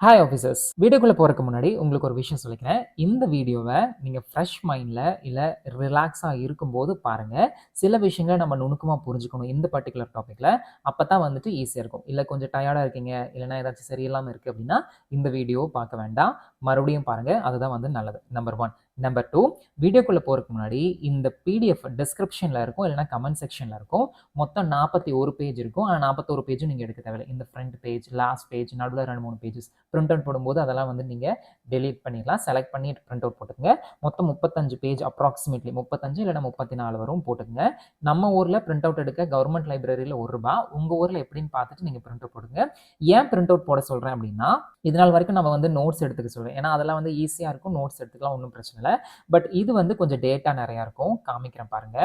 Hi officers. வீடியோக்குள்ள போறதுக்கு முன்னாடி உங்களுக்கு ஒரு விஷயம் சொல்லிக்கிறேன். இந்த வீடியோவை நீங்க ஃப்ரெஷ் மைண்ட்ல இல்ல ரிலாக்ஸா இருக்கும்போது பாருங்க. சில விஷயங்கள நம்ம நுணுக்கமா புரிஞ்சுக்கணும் இந்த பர்ட்டிகுலர் டாபிக்ல. அப்பதான் வந்துட்டு ஈஸியா இருக்கும். இல்ல கொஞ்சம் டயர்டா இருக்கீங்க, இல்லன்னா ஏதாச்சும் சரியில்லாம இருக்கு அப்படின்னா இந்த வீடியோ பார்க்க வேண்டாம். மறுபடியும் பாருங்க. அதுதான் வந்து நல்லது. நம்பர் 1. நம்பர் 2, வீடியோக்குள்ள போறதுக்கு முன்னாடி இந்த பிடிஎஃப் டிஸ்கிரிப்ஷன்ல இருக்கும், இல்லைன்னா கமெண்ட் செக்ஷன்ல இருக்கும். மொத்தம் 41 பேஜ் இருக்கும். ஆனா 41 பேஜும் நீங்க எடுக்க தேவையில்ல. இந்த ஃப்ரண்ட் பேஜ், லாஸ்ட் பேஜ், நடுவுல 2, 3 பேஜஸ் பிரிண்ட் அவுட் போடும்போது அதெல்லாம் வந்து நீங்க டெலீட் பண்ணிடலாம். செலக்ட் பண்ணி பிரிண்ட் அவுட் போட்டுக்கங்க. மொத்தம் 35 பேஜ் அப்ராக்சிமேட்லி 35 இல்லைன்னா 34 வரும் போட்டுக்கங்க. நம்ம ஊர்ல பிரிண்ட் அவுட் எடுக்க கவர்மெண்ட் லைப்ரரியில ₹1. உங்க ஊர்ல எப்படின்னு பார்த்துட்டு நீங்க பிரிண்ட் அவுட் போடுங்க. ஏன் பிரிண்ட் அவுட் போட சொல்றேன் அப்படின்னா, இது நாள் வரைக்கும் நம்ம வந்து நோட்ஸ் எடுத்துக்க சொல்றேன். ஏன்னா அதெல்லாம் வந்து ஈஸியா இருக்கும். நோட்ஸ் எடுத்துக்கலாம், ஒன்றும் பிரச்சனை இல்லை. பட் இது வந்து கொஞ்சம் டேட்டா நிறையா இருக்கும். காமிக்கிறேன் பாருங்க.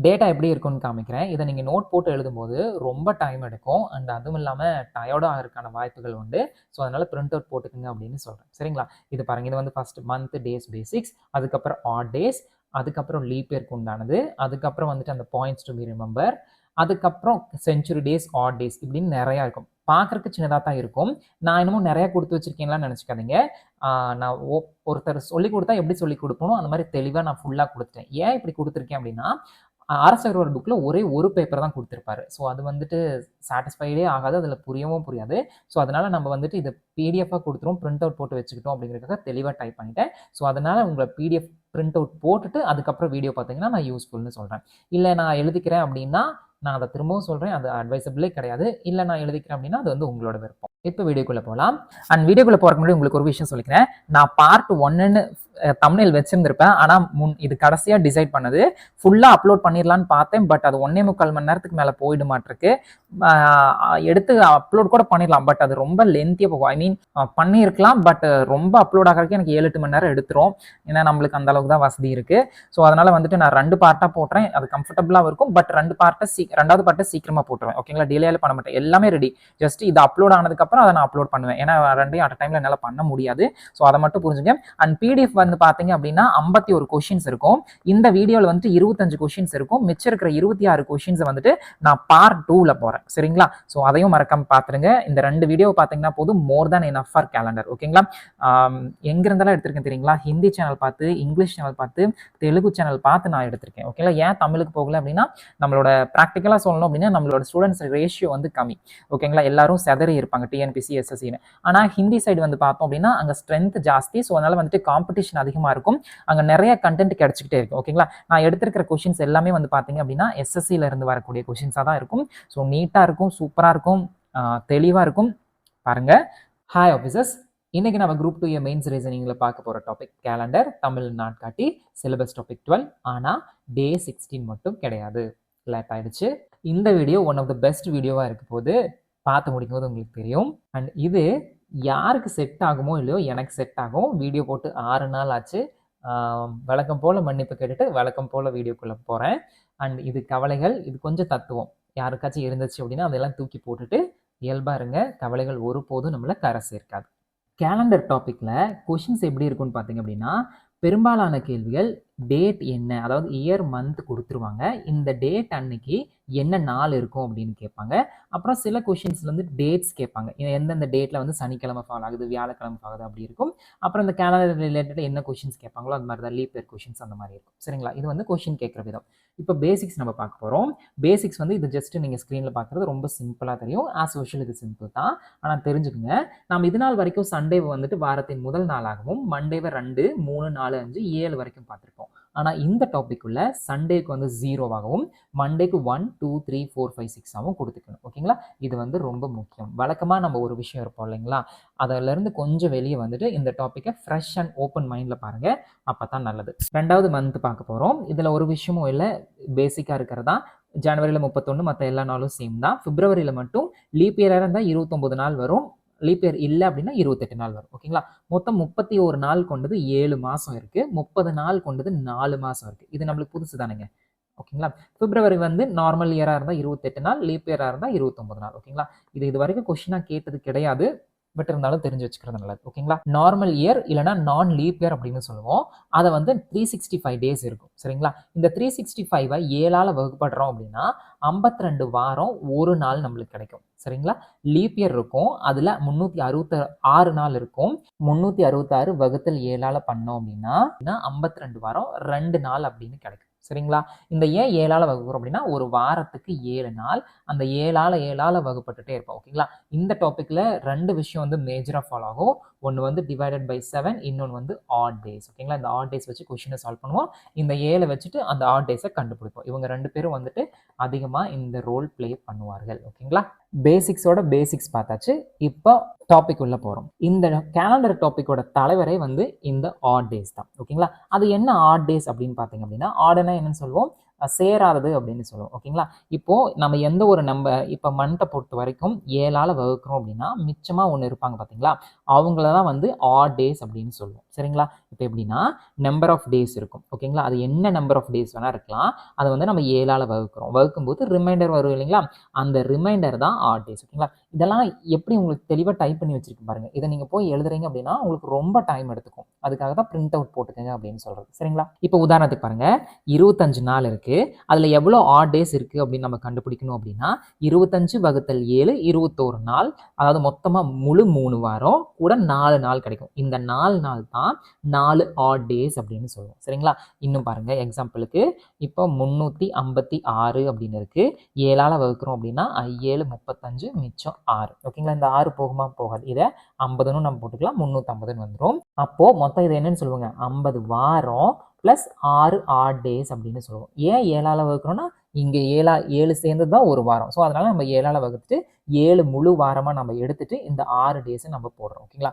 டேட்டா எப்படி இருக்கும்னு காமிக்கிறேன். இதை நீங்க நோட் போட்டு எழுதும்போது ரொம்ப டைம் எடுக்கும். அண்ட் அதுவும் இல்லாம டயர்டா ஆகிறதுக்கான வாய்ப்புகள் உண்டு. ஸோ அதனால பிரிண்ட் அவுட் போட்டுக்குங்க அப்படின்னு சொல்றேன். சரிங்களா? இது பாருங்க. இது வந்து ஃபர்ஸ்ட் மந்த் டேஸ் பேசிக்ஸ், அதுக்கப்புறம் ஆட் டேஸ், அதுக்கப்புறம் லீப் இயர்க்கு உண்டானது, அதுக்கப்புறம் வந்துட்டு அந்த பாயிண்ட்ஸ் டு பி ரிமெம்பர், அதுக்கப்புறம் செஞ்சுரி டேஸ், ஆட் டேஸ், இப்படின்னு நிறையா இருக்கும். பார்க்கறதுக்கு சின்னதாக தான் இருக்கும். நான் என்னமோ நிறையா கொடுத்து வச்சிருக்கேன்லாம் நினச்சிக்காதீங்க. நான் ஒருத்தர் சொல்லிக் கொடுத்தா எப்படி சொல்லிக் கொடுப்பனோ அந்த மாதிரி தெளிவாக நான் ஃபுல்லாக கொடுத்துட்டேன். ஏன் இப்படி கொடுத்துருக்கேன் அப்படின்னா, அரசர் புக்கில் ஒரே ஒரு பேப்பர் தான் கொடுத்துருப்பாரு. ஸோ அது வந்துட்டு சாட்டிஸ்ஃபைடே ஆகாது. அதில் புரியவும் புரியாது. ஸோ அதனால நம்ம வந்துட்டு இதை பிடிஎஃபாக கொடுத்துருவோம், பிரிண்ட் அவுட் போட்டு வச்சுக்கிட்டோம் அப்படிங்கிறதுக்காக தெளிவாக டைப் பண்ணிட்டேன். ஸோ அதனால உங்களை பிடிஎஃப் பிரிண்ட் அவுட் போட்டுட்டு அதுக்கப்புறம் வீடியோ பார்த்தீங்கன்னா நான் யூஸ்ஃபுல்னு சொல்கிறேன். இல்லை நான் எழுதிக்கிறேன் அப்படின்னா நான் அதை திரும்பவும் சொல்கிறேன், அது அட்வைசபிளே கிடையாது. இல்லை நான் எழுதிக்கிறேன் அப்படின்னா அது வந்து உங்களோட விருப்பம். இப்போ வீடியோக்குள்ளே போகலாம். அண்ட் வீடியோக்குள்ளே போகிறக்கு முன்னாடி உங்களுக்கு ஒரு விஷயம் சொல்லிக்கிறேன். நான் பார்ட் 1ன்னு தம்ப்நெயில் வச்சிருந்திருப்பேன். ஆனால் இது கடைசியாக டிசைட் பண்ணது. ஃபுல்லாக அப்லோட் பண்ணிடலான்னு பார்த்தேன். பட் அது 1.25 மணி நேரத்துக்கு மேலே போயிட மாட்டிருக்கு. எடுத்து அப்லோட் கூட பண்ணிடலாம். பட் அது ரொம்ப லென்த்தியாக போகும். ஐ மீன் பண்ணியிருக்கலாம். பட் ரொம்ப அப்லோட் ஆகிறதுக்கு எனக்கு 7-8 மணி நேரம் எடுத்துரும். ஏன்னா நம்மளுக்கு அந்த அளவுக்கு தான் வசதி இருக்குது. ஸோ அதனால் வந்துட்டு நான் 2 பார்ட்டாக போட்டுறேன். அது கம்ஃபர்டபுளாக இருக்கும். பட் 2 ரெண்டாவது பார்ட்டை சீக்கிரமாக போட்டுருவேன். ஓகேங்களா? டிலேல பண்ண மாட்டேன். எல்லாமே ரெடி. ஜஸ்ட் இது அப்லோட் ஆனதுக்கப்புறம் அதை நான் அப்லோட் பண்ணுவேன். ஏன்னா 2யும் அட் டைமில் என்னால் பண்ண முடியாது. ஸோ அதை மட்டும் புரிஞ்சுங்க. அண்ட் பிடிஎஃப் வந்து பார்த்தீங்க அப்படின்னா 51 கொஷின்ஸ் இருக்கும். இந்த வீடியோவில் வந்துட்டு 25 கொஷின்ஸ் இருக்கும். மிச்சம் இருக்கிற 26 கொஷின்ஸை வந்துட்டு நான் பார்ட் 2ல போகிறேன். சரிங்களா? ஸோ அதையும் மறக்காம பார்த்துருங்க. இந்த 2 வீடியோ பார்த்தீங்கன்னா போதும், மோர் தேன் எனஃப் ஃபார் கேலண்டர். ஓகேங்களா? எங்கிருந்தெல்லாம் எடுத்திருக்கேன் தெரியுங்களா? ஹிந்தி சேனல் பார்த்து, இங்கிலீஷ் சேனல் பார்த்து, தெலுங்கு சேனல் பார்த்து நான் எடுத்திருக்கேன். ஓகேங்களா? ஏன் தமிழுக்கு போகல அப்படின்னா, நம்மளோட ப்ராக்டிக்கலாக சொல்லணும் அப்படின்னா நம்மளோட ஸ்டூடெண்ட்ஸ் ரேஷியோ வந்து கம்மி. ஓகேங்களா? எல்லாரும் செதறி இருப்பாங்க டிஎன்பிசி, எஸ்எஸ்சின்னு. ஆனால் ஹிந்தி சைடு வந்து பார்த்தோம் அப்படின்னா அங்கே ஸ்ட்ரென்த் ஜாஸ்தி. ஸோ அதனால வந்துட்டு காம்படிஷன் அதிகமாக இருக்கும். அங்கே நிறைய கண்டென்ட் கிடைச்சிக்கிட்டே இருக்கும். ஓகேங்களா? நான் எடுத்திருக்கிற கொஷின்ஸ் எல்லாமே வந்து பார்த்தீங்க அப்படின்னா எஸ்எஸ்சியில இருந்து வரக்கூடிய கொஷின்ஸாக தான் இருக்கும். ஸோ நீட்டாக இருக்கும், சூப்பராக இருக்கும், தெளிவாக இருக்கும். பாருங்க. Hi officers. இன்னைக்கு நம்ம குரூப் 2 மெயின்ஸ் ரீசனிங்கில் பார்க்க போகிற டாபிக் கேலண்டர், தமிழ் நாட்காட்டி, சிலபஸ் டாபிக் 12. ஆனால் டே 16 மட்டும் கிடையாது. லேட் ஆயிடுச்சு. இந்த video one of the best வீடியோவாக இருக்க போது பார்த்து முடிக்கும் போது உங்களுக்கு தெரியும். அண்ட் இது யாருக்கு செட் ஆகுமோ இல்லையோ எனக்கு செட் ஆகும். வீடியோ போட்டு 6 நாள் ஆச்சு. வழக்கம் போல் மன்னிப்பு கேட்டுட்டு வழக்கம் போல் வீடியோக்குள்ளே போகிறேன். அண்ட் இது கவலைகள், இது கொஞ்சம் தத்துவம். யாருக்காச்சும் இருந்துச்சு அப்படின்னா அதெல்லாம் தூக்கி போட்டுட்டு இயல்பாக இருங்க. கவலைகள் ஒருபோதும் நம்மளை கரை சேர்க்காது. கேலண்டர் டாப்பிக்கில் கொஷின்ஸ் எப்படி இருக்குன்னு பார்த்தீங்க அப்படின்னா, பெரும்பாலான கேள்விகள் டேட் என்ன, அதாவது இயர் மந்த் கொடுத்துருவாங்க. இந்த டேட் அன்னைக்கு என்ன நாள் இருக்கும் அப்படின்னு கேட்பாங்க. அப்புறம் சில கொஷின்ஸ்ல வந்து டேட்ஸ் கேட்பாங்க. எந்தெந்த டேட்ல வந்து சனிக்கிழமை ஃபால் ஆகுது, வியாழக்கிழமை ஃபால் ஆகுது அப்படி இருக்கும். அப்புறம் இந்த கேலண்டர் ரிலேட்டட் என்ன கொஷின்ஸ் கேட்பாங்களோ அது மாதிரி தான் லீப் இயர் கொஷின்ஸ் அந்த மாதிரி இருக்கும். சரிங்களா? இது வந்து கொஷின் கேட்குற விதம். இப்போ பேசிக்ஸ் நம்ம பார்க்க போகிறோம். பேசிக்ஸ் வந்து இது ஜஸ்ட் நீங்கள் ஸ்க்ரீனில் பார்க்குறது ரொம்ப சிம்பிளாக தெரியும். ஆஸ் யூஷுவல் இது சிம்பிள் தான். ஆனால் தெரிஞ்சுக்கங்க, நம்ம இது நாள் வரைக்கும் சண்டேவை வந்துட்டு வாரத்தின் முதல் நாளாகவும், மண்டேவை 2, 3, 4, 5, 7 வரைக்கும் பார்த்துருப்போம். ஆனால் இந்த டாபிக் உள்ள சண்டேக்கு வந்து 0வாகவும், மண்டேக்கு 1, 2, 3, 4, 5, 6ஆகவும் கொடுத்துக்கணும். ஓகேங்களா? இது வந்து ரொம்ப முக்கியம். வழக்கமாக நம்ம ஒரு விஷயம் இருப்போம் இல்லைங்களா? அதிலிருந்து கொஞ்சம் வெளியே வந்துட்டு இந்த டாப்பிக்கை ஃப்ரெஷ் அண்ட் ஓப்பன் மைண்டில் பாருங்கள். அப்போ தான் நல்லது. 2வது மந்த் பார்க்க போகிறோம். இதில் ஒரு விஷயமும் இல்லை, பேசிக்காக இருக்கிறதா. ஜனவரியில் 31, மற்ற எல்லா நாளும் சேம் தான். பிப்ரவரியில் மட்டும் லீப் இயராக இருந்தால் 29 நாள் வரும். லீப் இயர் இல்லை அப்படின்னா 28 நாள் வரும். ஓகேங்களா? மொத்தம் 31 நாள் கொண்டது 7 மாதம் இருக்குது. 30 நாள் கொண்டது 4 மாதம் இருக்குது. இது நம்மளுக்கு புதுசு தானுங்க. ஓகேங்களா? பிப்ரவரி வந்து நார்மல் இயராக இருந்தால் 28 நாள், லீப் இயராக இருந்தால் 29 நாள். ஓகேங்களா? இது வரைக்கும் கொஸ்டினாக கேட்டது கிடையாது. பட் இருந்தாலும் தெரிஞ்சு வச்சுக்கிறது நல்லது. ஓகேங்களா? நார்மல் இயர் இல்லைனா நான் லீப் இயர் அப்படின்னு சொல்லுவோம். அதை வந்து 365 டேஸ் இருக்கும். சரிங்களா? இந்த 365 7ஆல வகுப்படுறோம் அப்படின்னா 52 வாரம் ஒரு நாள் நம்மளுக்கு கிடைக்கும். சரிங்களா? லீப் இயர் இருக்கும். அதுல 366 நாள் இருக்கும். 366 வகுத்தல் 7ஆல பண்ணோம் அப்படின்னா 52 வாரம் 2 நாள் அப்படின்னு கிடைக்கும். சரிங்களா? இந்த ஏன் 7ஆல வகுக்கிறோம் அப்படின்னா ஒரு வாரத்துக்கு 7 நாள், அந்த 7ஆல வகுப்பட்டுட்டே இருப்போம். ஓகேங்களா? இந்த டாபிக்ல 2 விஷயம் வந்து மேஜரா ஃபாலோ ஆகும். ஒன்று வந்து டிவைடட் பை 7, இன்னொன்று வந்து ஆட் டேஸ். ஓகேங்களா? இந்த ஆட் டேஸ் வச்சு கொஸ்டினை சால்வ் பண்ணுவோம். இந்த 7 வச்சுட்டு அந்த ஆட் டேஸை கண்டுபிடிப்போம். இவங்க 2 பேரும் வந்துட்டு அதிகமாக இந்த ரோல் பிளே பண்ணுவார்கள். ஓகேங்களா? பேசிக்ஸோட பேசிக்ஸ் பார்த்தாச்சு. இப்போ டாபிக் உள்ள போகிறோம். இந்த கேலண்டர் டாப்பிக்கோட தலைவரே வந்து இந்த ஆட் டேஸ் தான். ஓகேங்களா? அது என்ன ஆட் டேஸ் அப்படின்னு பார்த்தீங்க அப்படின்னா, ஆடுனா என்னன்னு சொல்லுவோம், சேராதது அப்படின்னு சொல்லுவோம். ஓகேங்களா? இப்போ நம்ம எந்த ஒரு இப்போ மந்த்தை பொறுத்த வரைக்கும் 7ஆல வகுக்கிறோம் அப்படின்னா மிச்சமா ஒன்று இருப்பாங்க பார்த்தீங்களா, அவங்கள தான் வந்து ஆட் டேஸ் அப்படின்னு சொல்லுவோம். சரிங்களா? இப்போ எப்படின்னா நம்பர் ஆஃப் டேஸ் இருக்கும். ஓகேங்களா? அது என்ன நம்பர் ஆஃப் டேஸ் வேணா இருக்கலாம். அதை வந்து நம்ம 7ஆல வகுக்கிறோம். வகுக்கும்போது ரிமைண்டர் வரும் இல்லைங்களா, அந்த ரிமைண்டர் தான் ஆட் டேஸ். ஓகேங்களா? இதெல்லாம் எப்படி உங்களுக்கு தெளிவாக டைப் பண்ணி வச்சிருக்கு பாருங்க. இதை நீங்க போய் எழுதுறீங்க அப்படின்னா உங்களுக்கு ரொம்ப டைம் எடுத்துக்கும். அதுக்காக தான் பிரிண்ட் அவுட் போட்டுக்கங்க அப்படின்னு சொல்றது. சரிங்களா? இப்போ உதாரணத்துக்கு பாருங்க, 25 நாள் இருக்கு. அதுல எவ்வளோ ஆட் டேஸ் இருக்கு அப்படின்னு நம்ம கண்டுபிடிக்கணும் அப்படின்னா 25 வகுத்தல் 7 21 நாள், அதாவது மொத்தமா முழு 3 வாரம் கூட 4 நாள் கிடைக்கும். இந்த 4 நாள் தான் 4 ஆட் டேஸ் அப்படின்னு சொல்லுவோம். சரிங்களா? இன்னும் பாருங்க, எக்ஸாம்பிளுக்கு இப்போ 356 அப்படின்னு இருக்கு. 7ஆல வகுக்கிறோம் அப்படின்னா 7 35 மிச்சம் 6. ஓகேங்களா? இந்த 6 போகுமா? போகாது. இதை 50ன்னு நம்ம போட்டுக்கலாம், 350ன்னு வந்துடும். அப்போ மொத்தம் இது என்னன்னு சொல்லுவாங்க, 50 வாரம் ப்ளஸ் 6 ஆட் டேஸ் அப்படின்னு சொல்லுவோம். ஏன் 7ஆல வகுக்கிறோம்னா இங்கே 7 சேர்ந்தது தான் ஒரு வாரம். ஸோ அதனால நம்ம 7ஆல வகுத்துட்டு 7 முழு வாரமாக நம்ம எடுத்துட்டு இந்த 6 டேஸை நம்ம போடுறோம். ஓகேங்களா?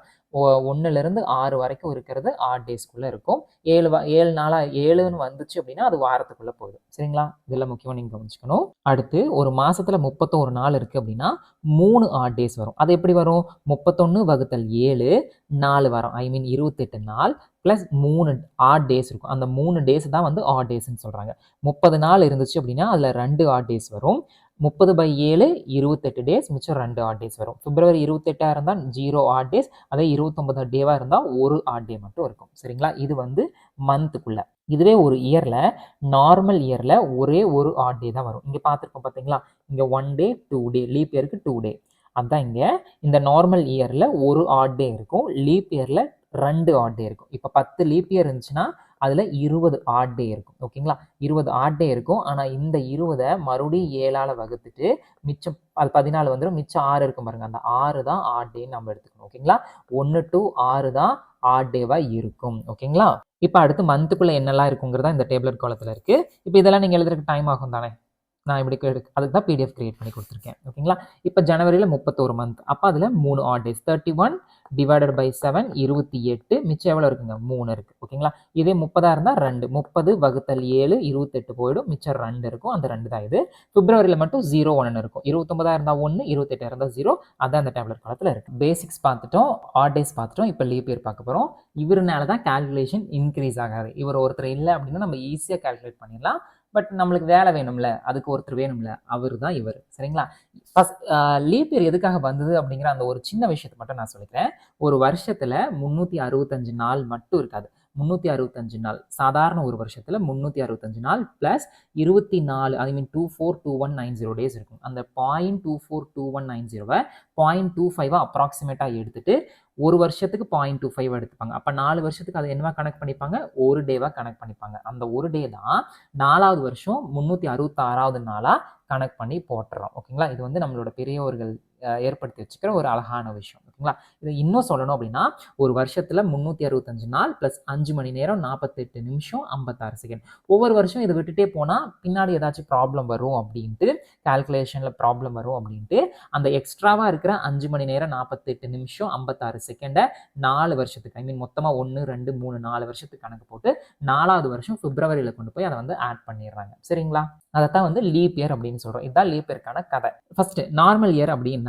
1லேருந்து 6 வரைக்கும் இருக்கிறது ஆட் டேஸ்க்குள்ளே இருக்கும். 7 நாளாக 7ன்னு வந்துச்சு அப்படின்னா அது வாரத்துக்குள்ளே போயிடும். சரிங்களா? இதெல்லாம் முக்கியமாக நீங்கள் கவனிச்சுக்கணும். அடுத்து ஒரு மாசத்துல 31 நாள் இருக்கு அப்படின்னா 3 ஆட் டேஸ் வரும். அது எப்படி வரும்? 31 வகுத்தல் 7 4 வாரம், ஐ மீன் 28 நாள் ப்ளஸ் 3 ஆட் டேஸ் இருக்கும். அந்த 3 டேஸ் தான் வந்து ஆட் டேஸ்ன்னு சொல்கிறாங்க. 30 நாள் இருந்துச்சு அப்படின்னா அதில் 2 ஆட் டேஸ் வரும். 30/7 28 டேஸ், மிச்சம் 2 ஆட் டேஸ் வரும். பிப்ரவரி 28 இருந்தால் 0 ஆட் டேஸ், அதே 29 டேவாக இருந்தால் 1 ஆட் டே மட்டும் இருக்கும். சரிங்களா? இது வந்து மந்த்துக்குள்ள. இதுவே ஒரு இயரில், நார்மல் இயரில் ஒரே ஒரு ஆட் டே தான் வரும். இங்கே பார்த்துருக்கோம் பார்த்தீங்களா, இங்கே 1 டே 2 டே, லீப் இயருக்கு 2 டே. அதுதான் இங்கே இந்த நார்மல் இயரில் ஒரு ஆட் டே இருக்கும், லீப் இயரில் 2 ஆட் டே இருக்கும். இப்போ 10 லீப் இயர் இருந்துச்சுன்னா அதில் 20 ஆட் டே இருக்கும். ஓகேங்களா? 20 ஆட் டே இருக்கும். ஆனால் இந்த 20 மறுபடியும் 7ஆல வகுத்துட்டு மிச்சம் அது 14 வந்துடும், மிச்சம் 6 இருக்கும் பாருங்க, அந்த 6 தான் ஆட் டேன்னு நம்ம எடுத்துக்கணும். ஓகேங்களா? 1 to 6 தான் ஆட் டேவா இருக்கும். ஓகேங்களா? இப்போ அடுத்து மந்த்துக்குள்ள என்னெல்லாம் இருக்குங்கிறதா இந்த டேபிளர் காலத்தில் இருக்கு. இப்போ இதெல்லாம் நீங்கள் எழுதுறதுக்கு டைம் ஆகும் தானே, நான் இப்படி அதுக்கு தான் பிடிஎஃப் கிரியேட் பண்ணி கொடுத்துருக்கேன். ஓகேங்களா? இப்போ ஜனவரியில் 31 மந்த், அப்போ அதில் 3 ஆட் டேஸ், 31 டிவைடட் பை 7 28, மிச்சம் எவ்வளோ இருக்குங்க, 3 இருக்குது. ஓகேங்களா? இதே 30 இருந்தால் 2, 30 வகுத்தல் 7 28 போயிடும், மிச்சம் 2 இருக்கும், அந்த 2 தான் இது. பிப்ரவரியில் மட்டும் 0 1 இருக்கும். 29 இருந்தால் 1, 28 இருந்தால் 0, அதான் அந்த டேப்லெட் காலத்தில் இருக்குது. பேசிக்ஸ் பார்த்துட்டோம், ஆட் டேஸ் பார்த்துட்டோம், இப்போ லீப் இயர் பார்க்க போகிறோம். இவருனால தான் கால்குலேஷன் இன்க்ரீஸ் ஆகாது. இவர் ஒருத்தர் இல்லை அப்படின்னா நம்ம ஈஸியாக கால்குலேட் பண்ணிடலாம். பட் நம்மளுக்கு வேலை வேணும்ல, அதுக்கு ஒருத்தர் வேணும்ல, அவர் தான் இவர். சரிங்களா? ஃபர்ஸ்ட் லீப் இயர் எதுக்காக வந்தது அப்படிங்கிற அந்த ஒரு சின்ன விஷயத்தை மட்டும் நான் சொல்லிக்கிறேன். ஒரு வருஷத்துல 365 நாள் மட்டும் இருக்காது. 365 நாள் சாதாரண ஒரு வருஷத்துல 365 நாள் பிளஸ் 24, ஐ மீன் 242190 டேஸ் இருக்கும். அந்த 0.242190 0.25 அப்ராக்சிமேட்டா எடுத்துட்டு ஒரு வருஷத்துக்கு 0.25 எடுத்துப்பாங்க. அப்போ 4 வருஷத்துக்கு அதை என்னவா கனெக்ட் பண்ணிப்பாங்க, ஒரு டேவா கனெக்ட் பண்ணிப்பாங்க. அந்த ஒரு டே தான் 4வது வருஷம் 366வது நாளா கனெக்ட் பண்ணி போட்டுறோம். ஓகேங்களா? இது வந்து நம்மளோட பெரியவர்கள் ஏற்படுத்தி வச்சுக்கிற ஒரு அழகான விஷயம். ஓகேங்களா? இதை இன்னும் சொல்லணும் அப்படின்னா ஒரு வருஷத்துல 365 நாள் பிளஸ் 5 மணி நேரம் 48 நிமிஷம் 56 செகண்ட். ஒவ்வொரு வருஷம் இதை விட்டுட்டே போனா பின்னாடி ஏதாச்சும் ப்ராப்ளம் வரும் அப்படின்ட்டு, கால்குலேஷன்ல ப்ராப்ளம் வரும் அப்படின்ட்டு அந்த எக்ஸ்ட்ராவா இருக்கிற 5 மணி நேரம் 48 நிமிஷம் 56 செகண்டை 4 வருஷத்துக்கு, ஐ மீன் மொத்தமா 1 2 3 4 வருஷத்துக்கு கணக்கு போட்டு 4வது வருஷம் பிப்ரவரியில கொண்டு போய் அதை வந்து ஆட் பண்ணிடுறாங்க. சரிங்களா? அதைத்தான் வந்து லீப் இயர் அப்படின்னு சொல்றோம். இதுதான் லீப் இயருக்கான கதை. ஃபர்ஸ்ட் நார்மல் இயர் அப்படின்னா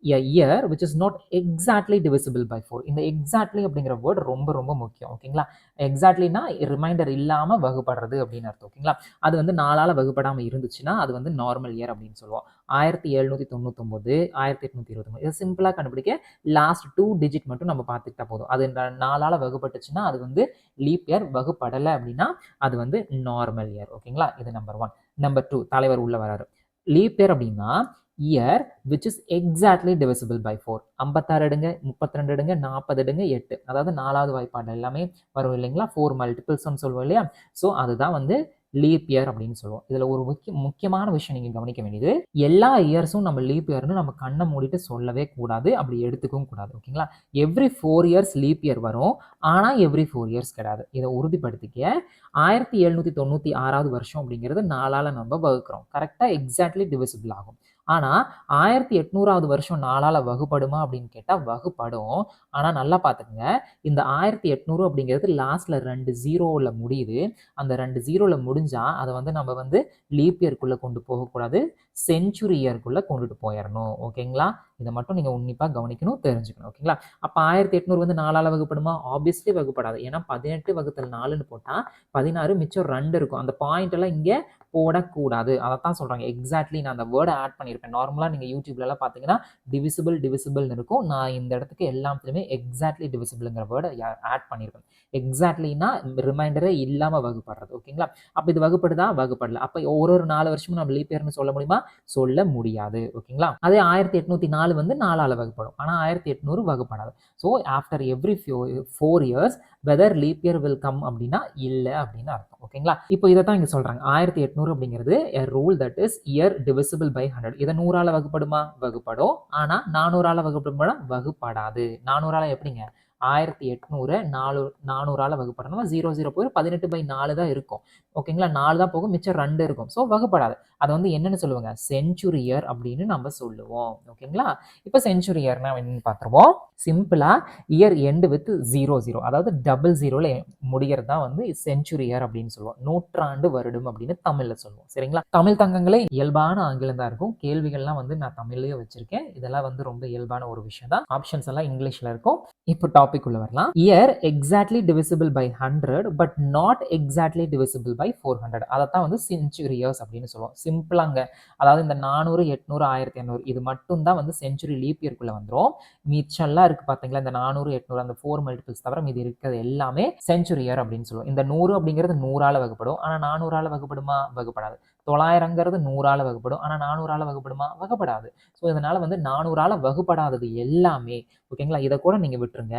a year which is not exactly divisible by 4. இந்த exactly அப்படிங்கிற வேர்ட் ரொம்ப ரொம்ப முக்கியம். ஓகேங்களா? எக்ஸாக்ட்லினா ரிமைண்டர் இல்லாம வகுப்படுறது அப்படின்னு அர்த்தம். ஓகேங்களா? அது வந்து 4ஆல வகுப்படாம இருந்துச்சுன்னா அது வந்து நார்மல் இயர் அப்படின்னு சொல்லுவோம். 1799, 1829. இதை சிம்பிளா கண்டுபிடிக்க லாஸ்ட் 2 டிஜிட் மட்டும் நம்ம பார்த்துக்கிட்டா போதும். அது 4ஆல வகுப்பட்டுச்சுன்னா அது வந்து லீப் இயர். வகுப்படலை அப்படின்னா அது வந்து நார்மல் இயர். ஓகேங்களா? இது நம்பர் 1. நம்பர் 2, தலைவர் உள்ள வராரு. லீப் இயர் அப்படின்னா year which is exactly divisible by 4. 56 எடுங்க, 32 எடுங்க, 40 எடுங்க, 8. அதாவது 4வது வாய்ப்பாடு எல்லாமே வரும் இல்லைங்களா? 4 மல்டிபிள்ஸ்ன்னு சொல்லுவோம் இல்லையா? ஸோ அதுதான் வந்து லீப் இயர் அப்படின்னு சொல்லுவோம். இதுல ஒரு முக்கியமான விஷயம் நீங்க கவனிக்க வேண்டியது, எல்லா இயர்ஸும் நம்ம லீப் இயர்னு நம்ம கண்ணை மூடிட்டு சொல்லவே கூடாது, அப்படி எடுத்துக்கவும் கூடாது. ஓகேங்களா? எவ்ரி 4 இயர்ஸ் லீப் இயர் வரும், ஆனா எவ்ரி 4 இயர்ஸ் கிடையாது. இதை உறுதிப்படுத்திக்க 1796வது வருஷம் அப்படிங்கிறது 4ஆல நம்ம வகுக்கிறோம். கரெக்டா எக்ஸாக்ட்லி டிவிசிபிள் ஆகும். ஆனா 1800வது வருஷம் 4ஆல வகுப்படுமா அப்படின்னு கேட்டா வகுப்படும். ஆனா நல்லா பார்த்துக்கங்க, இந்த 1800 அப்படிங்கிறது லாஸ்ட்ல 2 ஜீரோல முடியுது. அந்த 2 ஜீரோல முடிஞ்சா அதை வந்து நம்ம வந்து லீப் இயர்க்குள்ள கொண்டு போகக்கூடாது, செஞ்சுரி இயர்க்குள்ள கொண்டுட்டு போயிடணும். ஓகேங்களா? இதை மட்டும் நீங்க உன்னிப்பா கவனிக்கணும், தெரிஞ்சுக்கணும். ஓகேங்களா? அப்ப 1800 வந்து 4ஆல வகுப்படுமா? ஆப்வியஸ்லி வகுப்படாது. ஏன்னா 18 வகுத்தல் 4ன்னு போட்டா 16, மிச்சம் 2 இருக்கும். அந்த பாயிண்ட் எல்லாம் இங்க போடக்கூடாது. அதைத்தான் சொல்றாங்க. எக்ஸாக்ட்லி நான் அந்த வேர்டை ஆட் பண்ணியிருப்பேன். நார்மலா நீங்க யூடியூப்ல எல்லாம் பாத்தீங்கன்னா டிவிசிபிள்னு இருக்கும். நான் இந்த இடத்துக்கு எல்லாத்துலயுமே எக்ஸாக்ட்லி டிவிசிபிள்ங்கிற வேர்டை ஆட் பண்ணியிருப்பேன். எக்ஸாக்ட்லினா ரிமைண்டரே இல்லாம வகுப்படுறது. ஓகேங்களா? அப்ப இது வகுப்படுதா? வகுப்படல. அப்ப ஒரு 4 வருஷமும் நம்ம லீப் இயர்னு சொல்ல முடியுமா? சொல்ல முடியாது. ஓகேங்களா? அதே 1804 வந்து 4ஆல வகுப்படும். ஆனா 1800 வகுப்படாது. So after every 4 years whether leap year will come அப்படின்னா இல்ல அப்படின்னு அர்த்தம். ஓகேங்களா? இப்போ இதை தான் இங்க சொல்றாங்க. 1800 அப்படிங்கிறது a rule that is year divisible by 100. இதை 100ஆல வகுப்படுமா? வகுப்படும். ஆனா 400ஆல வகுப்படுமா? வகுப்படாது. 400ஆல எப்படிங்க? 1800 400ஆல வகுப்படணும். 0 போய் 18/4 தான் இருக்கும். ஓகேங்களா? 4 தான் போகும், மிச்சம் 2 இருக்கும். ஸோ வகுப்படாது. அதை வந்து என்னன்னு சொல்லுவாங்க? செஞ்சுரி இயர் அப்படின்னு நம்ம சொல்லுவோம். ஓகேங்களா? இப்போ செஞ்சுரி இயர்னா என்னன்னு பார்த்துருவோம். சிம்பிளா இயர் எண்டு வித் 00, அதாவது டபுள் ஜீரோல முடிகிறது தான் வந்து செஞ்சுரி இயர் அப்படின்னு சொல்லுவோம். நூற்றாண்டு வருடம் அப்படின்னு தமிழ்ல சொல்லுவோம். சரிங்களா? தமிழ் தங்கங்களே இயல்பான ஆங்கிலம் தான் இருக்கும். கேள்விகள்லாம் வந்து நான் தமிழ்லயே வச்சிருக்கேன். இதெல்லாம் வந்து ரொம்ப இயல்பான ஒரு விஷயம் தான். ஆப்ஷன்ஸ் எல்லாம் இங்கிலீஷ்ல இருக்கும். இப்போ டாபிக் உள்ள வரலாம். Year exactly divisible by 100 but not exactly divisible by 400. அதைத்தான் வந்து செஞ்சுரி இயர்ஸ் அப்படின்னு சொல்லுவோம். சிம்பிளாங்க. அதாவது இந்த 400, 800, 1800 இது மட்டும் தான் வந்து செஞ்சுரி லீப் இயர்க்குள்ள வந்துடும். மிச்சம்லாம் இருக்கு பாத்தீங்களா? இந்த 400, 800 அந்த 4 மல்டிபிள்ஸ் தவிர மீதி இருக்கிறது எல்லாமே செஞ்சுரி இயர் அப்படின்னு சொல்லுவோம். இந்த 100 அப்படிங்கிறது 100ஆல வகுப்படும். ஆனா 400ஆல வகுப்படுமா? வகுப்படாது. 900ங்கிறது 100ஆல வகுப்படும். ஆனா 400ஆல வகுப்படுமா? வகுப்படாது. ஸோ இதனால வந்து 400ஆல வகுப்படாதது எல்லாமே, ஓகேங்களா? இதை கூட நீங்க விட்டுருங்க.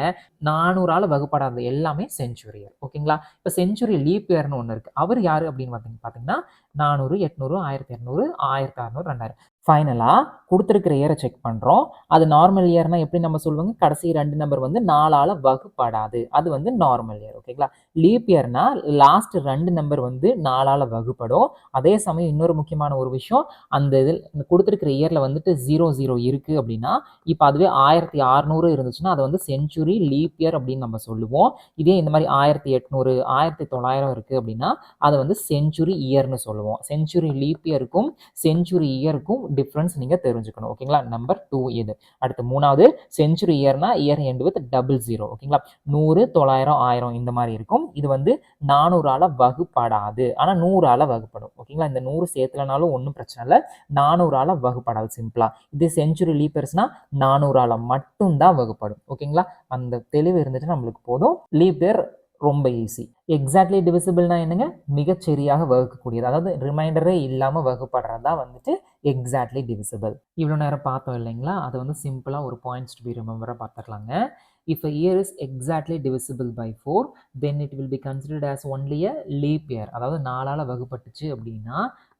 400ஆல வகுப்படாதது எல்லாமே செஞ்சுரி இயர். ஓகேங்களா? இப்போ செஞ்சுரி லீப் இயர்னு ஒன்று இருக்கு. அவர் யாரு அப்படின்னு பார்த்தீங்கன்னா 400, 800, 1200, 1600, 2000. ஃபைனலா கொடுத்துருக்கிற இயரை செக் பண்றோம். அது நார்மல் இயர்னா எப்படி நம்ம சொல்லுவாங்க? கடைசி 2 நம்பர் வந்து 4ஆல வகுப்படாது. அது வந்து நார்மல் இயர். ஓகேங்களா? லீப் இயர்னா லாஸ்ட் 2 நம்பர் வந்து 4ஆல வகுப்படும். அதே சமயம் இன்னொரு முக்கியமான ஒரு விஷயம், அந்த இதில் கொடுத்துருக்கிற இயர்ல வந்துட்டு 00 இருக்கு அப்படின்னா, இப்போ அதுவே 1600 இருந்துச்சுன்னா அதை வந்து செஞ்சுரி லீப் இயர் அப்படின்னு நம்ம சொல்லுவோம். இதே இந்த மாதிரி 1800, 1900 இருக்கு அப்படின்னா அதை வந்து செஞ்சுரி இயர்னு சொல்லுவோம். செஞ்சுரி லீப் இயருக்கும் செஞ்சுரி இயருக்கும் டிஃபரன்ஸ் நீங்க தெரிஞ்சுக்கணும். ஓகேங்களா? நம்பர் 2 இது. அடுத்து 3வது, செஞ்சுரி இயர்னா year end with double zero. ஓகேங்களா? 100, 900, 1000 இந்த மாதிரி இருக்கும். இது வந்து 400ஆல வகுப்படாது. ஆனா 100ஆல வகுப்படும். ஓகேங்களா? இந்த 100 சேர்த்துலனாலும் ஒன்றும் பிரச்சனை இல்லை. 400ஆல வகுப்படாது சிம்பிளா. இது செஞ்சுரி லீப் இயர்ஸ்னா 400ஆல மட்டும்தான் வகுப்படும். ஓகேங்களா? அந்த தெளிவு இருந்துட்டு நம்மளுக்கு போதும். லீப் இயர் ரொம்ப ஈஸி. எக்ஸாக்ட்லி டிவிசிபிள்னா என்னங்க? மிகச்சரியாக வகுக்கக்கூடியது. அதாவது ரிமைண்டரே இல்லாம வகுப்படுறது தான் வந்துட்டு எக்ஸாக்ட்லி டிவிசிபிள். இவ்வளோ நேரம் பார்த்தோம் இல்லைங்களா? அதை வந்து சிம்பிளா ஒரு பாயிண்ட்ஸ் டு பி ரிமெம்பரா பார்த்துக்கலாங்க. If a year is exactly divisible by 4, then it will be considered as only a leap year. அதாவது 4ஆல வகுப்பட்டுச்சு அப்படின்னா,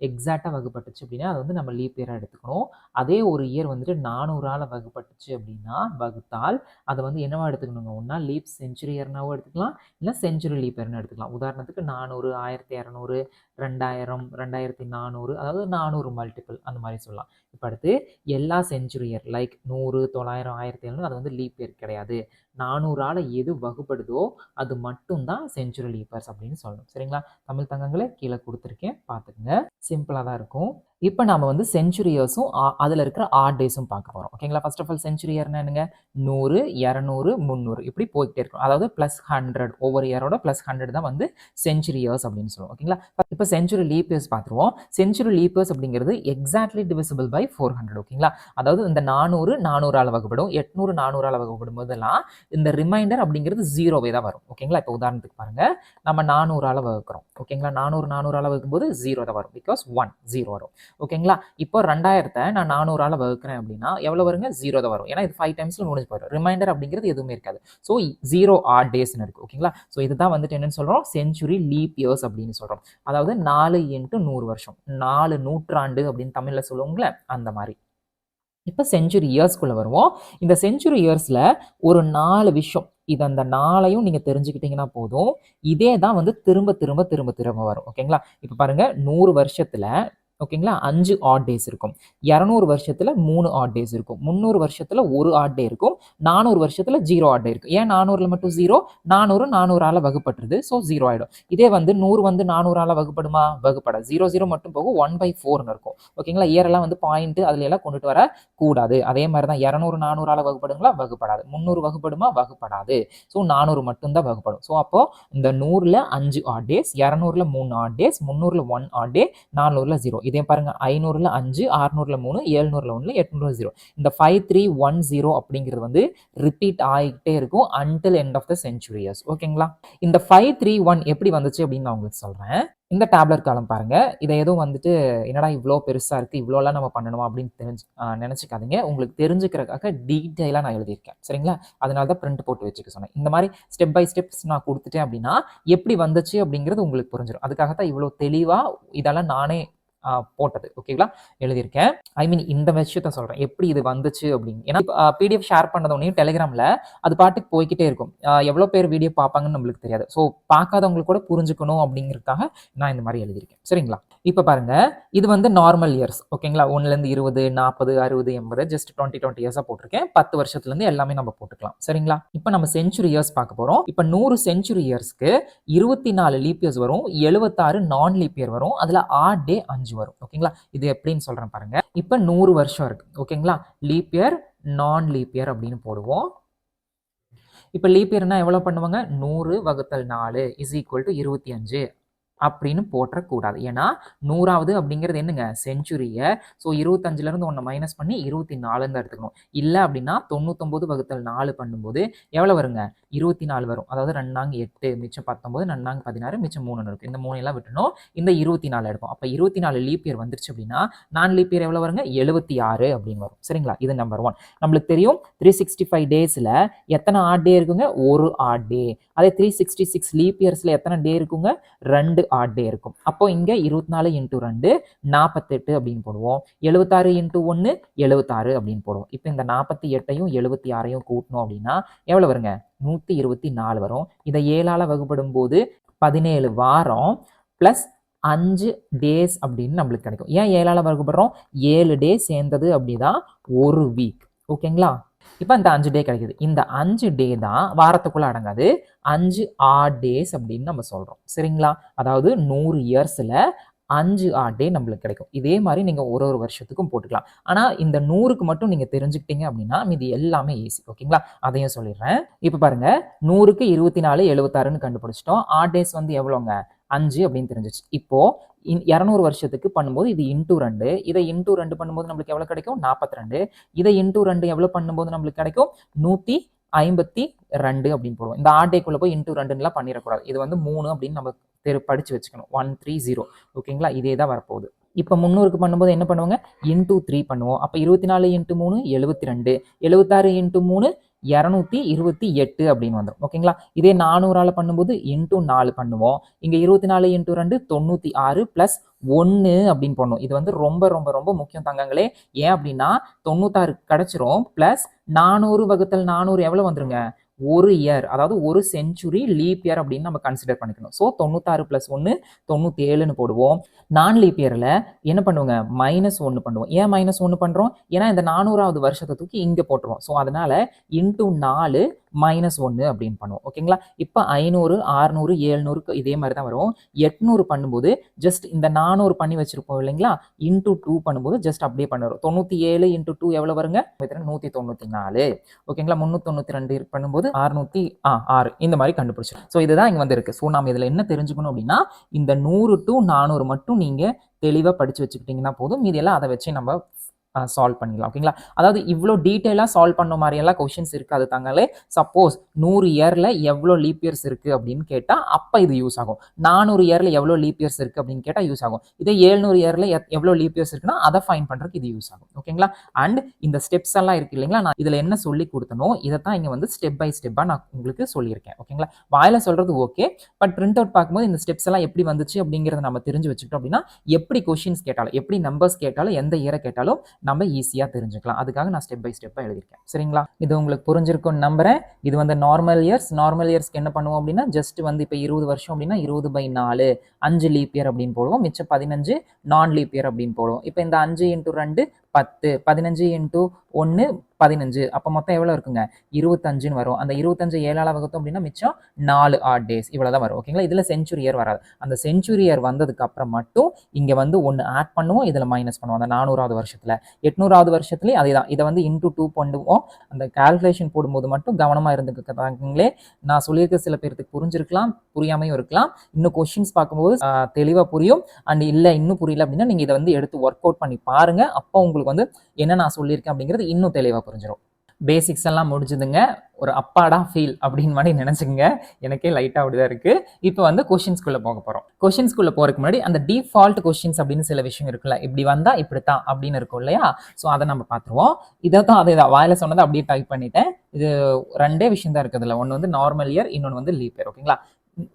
எக்ஸாக்டா வகுப்பட்டுச்சு அப்படின்னா அது வந்து நம்ம லீப் இயரா எடுத்துக்கணும். அதே ஒரு இயர் வந்துட்டு 400ஆல வகுப்பட்டுச்சு அப்படின்னா வகுத்தால் அதை வந்து என்னவா எடுத்துக்கணுங்க? ஒன்னா லீப் செஞ்சுரி இயர்னாவும் எடுத்துக்கலாம், இல்லை செஞ்சுரி லீப் இயர்னு எடுத்துக்கலாம். உதாரணத்துக்கு 400, 1200, 2000, 2400, அதாவது 400 மல்டிபிள் அந்த மாதிரி சொல்லலாம். இப்போ அடுத்து எல்லா செஞ்சுரி இயர் லைக் 100, 900, 1700 அது வந்து லீப் இயர் கிடையாது. 400ஆல எது வகுப்படுதோ அது மட்டும்தான் செஞ்சுரி லீப் இயர்ஸ் அப்படின்னு சொல்லணும். சரிங்களா? தமிழ் தங்கங்களே கீழே கொடுத்துருக்கேன், பார்த்துக்குங்க. சிம்பிளாக தான் இருக்கும். இப்போ நாம வந்து செஞ்சுரி இயர்ஸும் அதில் இருக்கிற ஆட் டேஸும் பார்க்க போகிறோம். ஓகேங்களா? ஃபர்ஸ்ட் ஆஃப் ஆல் செஞ்சுரி இயர்னா என்னங்க? 100, 200, 300 இப்படி போய்கிட்டே இருக்கும். அதாவது +100 ஒவ்வொரு இயரோட +100 தான் வந்து செஞ்சுரி இயர்ஸ் அப்படின்னு சொல்லுவோம். ஓகேங்களா? இப்போ செஞ்சுரி லீப் இயர்ஸ் பார்த்துருவோம். செஞ்சுரி லீப் இயர்ஸ் அப்படிங்கிறது எக்ஸாக்ட்லி டிவிசிபிள் பை 400. ஓகேங்களா? அதாவது இந்த 400 400ஆல் வகுப்படும், 800 400ஆல் வகுப்படும் போதெல்லாம் இந்த ரிமைண்டர் அப்படிங்கிறது 0வே தான் வரும். ஓகேங்களா? இப்போ உதாரணத்துக்கு பாருங்க, நம்ம 400ஆல் வகுக்கிறோம். ஓகேங்களா? 400 400ஆல் வகுக்கும்போது 0 தான் வரும். பிகாஸ் 1 0 வரும். ஓகேங்களா? இப்போ 2000 நான் 400ஆல் வகுக்கிறேன் அப்படின்னா எவ்வளோ வருங்க? 0 தான் வரும். ஏன்னா இது 5 டைம்ஸ்ல முடிஞ்சு போயிடும். ரிமைண்டர் அப்படிங்கிறது எதுவுமே இருக்காது. ஸோ 0 ஆட் டேஸ்ன்னு இருக்கு. ஓகேங்களா? ஸோ இதுதான் வந்துட்டு என்னன்னு சொல்றோம்? செஞ்சுரி லீப் இயர்ஸ் அப்படின்னு சொல்றோம். அதாவது 4 × 100 வருஷம், 4 நூற்றாண்டு அப்படின்னு தமிழ்ல சொல்லுவோங்களே அந்த மாதிரி. இப்போ செஞ்சுரி இயர்ஸ்குள்ள வருவோம். இந்த செஞ்சுரி இயர்ஸ்ல ஒரு 4 விஷயம், இது அந்த 4ஐயும் நீங்க தெரிஞ்சுக்கிட்டீங்கன்னா போதும். இதே தான் வந்து திரும்ப திரும்ப திரும்ப திரும்ப வரும். ஓகேங்களா? இப்போ பாருங்க, 100 வருஷத்துல ஓகேங்களா 5 ஆட் டேஸ் இருக்கும். 200 வருஷத்துல 3 ஆட் டேஸ் இருக்கும். 300 வருஷத்துல 1 ஆட் டே இருக்கும். 400 வருஷத்துல 0 ஆட் டே இருக்கு. ஏன் 400ல மட்டும் 0? 400 400ஆல வகுப்பட்டுருது. ஸோ 0 ஆயிடும். இதே வந்து 100 வந்து 400ஆல வகுப்படுமா? வகுப்படாது. 0 மட்டும் போகும். 1/4ன்னு இருக்கும். ஓகேங்களா? இயரெல்லாம் வந்து பாயிண்ட் அதுல எல்லாம் கொண்டுட்டு வர கூடாது. அதே மாதிரி தான் 200 400ஆல வகுப்படுங்களா? வகுப்படாது. 300 வகுப்படுமா? வகுப்படாது. ஸோ 400 மட்டும் தான் வகுப்படும். ஸோ அப்போ இந்த 100ல 5 ஆட் டேஸ், 200ல 3 ஆட் டேஸ், 300ல 1 ஆட் டே, 400ல 0. இதே பாருங்க, 500ல 5, 600ல 3, 700ல 1, 800ல 0. இந்த 5310 அப்படிங்கிறது வந்து ரிப்பீட் ஆகிட்டே இருக்கும் until end of the century years. ஓகேங்களா? இந்த 531 எப்படி வந்துச்சு அப்படின்னு நான் உங்களுக்கு சொல்றேன். இந்த டேப்லெட் காலம் பாருங்க. இதை எதுவும் வந்துட்டு என்னடா இவ்வளோ பெருசா இருக்கு, இவ்வளோலாம் நம்ம பண்ணணுமா அப்படின்னு நினைச்சுக்காதீங்க. உங்களுக்கு தெரிஞ்சுக்கிறதுக்காக டீட்டெயிலாக நான் எழுதியிருக்கேன். சரிங்களா? அதனால தான் பிரிண்ட் போட்டு வச்சுக்க சொன்னேன். இந்த மாதிரி ஸ்டெப் பை ஸ்டெப்ஸ் நான் கொடுத்துட்டேன் அப்படின்னா எப்படி வந்துச்சு அப்படிங்கிறது உங்களுக்கு புரிஞ்சிடும். அதுக்காகத்தான் இவ்வளோ தெளிவாக இதெல்லாம் நானே போட்டது. ஓகேங்களா? எழுதியிருக்கேன். ஐ மீன் இந்த விஷயத்த சொல்றேன், எப்படி இது வந்துச்சு அப்படின்னு. ஏன்னா பிடிஎஃப் ஷேர் பண்ணதோடனையும் டெலிகிராம்ல அது பாட்டுக்கு போய்கிட்டே இருக்கும். எவ்வளோ பேர் வீடியோ பார்ப்பாங்கன்னு நம்மளுக்கு தெரியாது. ஸோ பார்க்காதவங்களுக்கு கூட புரிஞ்சுக்கணும் அப்படிங்கிறதுக்காக நான் இந்த மாதிரி எழுதியிருக்கேன். சரிங்களா? இப்போ பாருங்க, இது வந்து நார்மல் இயர்ஸ். ஓகேங்களா? 1லேருந்து 20, 40, 60, 80 ஜஸ்ட் 20 இயர்ஸாக போட்டிருக்கேன். 10 வருஷத்துலேருந்து எல்லாமே நம்ம போட்டுக்கலாம். சரிங்களா? இப்போ நம்ம செஞ்சுரி இயர்ஸ் பார்க்க போகிறோம். இப்போ 100 செஞ்சுரி இயர்ஸ்க்கு 24 லீப் இயர்ஸ் வரும், 76 நான் லீப் இயர் வரும். அதில் ஆட் டே 5 வரும். ஓகேங்களா? இது எப்படின்னு சொல்றேன் பாருங்க. இப்போ 100 வருஷம் இருக்கு. ஓகேங்களா? லீப் இயர், நான் லீப் இயர் அப்படின்னு போடுவோம். இப்போ லீப் இயர்னா எவ்வளவு பண்ணுவாங்க? 100 × 4 = 25 அப்படின்னு போட்டக்கூடாது. ஏன்னா 100வது அப்படிங்கிறது என்னங்க? செஞ்சுரியை. ஸோ 25லேருந்து 1 மைனஸ் பண்ணி 24 தான் எடுத்துக்கணும். இல்லை அப்படின்னா 99 × 4 பண்ணும்போது எவ்வளோ வருங்க? 24 வரும். அதாவது 2 நாங்க 8, மிச்சம் 19, 2 நாங்க 16, மிச்சம் 3 இருக்கு. இந்த 3 எல்லாம் விட்டணும். இந்த 24 எடுப்போம். அப்போ 24 லீப் இயர் வந்துருச்சு அப்படின்னா நான் லீப் இயர் எவ்வளோ வருங்க? 76 அப்படின்னு வரும். சரிங்களா? இது நம்பர் 1. நம்மளுக்கு தெரியும் 365 டேஸில் எத்தனை ஆட் டே இருக்குங்க? ஒரு ஆட் டே. அதே 366 லீப் இயர்ஸில் எத்தனை டே இருக்குங்க? 2 ஆட் டே இருக்கும். அப்போ இங்க 24 × 2 48 அப்படின்னு போடுவோம். 76 × 1 76 அப்படின்னு போடுவோம். இப்போ இந்த 48ஐயும் 76ஐயும் கூட்டணும் அப்படின்னா எவ்வளவு வருங்க? 124 வரும். இதை 7ஆல வகுப்படும் போது 17 வாரம் பிளஸ் 5 டேஸ் அப்படின்னு நம்மளுக்கு கிடைக்கும். ஏன் 7ஆல வகுப்படுறோம்? 7 டே சேர்ந்தது அப்படிதான் ஒரு வீக். ஓகேங்களா? இப்போ இந்த 5 டே கிடைக்குது. இந்த 5 டே தான் வாரத்துக்குள்ள அடங்காது. 5 ஆட் டேஸ் அப்படின்னு நம்ம சொல்றோம். சரிங்களா? அதாவது 100 இயர்ஸ்ல 5 ஆட் டே நம்மளுக்கு கிடைக்கும். இதே மாதிரி நீங்க ஒரு ஒரு வருஷத்துக்கும் போட்டுக்கலாம். ஆனா இந்த 100க்கு மட்டும் நீங்க தெரிஞ்சுக்கிட்டீங்க அப்படின்னா மீதி எல்லாமே ஈஸி. ஓகேங்களா? அதையும் சொல்லிடுறேன். இப்போ பாருங்க, 100க்கு 24 76ன்னு கண்டுபிடிச்சிட்டோம். ஆட் டேஸ் வந்து எவ்வளோங்க? 5 அப்படின்னு தெரிஞ்சிச்சு. இப்போ 200 வருஷத்துக்கு பண்ணும்போது இது இன்டூ 2, இதை இன்டூ 2 பண்ணும்போது நம்மளுக்கு எவ்வளவு கிடைக்கும்? 42. இதை இன்டூ 2 எவ்வளவு பண்ணும்போது நம்மளுக்கு கிடைக்கும்? 152 அப்படின்னு போடுவோம். இந்த ஆட் டேக்குள்ள போய் இன்டூ 2லாம் பண்ணிடக்கூடாது. இது வந்து 3 அப்படின்னு நம்ம படிச்சு வச்சுக்கணும். 130. ஓகேங்களா? இதே தான் வரப்போகுது. இப்போ 300க்கு பண்ணும்போது என்ன பண்ணுவாங்க? இன்டூ 3 பண்ணுவோம். அப்போ 24 × 3 72, 76 × 3 228 அப்படின்னு வந்துடும். ஓகேங்களா? இதே 400ஆல பண்ணும்போது இன்டூ 4 பண்ணுவோம். இங்க 24 × 2 96 பிளஸ் 1 அப்படின்னு பண்ணும். இது வந்து ரொம்ப ரொம்ப ரொம்ப முக்கியம் தங்கங்களே. ஏன் அப்படின்னா 96 கிடைச்சிரும். பிளஸ் 400 × 400 எவ்வளவு வந்துருங்க? ஒரு இயர், அதாவது ஒரு செஞ்சுரி லீப் இயர் அப்படின்னு நம்ம கன்சிடர் பண்ணிக்கணும். ஸோ 96 + 1 97ன்னு போடுவோம். நான் லீப் இயரில் என்ன பண்ணுவோங்க, -1 பண்ணுவோம். ஏன் -1 பண்ணுறோம்? ஏன்னா இந்த 400வது வருஷத்தை தூக்கி இங்கே போட்டுருவோம். ஸோ அதனால இன்டூ 4 -1 அப்படின்னு பண்ணுவோம். ஓகேங்களா? இப்போ 500, 600, 700 இதே மாதிரி தான் வரும். 800 பண்ணும்போது ஜஸ்ட் இந்த 400 பண்ணி வச்சிருப்போம் இல்லைங்களா, இன்டூ 2 பண்ணும்போது ஜஸ்ட் அப்படியே பண்ணுறோம். 97 × 2 எவ்வளோ வருங்க? 194. ஓகேங்களா? 392 பண்ணும்போது 606 இந்த மாதிரி கண்டுபிடிச்சிடும். ஸோ இதுதான் இங்கே வந்து இருக்கு. ஸோ நம்ம இதில் என்ன தெரிஞ்சுக்கணும் அப்படின்னா, இந்த 100 to 400 மட்டும் நீங்க தெளிவாக படிச்சு வச்சுக்கிட்டீங்கன்னா போதும். மீதி எல்லாம் அதை வச்சு நம்ம சால்வ் பண்ணிடலாம். ஓகேங்களா? அதாவது இவ்வளோ டீட்டெயிலாக சால்வ் பண்ண மாதிரியெல்லாம் கொஷின்ஸ் இருக்காது தாங்களே. சப்போஸ் 100 இயரில் எவ்வளோ லீப் இயர்ஸ் இருக்குது அப்படின்னு கேட்டால் அப்போ இது யூஸ் ஆகும். 400 இயரில் எவ்வளோ லீப் இயர்ஸ் இருக்குது அப்படின்னு கேட்டால் யூஸ் ஆகும். இதே 700 இயரில் எவ்வளோ லீப் இயர்ஸ் இருக்குன்னா அதை ஃபைன் பண்ணுறதுக்கு இது யூஸ் ஆகும். ஓகேங்களா? அண்ட் இந்த ஸ்டெப்ஸ் எல்லாம் இருக்கு இல்லைங்களா, நான் இதில் என்ன சொல்லி கொடுத்தனோ இதை தான் இங்கே வந்து ஸ்டெப் பை ஸ்டெப்பாக நான் உங்களுக்கு சொல்லியிருக்கேன். ஓகேங்களா? வாயில சொல்கிறது ஓகே, பட் பிரிண்ட் அவுட் பார்க்கும்போது இந்த ஸ்டெப்ஸ் எல்லாம் எப்படி வந்துச்சு அப்படிங்கிறத நம்ம தெரிஞ்சு வச்சுக்கிட்டோம் அப்படின்னா எப்படி கொஷின்ஸ் கேட்டாலும், எப்படி நம்பர்ஸ் கேட்டாலும், எந்த இயரை கேட்டாலும் நம்ம ஈஸியாக தெரிஞ்சுக்கலாம். அதுக்காக நான் ஸ்டெப் பை ஸ்டெப்பாக எழுதியிருக்கேன். சரிங்களா? இது உங்களுக்கு புரிஞ்சிருக்கும்னு நம்புறேன். இது வந்து நார்மல் இயர்ஸ்க்கு என்ன பண்ணுவோம் அப்படின்னா, ஜஸ்ட் வந்து இப்போ 20 வருஷம் அப்படின்னா 20/4 5 லீப் இயர் அப்படின்னு போடுவோம். மிச்சம் 15 நான் லீப் இயர் அப்படின்னு போடுவோம். இப்போ இந்த 5 × 2 10, 15 × 1 15, அப்போ மொத்தம் எவ்வளோ இருக்குங்க, 25ன்னு வரும். அந்த 25 7ஆல் வகுத்தோம் அப்படின்னா மிச்சம் 4 ஆட் டேஸ் இவ்வளோ தான் வரும். ஓகேங்களா? இதில் செஞ்சுரி இயர் வராது. அந்த செஞ்சுரி இயர் வந்ததுக்கு அப்புறம் மட்டும் இங்கே வந்து ஒன்று ஆட் பண்ணுவோம், இதில் மைனஸ் பண்ணுவோம். அந்த 400வது வருஷத்தில் 800வது வருஷத்துலேயும் அதே தான். இதை வந்து இன்டூ 2 பண்ணுவோம். அந்த கால்குலேஷன் போடும்போது மட்டும் கவனமாக இருந்துக்கிட்டாங்களே. நான் சொல்லியிருக்க சில பேருக்கு புரிஞ்சிருக்கலாம், புரியாமையும் இருக்கலாம். இன்னும் கொஷின்ஸ் பார்க்கும்போது தெளிவாக புரியும். அண்ட் இல்லை இன்னும் புரியல அப்படின்னா நீங்கள் இதை வந்து எடுத்து ஒர்க் அவுட் பண்ணி பாருங்கள். அப்போ உங்களுக்கு வந்து என்ன நான் சொல்லியிருக்கேன் அப்படிங்கிறது இன்னும் தெளிவாக புரிஞ்சிடும். பேசிக்ஸ் எல்லாம் முடிஞ்சுதுங்க. ஒரு அப்பாடா ஃபீல் அப்படின்னு மாதிரி நினச்சிங்க. எனக்கே லைட்டாக அப்படிதான் இருக்குது. இப்போ வந்து கொஷின்ஸ்குள்ளே போக போகிறோம். கொஷின்ஸ்குள்ளே போகிறதுக்கு முன்னாடி அந்த டிஃபால்ட் கொஷின்ஸ் அப்படின்னு சில விஷயம் இருக்குல்ல, இப்படி வந்தால் இப்படித்தான் அப்படின்னு இருக்கும் இல்லையா, ஸோ அதை நம்ம பார்த்துருவோம். இதை தான் அதே தான் வாயில சொன்னதை அப்படியே டைப் பண்ணிட்டேன். இது ரெண்டே விஷயம் தான் இருக்குதுல்ல, ஒன்று வந்து நார்மல் இயர், இன்னொன்று வந்து லீப் இயர். ஓகேங்களா?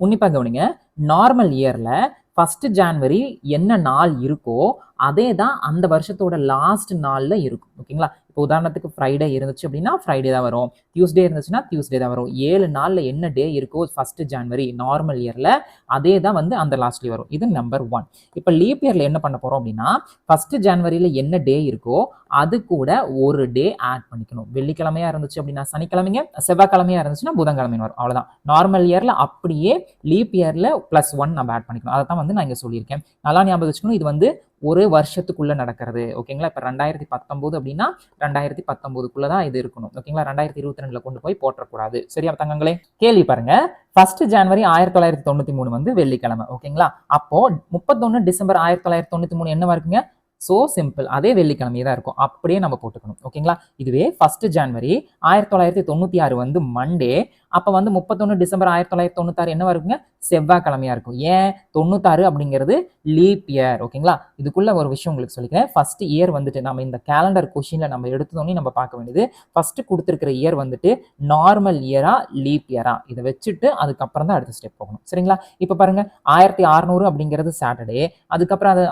உன்னிப்பாக கவனிங்க. நார்மல் இயரில் 1 ஜான்வரி என்ன நாள் இருக்கோ அதே தான் அந்த வருஷத்தோட லாஸ்ட் நாளில் இருக்கும். ஓகேங்களா? இப்போ உதாரணத்துக்கு ஃப்ரைடே இருந்துச்சு அப்படின்னா ஃப்ரைடே தான் வரும். டியூஸ்டே இருந்துச்சுன்னா டியூஸ்டே தான் வரும். 7 நாளில் என்ன டே இருக்கோ 1 ஜான்வரி நார்மல் இயரில் அதே தான் வந்து அந்த லாஸ்ட்லேயே வரும். இது நம்பர் 1. இப்போ லீப் இயரில் என்ன பண்ண போகிறோம் அப்படின்னா 1 ஜான்வரியில் என்ன டே இருக்கோ அது கூட ஒரு டே ஆட் பண்ணிக்கணும். வெள்ளிக்கிழமையாக இருந்துச்சு அப்படின்னா சனிக்கிழமைங்க, செவ்வாய்க்கிழமையாக இருந்துச்சுன்னா புதன்கிழமை வரும். அவ்வளோதான். நார்மல் இயரில் அப்படியே லீப் இயரில் +1 நம்ம ஆட் பண்ணிக்கணும். அதை தான் வந்து நான் இங்கே சொல்லியிருக்கேன். நல்லா ஞாபகம் வச்சுக்கணும். இது வந்து ஒரு வருஷத்துக்குள்ள நடக்கிறது. ஓகேங்களா? இப்போ 2019 அப்படின்னா 2019க்குள்ள தான் இது இருக்கணும். ஓகேங்களா? 2022ல கொண்டு போய் போட்டக்கூடாது. சரியா தங்கங்களே? கேள்வி பாருங்க. 1 ஜான்வரி 1993 வந்து வெள்ளிக்கிழமை. ஓகேங்களா? அப்போ 31 டிசம்பர் 1993 என்னவா இருக்குங்க? ஸோ சிம்பிள், அதே வெள்ளிக்கிழமையே தான் இருக்கும். அப்படியே நம்ம போட்டுக்கணும். ஓகேங்களா? இதுவே 1 ஜான்வரி 1996 வந்து மண்டே. அப்போ வந்து 31 டிசம்பர் 1996 என்னவா இருக்குங்க? செவ்வாய்க்கிழமையா இருக்கும். ஏன்? 96 அப்படிங்கிறது லீப் இயர். ஓகேங்களா? இதுக்குள்ள ஒரு விஷயம் உங்களுக்கு சொல்லிக்கிறேன். ஃபர்ஸ்ட் இயர் வந்துட்டு நம்ம இந்த கேலண்டர் கொஷின்ல நம்ம எடுத்தோன்னே நம்ம பார்க்க வேண்டியது ஃபர்ஸ்ட் கொடுத்துருக்கிற இயர் வந்துட்டு நார்மல் இயரா லீப் இயரா, இதை வச்சுட்டு அதுக்கப்புறம் தான் அடுத்த ஸ்டெப் போகணும். சரிங்களா? இப்போ பாருங்க, 1600 அப்படிங்கிறது சாட்டர்டே. அதுக்கப்புறம் அது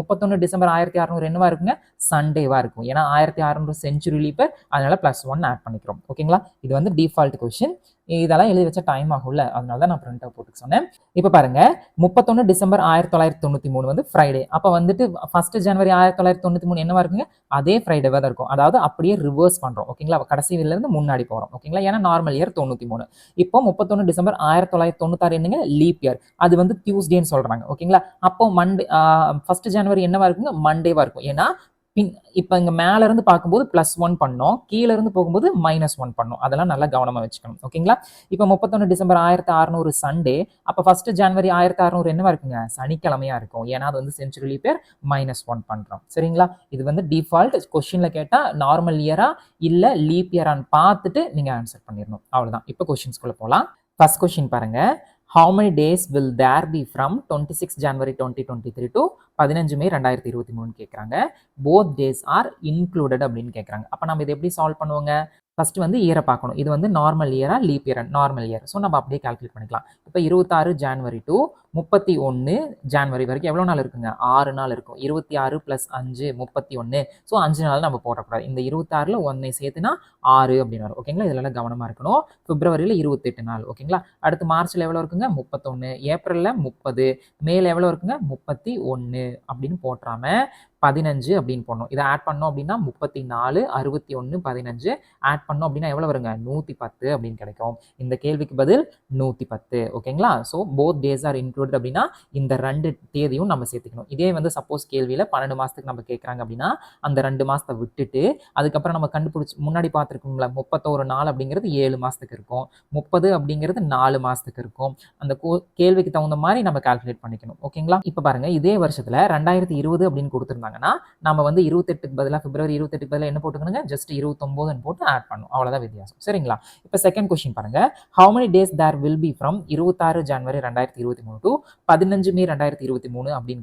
31 டிசம்பர் 1600 என்னவா இருக்குங்க? சண்டேவா இருக்கும். ஏன்னா 1600 செஞ்சுரி லீப், அதனால +1 ஆட் பண்ணிக்கிறோம். ஓகேங்களா? இது வந்து டிஃபால்ட் கொஷின். இதெல்லாம் எழுதி வச்ச டைம் ஆகும்ல, அதனால தான் நான் பிரிண்ட் அவுட் போட்டு சொன்னேன். இப்போ பாருங்க, 31 டிசம்பர் 1993 வந்து ஃப்ரைடே. அப்போ வந்துட்டு 1 ஜனவரி 1993 என்னவா இருக்குங்க? அதே ஃப்ரைடேவா தான் இருக்கும். அதாவது அப்படியே ரிவர்ஸ் பண்றோம். ஓகேங்களா? கடைசியில இருந்து முன்னாடி போறோம். ஓகேங்களா? ஏன்னா நார்மல் இயர் 93. இப்போ 31 டிசம்பர் 1996 என்னங்க? Leap year. அது வந்து டியூஸ்டேன்னு சொல்றாங்க. ஓகேங்களா? அப்போ மண்டே 1 ஜனவரி என்னவா இருக்குங்க? மண்டேவா இருக்கும். ஏன்னா இப்போ இங்கே மேலே இருந்து பார்க்கும்போது +1 பண்ணோம், கீழே இருந்து போகும்போது -1 பண்ணோம். அதெல்லாம் நல்லா கவனமாக வச்சுக்கணும். ஓகேங்களா? இப்போ 31 டிசம்பர் 1600 சண்டே. அப்போ 1 ஜனவரி 1600 என்னவா இருக்குங்க? சனிக்கிழமையா இருக்கும். ஏன்னா அது வந்து செஞ்சுரி லீப் இயர், -1 பண்ணுறோம். சரிங்களா? இது வந்து டிஃபால்ட் கொஸ்டினில் கேட்டால் நார்மல் இயரா இல்லை லீப் இயரான்னு பார்த்துட்டு நீங்கள் ஆன்சர் பண்ணிடணும். அவ்வளோதான். இப்போ கொஸ்டின்ஸ்குள்ளே போகலாம். ஃபர்ஸ்ட் கொஸ்டின் பாருங்க. How many days will there be from 26 January 2023 to 15 May 2023 கேட்குறாங்க. Both days are included அப்படின்னு கேட்குறாங்க. அப்போ நம்ம இதை எப்படி சால்வ் பண்ணுவோங்க? ஃபர்ஸ்ட் வந்து இயரை பார்க்கணும். இது வந்து நார்மல் இயரா லீப் இயரா? Normal year. ஸோ நம்ம அப்படியே கால்குலேட் பண்ணிக்கலாம். இப்போ 26 ஜான்வரி டு 31 ஜான்வரி வரைக்கும் எவ்வளோ நாள் இருக்குங்க? 6 நாள் இருக்கும். 26 + 5 31. ஸோ 5 நாள் நம்ம போடக்கூடாது. இந்த 26ல் 1 சேர்த்துனா 6 அப்படின்னு வரும். ஓகேங்களா? இதெல்லாம் கவனமாக இருக்கணும். பிப்ரவரியில் 28 நாள். ஓகேங்களா? அடுத்து மார்ச்சில் எவ்வளோ இருக்குங்க? 31. ஏப்ரலில் 30. மேல எவ்வளோ இருக்குங்க? 31 அப்படின்னு போட்டுறாம 15 அப்படின்னு போடணும். இதை ஆட் பண்ணோம் அப்படின்னா 34, 61, 15 ஆட் பண்ணோம் அப்படின்னா எவ்வளோ வருங்க? 110 அப்படின்னு கிடைக்கும். இந்த கேள்விக்கு பதில் 110. ஓகேங்களா? So both days or included அப்படின்னா இந்த 2 தேதியும் நம்ம சேர்த்துக்கணும். இதே வந்து சப்போஸ் கேள்வியில் 12 மாதத்துக்கு நம்ம கேட்குறாங்க அப்படின்னா அந்த 2 மாதத்தை விட்டுட்டு அதுக்கப்புறம் நம்ம கண்டுபிடிச்சி முன்னாடி பார்த்துருக்கோம்ல 31 நாள் அப்படிங்கிறது 7 மாதத்துக்கு இருக்கும். 30 அப்படிங்கிறது 4 மாதத்துக்கு இருக்கும். அந்த கேள்விக்கு தகுந்த மாதிரி நம்ம கால்குலேட் பண்ணிக்கணும். ஓகேங்களா? இப்போ பாருங்க இதே வருஷத்தில் 2020 அப்படின்னு கொடுத்துருந்தாங்கன்னா நம்ம வந்து 28க்கு பதிலாக பிப்ரவரி 28க்கு பதிலாக என்ன போட்டுக்கணுங்க? ஜஸ்ட் 29 போட்டு ஆட் பண்ணும். அவ்வளோதான் வித்தியாசம். சரிங்களா? இப்போ செகண்ட் கொஸ்டின் பாருங்க. How many days there will be from 26 January 2023 to 15 May 2023 அப்படின்னு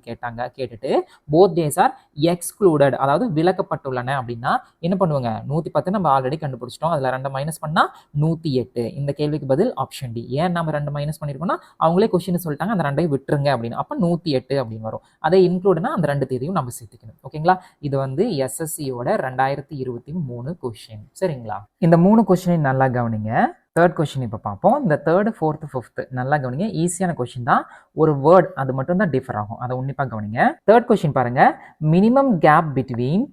கேட்டுட்டு போத் டேஸ் ஆர் எக்ஸ்க்ளூடட் அதாவது விலக்கப்பட்டுள்ளன அப்படின்னா என்ன பண்ணுவாங்க? 110 நம்ம ஆல்ரெடி கண்டுபிடிச்சிட்டோம். அதில் 2 மைனஸ் பண்ணா 108. இந்த கேள்விக்கு பதில் ஆப்ஷன் டி. ஏன் நம்ம 2 மைனஸ் பண்ணிருக்கோம்னா அவங்களே கொஸ்டின் சொல்லிட்டாங்க அந்த 2ஐயும் விட்டுருங்க அப்படின்னு. அப்போ 108 அப்படின்னு வரும். அதை இன்க்ளூடுனா அந்த 2 தேதியும் நம்ம சேர்த்துக்கணும். ஓகேங்களா? இது வந்து எஸ்எஸ்சியோட 2023 கொஸ்டின். சரிங்களா? இந்த 3 கொஸ்டினையும் நல்லா கவனிங்க. தேர்ட் கொஸ்டின் இப்போ பார்ப்போம். இந்த தேர்டு, ஃபோர்த்து, ஃபிஃப்த்து நல்லா கவனிங்க. ஈஸியான கொஸ்டின் தான். ஒரு வேர்ட் அது மட்டும் தான் டிஃபர் ஆகும். அதை உன்னிப்பாக கவனிங்க. தேர்ட் கொஸ்டின் பாருங்க. Minimum gap between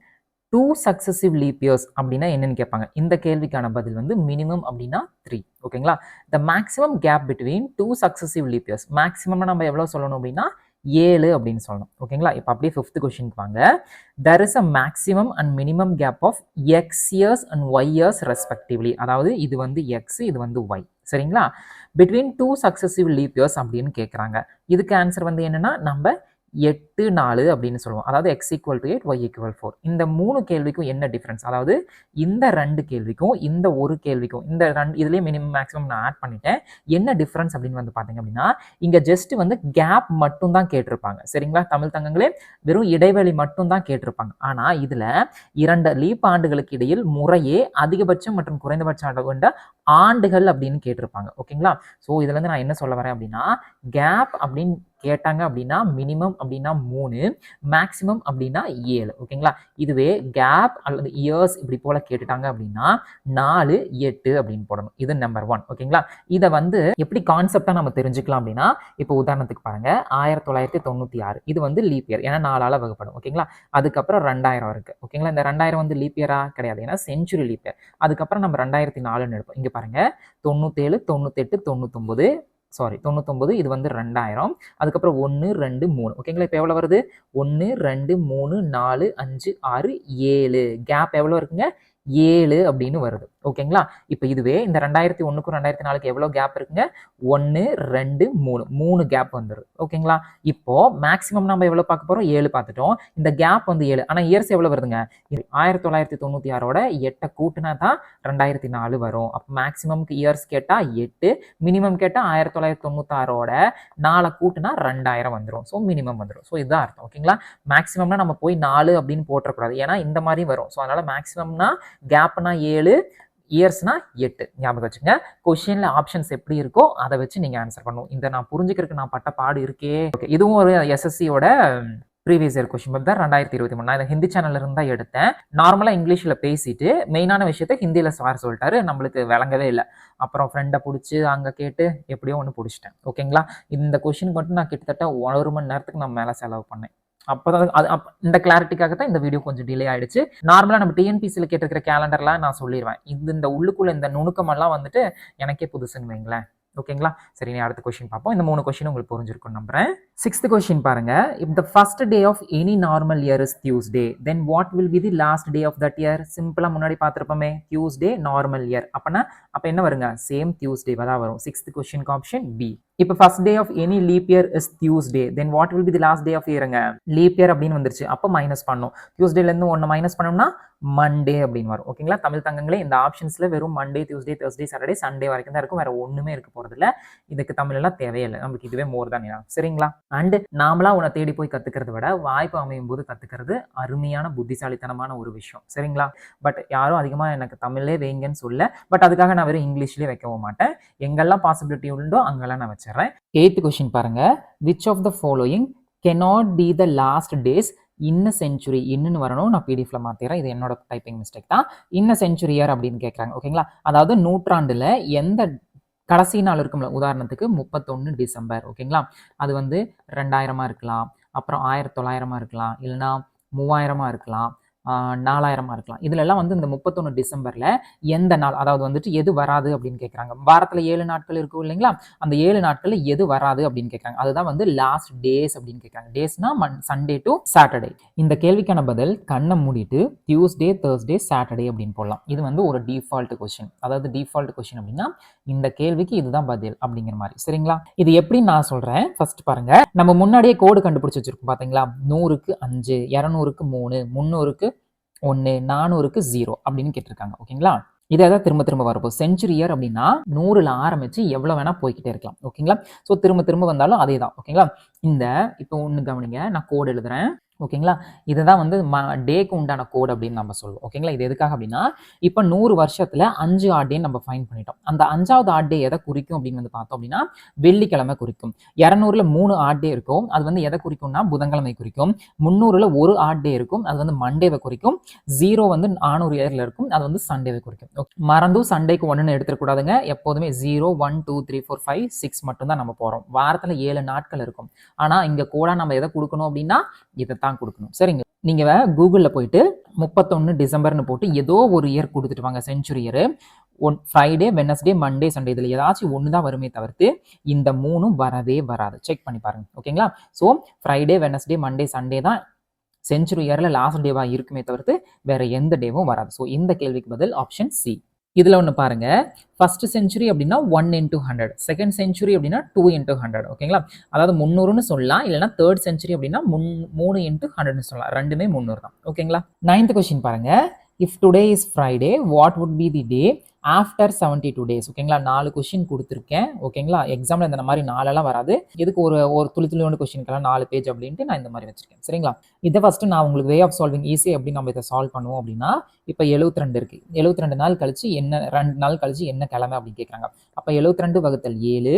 2 successive leap years அப்படின்னா என்னன்னு கேட்பாங்க. இந்த கேள்விக்கான பதில் வந்து மினிமம் அப்படின்னா 3. ஓகேங்களா? The maximum gap between 2 successive leap years maximum நம்ம எவ்வளோ சொல்லணும் அப்படின்னா 7 அப்படின்னு சொல்லணும். ஓகேங்களா? இப்போ அப்படியே ஃபிஃப்த் கொஸ்டினுக்கு வாங்க. there is a maximum and minimum gap of x years and y years respectively. அதாவது இது வந்து x, இது வந்து y. சரிங்களா? between 2 successive leap years அப்படின்னு கேட்குறாங்க. இதுக்கு ஆன்சர் வந்து என்னன்னா நம்ம 8 4 அப்படின்னு சொல்லுவோம். அதாவது x = 8, y = 4. இந்த 3 கேள்விக்கும் என்ன டிஃபரன்ஸ்? அதாவது இந்த 2 கேள்விக்கும் இந்த ஒரு கேள்விக்கும் இந்த இதுலயே மினிமம் மேக்ஸிமம் நான் ஆட் பண்ணிட்டேன். என்ன டிஃபரன்ஸ் அப்படின்னு வந்து பார்த்தீங்க அப்படின்னா இங்க ஜஸ்ட் வந்து கேப் மட்டும் தான் கேட்டிருப்பாங்க. சரிங்களா? தமிழ் தங்கங்களே வெறும் இடைவெளி மட்டும் தான் கேட்டிருப்பாங்க. ஆனா இதுல 2 லீப் ஆண்டுகளுக்கு இடையில் முறையே அதிகபட்சம் மற்றும் குறைந்தபட்ச அளவு கொண்ட ஆண்டுகள் அப்படின்னு கேட்டிருப்பாங்க. ஓகேங்களா? ஸோ இதுல இருந்து நான் என்ன சொல்ல வரேன் அப்படின்னா கேப் அப்படின்னு கேட்டாங்க அப்படின்னா மினிமம் அப்படின்னா 3, மேக்ஸிமம் அப்படின்னா 7. ஓகேங்களா? இதுவே கேப் அல்லது இயர்ஸ் இப்படி போல கேட்டுட்டாங்க அப்படின்னா 4 8 அப்படின்னு போடணும். இது நம்பர் 1. ஓகேங்களா? இதை வந்து எப்படி கான்செப்டா நம்ம தெரிஞ்சுக்கலாம் அப்படின்னா இப்போ உதாரணத்துக்கு பாருங்க 1996 இது வந்து லீப் இயர். ஏன்னா 4ஆல வகுப்படும். ஓகேங்களா? அதுக்கப்புறம் 2000 இருக்கு. ஓகேங்களா? இந்த 2000 வந்து லீப் இயரா கிடையாது. ஏன்னா செஞ்சுரி லீப் இயர். அதுக்கப்புறம் நம்ம 2004ன்னு எடுப்போம். இங்க பாருங்க 97 98 99 இது வந்து 2000. அதுக்கப்புறம் 1 2 3. ஓகேங்களா? இப்போ எவ்வளோ வருது? 1 2 3 4 5 6 7. கேப் எவ்வளோ இருக்குங்க? 7 அப்படின்னு வருது. ஓகேங்களா? இப்போ இதுவே இந்த 2001க்கும் 2004க்கு எவ்வளோ கேப் இருக்குங்க? 1 2 3 கேப் வந்துடும். ஓகேங்களா? இப்போ மேக்ஸிமம் நம்ம எவ்வளோ பார்க்க போறோம்? 7 பார்த்துட்டோம். இந்த கேப் வந்து 7. ஆனால் இயர்ஸ் எவ்வளோ வருதுங்க? 1996ஓட 8 கூட்டினா தான் 2004 வரும். அப்போ மேக்ஸிமம்க்கு இயர்ஸ் கேட்டால் 8, மினிமம் கேட்டால் 1996ஓட 4 கூட்டினா 2000 வந்துடும். ஸோ மினிமம் வந்துடும். ஸோ இதுதான் அர்த்தம். ஓகேங்களா? மேக்ஸிமம்னா நம்ம போய் 4 அப்படின்னு போட்டக்கூடாது. ஏன்னா இந்த மாதிரி வரும். ஸோ அதனால மேக்ஸிமம்னா கேப்னா 7, இயர்ஸ்னா 8. ஞாபகம் வச்சுங்க. கொஸ்டின்ல ஆப்ஷன்ஸ் எப்படி இருக்கோ அதை வச்சு நீங்க ஆன்சர் பண்ணணும். இந்த நான் புரிஞ்சுக்கிறதுக்கு நான் பட்ட பாடு இருக்கே. ஓகே, இதுவும் ஒரு எஸ்எஸ்சியோட ப்ரீவியஸ் இயர் கொஸ்டின் பேப்பர் தான் 2023. நான் இதை ஹிந்தி சேனல்ல இருந்தா எடுத்தேன். நார்மலா இங்கிலீஷ்ல பேசிட்டு மெயினான விஷயத்த ஹிந்தியில சார் சொல்லிட்டாரு. நம்மளுக்கு விளங்கவே இல்லை. அப்புறம் ஃப்ரெண்டை பிடிச்சி அங்கே கேட்டு எப்படியோ ஒன்று பிடிச்சிட்டேன். ஓகேங்களா? இந்த கொஸ்டினுக்கு மட்டும் நான் கிட்டத்தட்ட 1 மணி நேரத்துக்கு நான் மேலே செலவு பண்ணேன். அப்போதான் அது இந்த கிளாரிட்டிக்காக தான் இந்த வீடியோ கொஞ்சம் டிலே ஆயிடுச்சு. நார்மலாக நம்ம டிஎன்பிசியில் கேட்டிருக்கிற கேலண்டர்லாம் நான் சொல்லிடுவேன். இந்த உள்ளுக்குள்ள இந்த நுணுக்கமெல்லாம் வந்துட்டு எனக்கே புதுசுன்னு வைங்களேன். ஓகேங்களா? சரி, நீ அடுத்த கொஸ்டின் பார்ப்போம். இந்த 3 கொஸ்டின் உங்களுக்கு புரிஞ்சிருக்கும் நம்புறேன். 6th கொஸ்டின் பாருங்க. If the first day of any normal year is Tuesday then what will be the last day of that year? சிம்பிளா முன்னாடி பார்த்துருப்போமே, டியூஸ்டே நார்மல் இயர். அப்ப என்ன வருங்க? சேம் டியூஸ்டே தான் வரும். 6th கொஸ்டினுக்கு ஆப்ஷன் பி. இப்போ first day of any leap year is Tuesday then what will be the last day of இயருங்க? லீப் இயர் அப்படின்னு வந்துருச்சு. அப்போ மைனஸ் பண்ணும். டியூஸ்டேலேருந்து 1 மைனஸ் பண்ணோம்னா மண்டே அப்படின்னு வரும். ஓகேங்களா? தமிழ் தங்கங்களே இந்த ஆப்ஷன்ஸ்ல வெறும் Monday, Tuesday, Thursday, Saturday, Sunday வரைக்கும் தான் இருக்கும். வேற ஒண்ணுமே இருக்க போறது இல்லை. இதுக்கு தமிழ் எல்லாம் தேவையில்லை. நமக்கு இதுவே மோர் தான். சரிங்களா? அண்ட் நாமளா உன்னை தேடி போய் கத்துக்கிறத விட வாய்ப்பு அமையும் போது கத்துக்கிறது அருமையான புத்திசாலித்தனமான ஒரு விஷயம். சரிங்களா? பட் யாரும் அதிகமா எனக்கு தமிழ்லே வைங்கன்னு சொல்ல. பட் அதுக்காக நான் வெறும் இங்கிலீஷ்லயே வைக்கவும் மாட்டேன். எங்கெல்லாம் பாசிபிலிட்டி உண்டோ அங்கெல்லாம் நான் வச்சிடுறேன். 8th கொஸ்டின் பாருங்க. Which of the following cannot be the last days in a century? இன்னுன்னு வரணும். நான் பிடிஎஃப்ல மாத்திடுறேன். இது என்னோட டைப்பிங் மிஸ்டேக் தான். in a century year அப்படின்னு கேட்குறாங்க. ஓகேங்களா? அதாவது நூற்றாண்டுல எந்த கடைசி நாள் இருக்கும்ல, உதாரணத்துக்கு 31 டிசம்பர். ஓகேங்களா? அது வந்து 2000 இருக்கலாம், அப்புறம் 1900 இருக்கலாம், இல்லைன்னா 3000 இருக்கலாம், 4000 இருக்கலாம். இதுல எல்லாம் வந்து இந்த 31 டிசம்பர்ல எந்த நாள், அதாவது வந்துட்டு எது வராது அப்படின்னு கேட்குறாங்க. வாரத்துல 7 நாட்கள் இருக்கும் இல்லைங்களா? அந்த 7 நாட்கள்ல எது வராது அப்படின்னு கேட்குறாங்க. அதுதான் வந்து லாஸ்ட் டேஸ் அப்படின்னு கேட்குறாங்க. டேஸ்னா சண்டே டு சாட்டர்டே. இந்த கேள்விக்கான பதில் கண்ணை மூடிட்டு டியூஸ்டே, தேர்ஸ்டே, சாட்டர்டே அப்படின்னு போடலாம். இது வந்து ஒரு டிஃபால்ட் கொஸ்டின். அதாவது டிஃபால்ட் கொஸ்டின் அப்படின்னா இந்த கேள்விக்கு இதுதான் பதில் அப்படிங்கிற மாதிரி. சரிங்களா? இது எப்படி நான் சொல்றேன், ஃபர்ஸ்ட் பாருங்க. நம்ம முன்னாடியே கோடு கண்டுபிடிச்சு வச்சிருக்கோம் பாத்தீங்களா? 100க்கு 5, 200க்கு 3, 300க்கு 1, 400க்கு 0 அப்படின்னு கேட்டிருக்காங்க. ஓகேங்களா? இதை தான் திரும்ப திரும்ப வரப்போ செஞ்சுரி இயர் அப்படின்னா 100ல ஆரம்பிச்சு எவ்வளவு வேணா போய்கிட்டே இருக்கலாம். ஓகேங்களா? ஸோ திரும்ப திரும்ப வந்தாலும் அதே தான். ஓகேங்களா? இந்த இப்போ ஒன்று கவனிங்க, நான் கோடு எழுதுறேன். ஓகேங்களா? இதுதான் வந்து டேக்கு உண்டான கோட் அப்படின்னு நம்ம சொல்லுவோம். ஓகேங்களா? இது எதுக்காக அப்படின்னா இப்போ 100 வருஷத்துல 5 ஆட் டே நம்ம ஃபைன் பண்ணிட்டோம். அந்த 5வது ஆட் டே எதை குறிக்கும் அப்படின்னு வந்து பார்த்தோம் அப்படின்னா வெள்ளிக்கிழமை குறிக்கும். 200ல 3 ஆட் டே இருக்கும், அது வந்து எதை குறிக்கும்னா புதன்கிழமை குறிக்கும். 300ல ஒரு ஆட் டே இருக்கும், அது வந்து மண்டேவை குறிக்கும். 0 வந்து 400 இயர்ல இருக்கும், அது வந்து சண்டேவை குறிக்கும். மறந்தும் சண்டேக்கு 1ன்னு எடுத்துக்கூடாதுங்க. எப்போதுமே 0, 1, 2, 3, 4, 5, 6 மட்டும் தான் நம்ம போறோம். வாரத்துல 7 நாட்கள் இருக்கும். ஆனா இங்க கோடா நம்ம எதை கொடுக்கணும் அப்படின்னா இதை கொடுக்கணும். சரிங்க? நீங்க கூகுள்ல போயிட்டு 31 டிசம்பர்னு போட்டு ஏதோ ஒரு இயர் கொடுத்துட்டு வாங்க. Century year. Friday, Wednesday, Monday, Sunday இதுல ஏதாச்சும் ஒன்று தான் வருமே தவிர்த்து இந்த 3ம் வரவே வராது. செக் பண்ணி பாருங்க. ஓகேங்களா? So Friday, Wednesday, Monday, Sunday தான் செஞ்சுரி இயர்ல லாஸ்ட் டேவா இருக்குமே தவிர்த்து வேற எந்த டேவும் வராது. ஸோ இந்த கேள்விக்கு பதில் ஆப்ஷன் சி. இதுல ஒன்று பாருங்க, ஃபர்ஸ்ட் செஞ்சுரி அப்படின்னா 1 into 100, செகண்ட் செஞ்சுரி அப்படின்னா 2 into 100. ஓகேங்களா? அதாவது 300ன்னு சொல்லலாம், இல்லைன்னா தேர்ட் செஞ்சுரி அப்படின்னா 3 into 100ன்னு சொல்லலாம். ரெண்டுமே 300 தான். ஓகேங்களா? 9th கொஸ்டின் பாருங்க. If today is Friday, what would be the day after 72 days? ஓகேங்களா? 4 கொஸ்டின் கொடுத்துருக்கேன். ஓகேங்களா? எக்ஸாம்ல இந்த மாதிரி 4 வராது. இதுக்கு ஒரு துளி கொஸ்டின்கெல்லாம் 4 பேஜ் அப்படின்ட்டு நான் இந்த மாதிரி வச்சிருக்கேன். சரிங்களா? இதை ஃபர்ஸ்ட் நான் உங்களுக்கு வே ஆஃப் சால்விங் ஈஸி எப்படி நம்ம இதை சால்வ் பண்ணுவோம் அப்படின்னா, இப்போ 72 இருக்கு. 72 நாள் கழிச்சு என்ன, 2 நாள் கழிச்சு என்ன கிழமை அப்படின்னு கேட்குறாங்க. அப்போ 72 வகுத்தல் 7,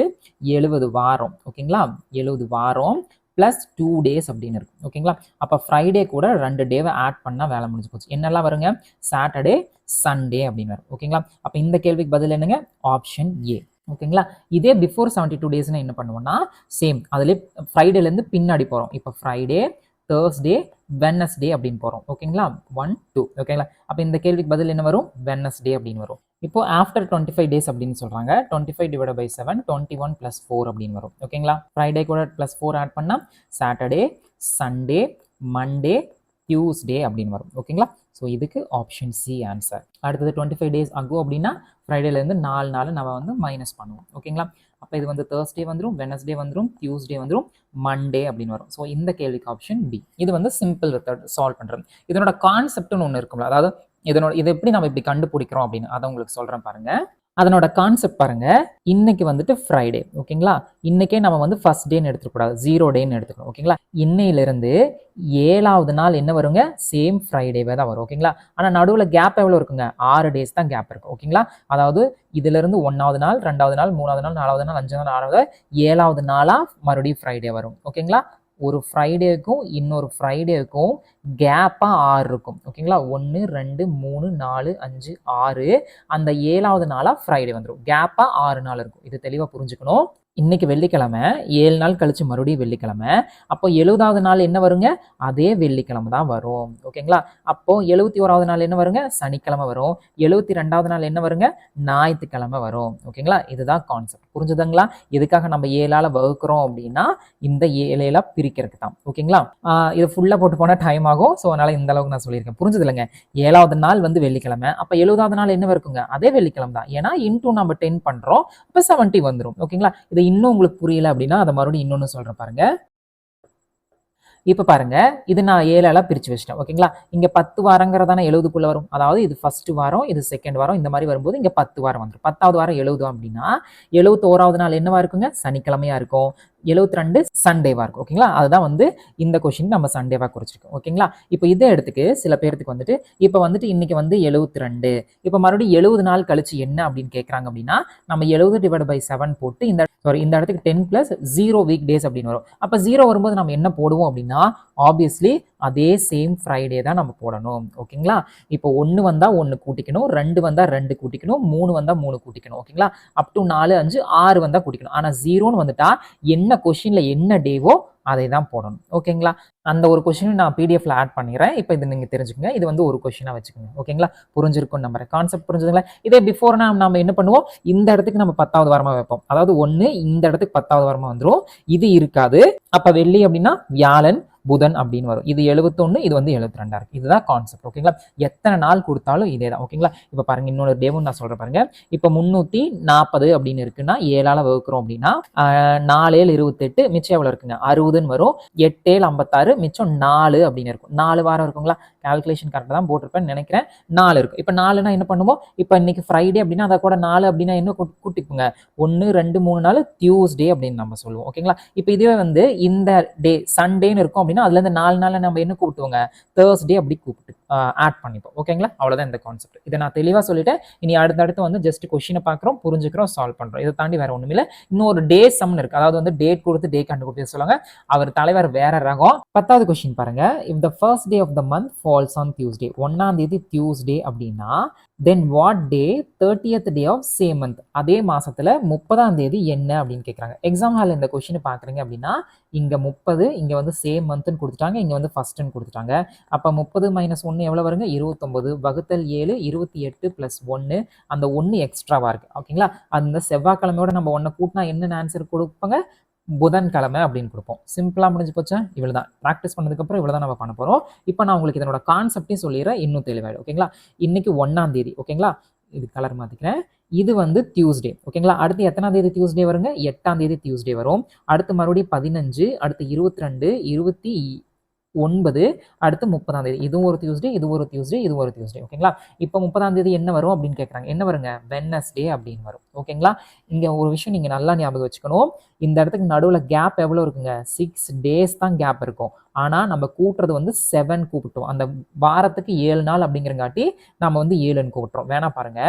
70 வாரம். ஓகேங்களா? 70 வாரம் ப்ளஸ் 2 days அப்படின்னு இருக்கு. ஓகேங்களா? அப்போ ஃப்ரைடே கூட 2 டேவை ஆட் பண்ணால் வேலை முடிஞ்சு போச்சு. என்னெல்லாம் வருங்க? சாட்டர்டே, சண்டே அப்படின்னு வரும். ஓகேங்களா? அப்போ இந்த கேள்விக்கு பதில் என்னங்க? Option A. ஓகேங்களா? இதே பிஃபோர் 72 டேஸ்னா என்ன பண்ணுவோம்னா சேம் அதிலே ஃப்ரைடேலேருந்து பின்னாடி போகிறோம். இப்போ ஃப்ரைடே, தேர்ஸ்டே, வெனஸ்டே அப்படின்னு போகிறோம். ஓகேங்களா? 1, 2. ஓகேங்களா? அப்போ இந்த கேள்விக்கு பதில் என்ன வரும்? வெனஸ்டே அப்படின்னு வரும். இப்போ ஆஃப்டர் 25 டேஸ் அப்படின்னு சொல்றாங்க. 25 டிவைட் பை 7, 21 + 4 அப்படின்னு வரும். ஓகேங்களா? ஃப்ரைடே கூட +4 ஆட் பண்ணா சாட்டர்டே, சண்டே, மண்டே, டியூஸ்டே அப்படின்னு வரும். ஓகேங்களா? ஸோ இதுக்கு ஆப்ஷன் சி ஆன்சர். அடுத்தது 25 டேஸ் ஆகும் அப்படின்னா ஃப்ரைடேலேருந்து 4 நாள் நம்ம வந்து மைனஸ் பண்ணுவோம். ஓகேங்களா? அப்போ இது வந்து தேர்ஸ்டே வந்துடும், வெனஸ்டே வந்துடும், டியூஸ்டே வந்துடும், மண்டே அப்படின்னு வரும். ஸோ இந்த கேள்விக்கு ஆப்ஷன் பி. இது வந்து சிம்பிள் மெத்தட் சால்வ் பண்ணுறது. இதனோட கான்செப்ட்னு ஒன்று இருக்கும்ல, அதாவது இது எப்படி நம்ம இப்படி கண்டுபிடிக்கிறோம் அப்படின்னு அதை உங்களுக்கு சொல்கிறேன் பாருங்க. அதனோட கான்செப்ட் பாருங்க. இன்னைக்கு வந்துட்டு ஃப்ரைடே. ஓகேங்களா? இன்னைக்கே நம்ம வந்து ஃபர்ஸ்ட் டேன்னு எடுத்துக்கூடாது, 0 டேன்னு எடுத்துக்கணும். ஓகேங்களா? இன்னையிலிருந்து 7வது நாள் என்ன வருங்க? சேம் ஃப்ரைடேவே தான் வரும். ஓகேங்களா? ஆனால் நடுவில் கேப் எவ்வளோ இருக்குங்க? 6 டேஸ் தான் கேப் இருக்கும். ஓகேங்களா? அதாவது இதிலிருந்து 1வது நாள், 2வது நாள், 3வது நாள், 4வது நாள், 5வது நாள், 6வது, 7வது நாளாக மறுபடியும் ஃப்ரைடே வரும். ஓகேங்களா? ஒரு ஃப்ரைடேக்கும் இன்னொரு ஃப்ரைடேக்கும் கேப்பாக 6 இருக்கும். ஓகேங்களா? 1, 2, 3, 4, 5, 6. அந்த 7வது நாளாக ஃப்ரைடே வந்துடும். கேப்பாக 6 நாள் இருக்கும். இது தெளிவாக புரிஞ்சுக்கணும். இன்னைக்கு வெள்ளிக்கிழமை, 7 நாள் கழிச்சு மறுபடியும் வெள்ளிக்கிழமை. அப்போ 70வது நாள் என்ன வருங்க? அதே வெள்ளிக்கிழமை தான் வரும். ஓகேங்களா? அப்போ 71வது நாள் என்ன வருங்க? சனிக்கிழமை வரும். 72வது நாள் என்ன வருங்க? ஞாயிற்றுக்கிழமை வரும். ஓகேங்களா? இதுதான் கான்செப்ட். புரிஞ்சுதுங்களா? எதுக்காக நம்ம 7ஆல் வகுக்கிறோம் அப்படின்னா இந்த 7 பிரிக்கிறதுக்கு தான். ஓகேங்களா? இது ஃபுல்லாக போட்டு போனால் டைம் ஆகும். ஸோ அதனால இந்த அளவுக்கு நான் சொல்லியிருக்கேன். புரிஞ்சுது இல்லைங்க? 7வது நாள் வந்து வெள்ளிக்கிழமை. அப்போ 70வது நாள் என்ன இருக்குங்க? அதே வெள்ளிக்கிழமை தான். ஏன்னா இன்டூ நம்ம 10 பண்ணுறோம். அப்போ 70 வந்துடும். ஓகேங்களா? இது இன்னும் உங்களுக்கு புரியல அப்படின்னா அதை மறுபடியும் இன்னொன்னு சொல்றேன் பாருங்க. இப்போ பாருங்க, இது நான் 7ஆல் பிரிச்சு வச்சிட்டேன். ஓகேங்களா? இங்க 10 வாரங்கிறதான 70க்குள்ள வரும். அதாவது இது ஃபர்ஸ்ட் வாரம், இது செகண்ட் வாரம், இந்த மாதிரி வரும்போது இங்க 10 வாரம் வந்துடும். 10வது வாரம் 70 அப்படின்னா 71வது நாள் என்னவா இருக்குங்க? சனிக்கிழமையா இருக்கும். 72 சண்டேவா இருக்கும். ஓகேங்களா? அதுதான் வந்து இந்த கொஸ்டின் நம்ம சண்டேவா குறிச்சிருக்கோம். ஓகேங்களா? இப்போ இதே எடுத்துக்கு சில பேருக்கு வந்துட்டு இப்போ வந்துட்டு இன்னைக்கு வந்து 72. இப்போ மறுபடியும் 70 நாள் கழிச்சு என்ன அப்படின்னு கேட்கறாங்க அப்படின்னா, நம்ம 70/7 போட்டு இந்த இடத்துக்கு 10 பிளஸ் 0 வீக் டேஸ் அப்படின்னு வரும். அப்ப 0 வரும்போது நம்ம என்ன போடுவோம் அப்படின்னா, ஆப்வியஸ்லி அதே சேம் ஃப்ரைடே தான் நம்ம போடணும். ஓகேங்களா? இப்போ 1 வந்தா 1 கூட்டிக்கணும், 2 வந்தா 2 கூட்டிக்கணும், 3 வந்தா 3 கூட்டிக்கணும். ஓகேங்களா? அப் டு 4, 5, 6 வந்தா கூட்டிக்கணும். ஆனா 0ன்னு வந்துட்டா என்ன கொஸ்டின்ல என்ன டேவோ அதை தான் போடணும். ஓகேங்களா? அந்த ஒரு கொஸ்டின் நான் பிடிஎஃப்ல ஆட் பண்ணிடுறேன். இப்போ இது நீங்க தெரிஞ்சுக்கங்க. இது வந்து ஒரு கொஸ்டினா வச்சுக்கோங்க. ஓகேங்களா? புரிஞ்சிருக்கும் நம்புறேன். கான்செப்ட் புரிஞ்சுதுங்களா? இதே பிஃபோர்னா நம்ம என்ன பண்ணுவோம்? இந்த இடத்துக்கு நம்ம 10வது வாரமா வைப்போம். அதாவது 1 இந்த இடத்துக்கு 10வது வாரமா வந்துரும். இது இருக்காது. அப்ப வெள்ளி அப்படின்னா வியாழன், புதன் அப்படின்னு வரும். இது 71, இது வந்து 72 இருக்கு. இதுதான் கான்செப்ட். ஓகேங்களா? எத்தனை நாள் கொடுத்தாலும் இதே தான். ஓகேங்களா? இப்போ பாருங்க இன்னொரு டேவும் நான் சொல்றேன் பாருங்க. இப்போ 340 அப்படின்னு இருக்குன்னா 7ஆல வகுக்கிறோம் அப்படின்னா 4 7 28 மிச்சம் எவ்வளவு இருக்குங்க? 60ன்னு வரும். 8 7 56 மிச்சம் 4 அப்படின்னு இருக்கும். 4 வாரம் இருக்குங்களா? கால்குலேஷன் கரெக்டாக தான் போட்டிருப்பேன்னு நினைக்கிறேன். 4 இருக்கும். இப்போ 4னா என்ன பண்ணுவோம்? இப்போ இன்னைக்கு ஃப்ரைடே அப்படின்னா அதை கூட 4 அப்படின்னா என்ன கூட்டிக்குங்க? 1 2 3 4 டியூஸ்டே அப்படின்னு நம்ம சொல்லுவோம். ஓகேங்களா? இப்போ இதுவே வந்து இந்த டே சண்டேன்னு இருக்கும் அப்படின்னா அதுல இருந்து 4 நாள் நம்ம என்ன கூப்பிட்டுவோங்க? தேர்ஸ்டே அப்படி கூப்பிட்டு ஆட் பண்ணிப்போம். ஓகேங்களா? அவ்வளவுதான் இந்த கான்செப்ட். இதை நான் தெளிவா சொல்லிட்டேன். இனி அடுத்தடுத்து வந்து ஜஸ்ட் கொஸ்டினை பார்க்குறோம், புரிஞ்சுக்கிறோம், சால்வ் பண்றோம். இதை தாண்டி வேற ஒண்ணுமில்ல. இன்னொரு டே சம்னு இருக்கு. அதாவது வந்து டேட் கொடுத்து டே கண்டுபிடிச்சு சொல்லுவாங்க. அவர் தலைவர் வேற ரகம். 10வது கொஸ்டின் பாருங்க. If the first day of the month falls on Tuesday, 1ஆம் தேதி டியூஸ்டே அப்படின்னா then what day 30th day of same month, அதே மாசத்துல 30ஆம் தேதி என்ன அப்படின்னு கேட்கறாங்க. எக்ஸாம் ஹால் இந்த கொஸ்டின் பாக்குறீங்க அப்படின்னா இங்க 30, இங்க வந்து சேம் மந்த்னு கொடுத்துட்டாங்க, இங்க வந்து ஃபர்ஸ்ட்னு கொடுத்துட்டாங்க. அப்ப 30 - 1 எவ்வளவு வருங்க? 29 வகுத்தல் 7 28 பிளஸ் 1, அந்த 1 எக்ஸ்ட்ராவா இருக்கு. ஓகேங்களா? அந்த செவ்வாய்க்கிழமையோட நம்ம 1 கூட்டினா என்ன ஆன்சர் கொடுப்பாங்க? புதன்கிழமை அப்படின்னு கொடுப்போம். சிம்பிளா முடிஞ்சு போச்சா? இவ்வளவுதான். ப்ராக்டிஸ் பண்ணதுக்கு அப்புறம் இவ்வளவுதான் நம்ம பண்ண போறோம். இப்போ நான் உங்களுக்கு இதனோட கான்செப்டையும் சொல்லிடுறேன், இன்னும் தெளிவாயிடும். ஓகேங்களா? இன்னைக்கு 1ஆம் தேதி. ஓகேங்களா? இது கலர் மாத்திக்கிறேன். இது வந்து டியூஸ்டே. ஓகேங்களா? அடுத்து எத்தனாம் தேதி டியூஸ்டே வருங்க? 8ஆம் தேதி டியூஸ்டே வரும். அடுத்து மறுபடியும் 15, அடுத்து 22, 29, அடுத்து 30ஆம் தேதி. இதுவும் ஒரு டியூஸ்டே, இது ஒரு டியூஸ்டே, இது ஒரு டியூஸ்டே. ஓகேங்களா? இப்போ 30ஆம் தேதி என்ன வரும் அப்படின்னு கேட்கறாங்க. என்ன வருங்க? வெட்னஸ்டே அப்படின்னு வரும். ஓகேங்களா? இங்க ஒரு விஷயம் நீங்க நல்லா ஞாபகம் வச்சுக்கணும். இந்த இடத்துக்கு நடுவுல கேப் எவ்வளவு இருக்குங்க? 6 டேஸ் தான் கேப் இருக்கும். ஆனா நம்ம கூட்டுறது வந்து 7 கூப்பிட்டோம். அந்த வாரத்துக்கு 7 நாள் அப்படிங்கிறங்காட்டி நம்ம வந்து 7ன்னு கூப்பிட்டுறோம். வேணா பாருங்க.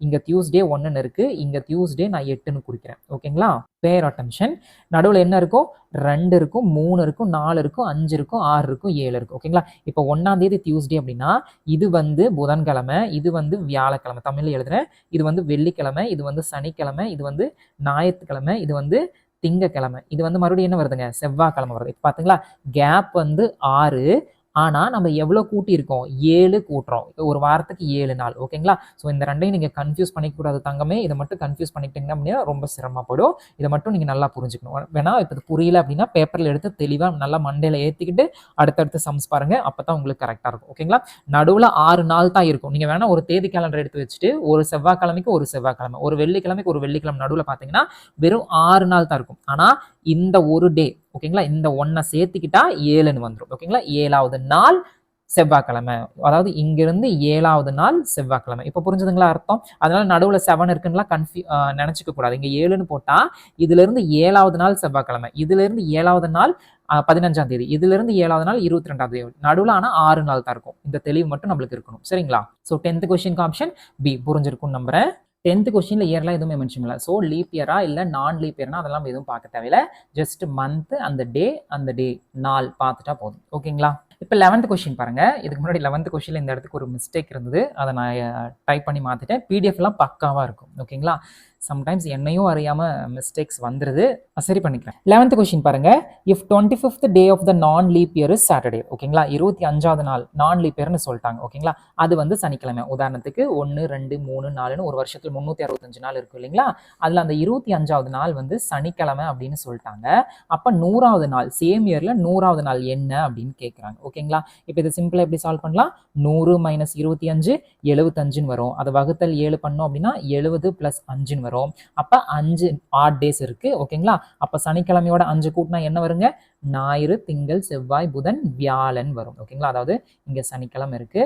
இங்க டியூஸ்டே 1ன்னு இருக்கு, இங்க டியூஸ்டே நான் 8ன்னு குறிக்கிறேன். ஓகேங்களா? பேர் அட்டென்ஷன். நடுவுல என்ன இருக்கும்? 2 இருக்கும், 3 இருக்கும், 4 இருக்கும், 5 இருக்கும், 6 இருக்கும், 7 இருக்கும். ஓகேங்களா? இப்போ 1ஆம் தேதி டியூஸ்டே அப்படின்னா இது வந்து புதன்கிழமை, இது வந்து வியாழக்கிழமை, தமிழ்ல எழுதுறேன். இது வந்து வெள்ளிக்கிழமை, இது வந்து சனிக்கிழமை, இது வந்து ஞாயிற்றுக்கிழமை, இது வந்து திங்கக்கிழமை, இது வந்து மறுபடியும் என்ன வருதுங்க? செவ்வாய்க்கிழமை வருது. இப்போ பாத்தீங்களா? கேப் வந்து 6. ஆனா நம்ம எவ்வளவு கூட்டியிருக்கோம்? 7 கூட்டுறோம். ஒரு வாரத்துக்கு 7 நாள். ஓகேங்களா? ஸோ இந்த ரெண்டையும் நீங்க கன்ஃபியூஸ் பண்ணிக்க கூடாது தங்கமே. இதை மட்டும் கன்ஃபியூஸ் பண்ணிக்கிட்டீங்க அப்படின்னா ரொம்ப சிரமப்படும். இதை மட்டும் நீங்க நல்லா புரிஞ்சுக்கணும். வேணா இப்போ இது புரியல அப்படின்னா பேப்பர்ல எடுத்து தெளிவா நல்லா மண்டையில ஏத்திக்கிட்டு அடுத்தடுத்து சம்ஸ் பாருங்க. அப்பதான் உங்களுக்கு கரெக்டா இருக்கும். ஓகேங்களா? நடுவுல 6 நாள் தான் இருக்கும். நீங்க வேணா ஒரு தேதி கேலண்டர் எடுத்து வச்சுட்டு ஒரு செவ்வாய்க்கிழமைக்கு ஒரு செவ்வாய்க்கிழமை, ஒரு வெள்ளிக்கிழமைக்கு ஒரு வெள்ளிக்கிழமை நடுவுல பாத்தீங்கன்னா வெறும் 6 நாள் தான் இருக்கும். ஆனா இந்த ஒரு டே, ஓகேங்களா, இந்த 1 சேர்த்துக்கிட்டா 7ன்னு வந்துரும். ஓகேங்களா? 7வது நாள் செவ்வாய்க்கிழமை. அதாவது இங்க இருந்து 7வது நாள் செவ்வாய்க்கிழமை. இப்ப புரிஞ்சுதுங்களா அர்த்தம்? அதனால நடுவுல 7 இருக்குன்னா நினைச்சுக்க கூடாது. இங்க 7ன்னு போட்டா இதுல இருந்து 7வது நாள் செவ்வாய்க்கிழமை, இதுல இருந்து 7வது நாள் 15ஆம் தேதி, இதுல இருந்து 7வது நாள் 22ஆம் தேதி. நடுவுல ஆனா 6 நாள் தான் இருக்கும். இந்த தெளிவு மட்டும் நம்மளுக்கு இருக்கணும். சரிங்களா? So 10th question option B புரிஞ்சிருக்கும்னு நம்புறேன். 10th கொஸ்டின்ல இயர்லாம் எதுவுமே மென்ஷன் இல்லை. ஸோ லீப் இயரா இல்லை நான் லீப் இயர்னா அதெல்லாம் எதுவும் பார்க்க தேவையில்லை. ஜஸ்ட் மந்த், அந்த டே நாள் பார்த்துட்டா போதும். ஓகேங்களா? இப்போ 11th கொஸ்டின் பாருங்க. இதுக்கு முன்னாடி 11th கொஸ்டின்ல இந்த இடத்துக்கு ஒரு மிஸ்டேக் இருந்தது. அதை நான் டைப் பண்ணி மாத்திட்டேன். பிடிஎஃப்லாம் பக்காவா இருக்கும். ஓகேங்களா? சம்டைம்ஸ் என்னையும் அறியாம மிஸ்டேக்ஸ் வந்துருது. சரி பண்ணிக்கிறேன். 11th கொஸ்டின் பாருங்க. இஃப் 25th டே ஆஃப் த நான் லீப் இயர் இஸ் சாட்டர்டே. ஓகேங்களா? 25வது நாள் நான் லீப் இயர்னு சொல்லிட்டாங்க. ஓகேங்களா? அது வந்து சனிக்கிழமை. உதாரணத்துக்கு 1 2 3 4ன்னு ஒரு வருஷத்துல 365 நாள் இருக்கும் இல்லைங்களா? அதுல அந்த 25வது நாள் வந்து சனிக்கிழமை அப்படின்னு சொல்லிட்டாங்க. அப்ப 100வது நாள் சேம் இயர்ல 100வது நாள் என்ன அப்படின்னு கேட்கறாங்க. ஓகேங்களா? இப்போ இது சிம்பிளா எப்படி சால்வ் பண்ணலாம்? 100 - 25 75ன்னு வரும். அதை வகுத்தல் 7 பண்ணோம் அப்படின்னா 70 + 5ன்னு வரும். அப்ப 5 ஆட் டேஸ் இருக்கு. ஓகேங்களா? அப்ப சனிக்கிழமையோட 5 கூட்டினா என்ன வருங்க? ஞாயிறு, திங்கள், செவ்வாய், புதன், வியாழன் வரும். ஓகேங்களா? அதாவது இங்க சனிக்கிழமை இருக்கு,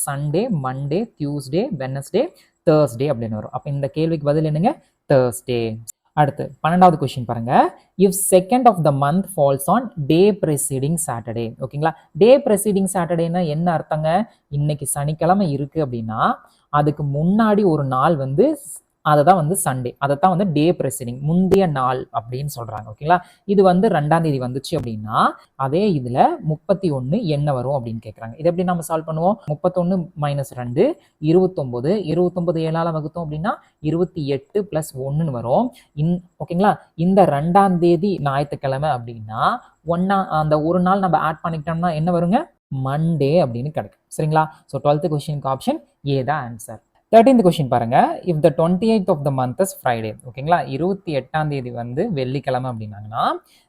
Sunday, Monday, Tuesday, Wednesday, Thursday அப்படின்னு வரும். அப்ப இந்த கேள்விக்கு பதில் என்னங்க? தேர்ஸ்டே. அடுத்து 12வது கொஸ்டின் பாருங்க. If second of the month falls on day preceding Saturday. ஓகேங்களா? டே ப்ரெசீடிங் சாட்டர்டேனா என்ன அர்த்தங்க? இன்னைக்கு சனிக்கிழமை இருக்கு அப்படின்னா அதுக்கு முன்னாடி ஒரு நாள் வந்து அதுதான் வந்து சண்டே. அதைத்தான் வந்து டே ப்ரெசீடிங், முந்தைய நாள் அப்படின்னு சொல்றாங்க. ஓகேங்களா? இது வந்து 2ஆம் தேதி வந்துச்சு அப்படின்னா அதே இதுல 31 என்ன வரும் அப்படின்னு கேட்கறாங்க. இது எப்படி நம்ம சால்வ் பண்ணுவோம்? 31 - 2 29. 29 7ஆல வகுத்தோம் அப்படின்னா 28 + 1ன்னு வரும். ஓகேங்களா? இந்த 2ஆம் தேதி ஞாயிற்றுக்கிழமை அப்படின்னா அந்த ஒரு நாள் நம்ம ஆட் பண்ணிக்கிட்டோம்னா என்ன வருங்க? மண்டே அப்படின்னு கிடைக்கும். சரிங்களா? ஸோ 12th கொஸ்டினுக்கு ஆப்ஷன் ஏ தான் ஆன்சர். 13th கொஸ்டின் பாருங்க. If the 28th of the month is Friday. ஓகேங்களா? 28ஆம் தேதி வந்து வெள்ளிக்கிழமை அப்படின்னாங்கன்னா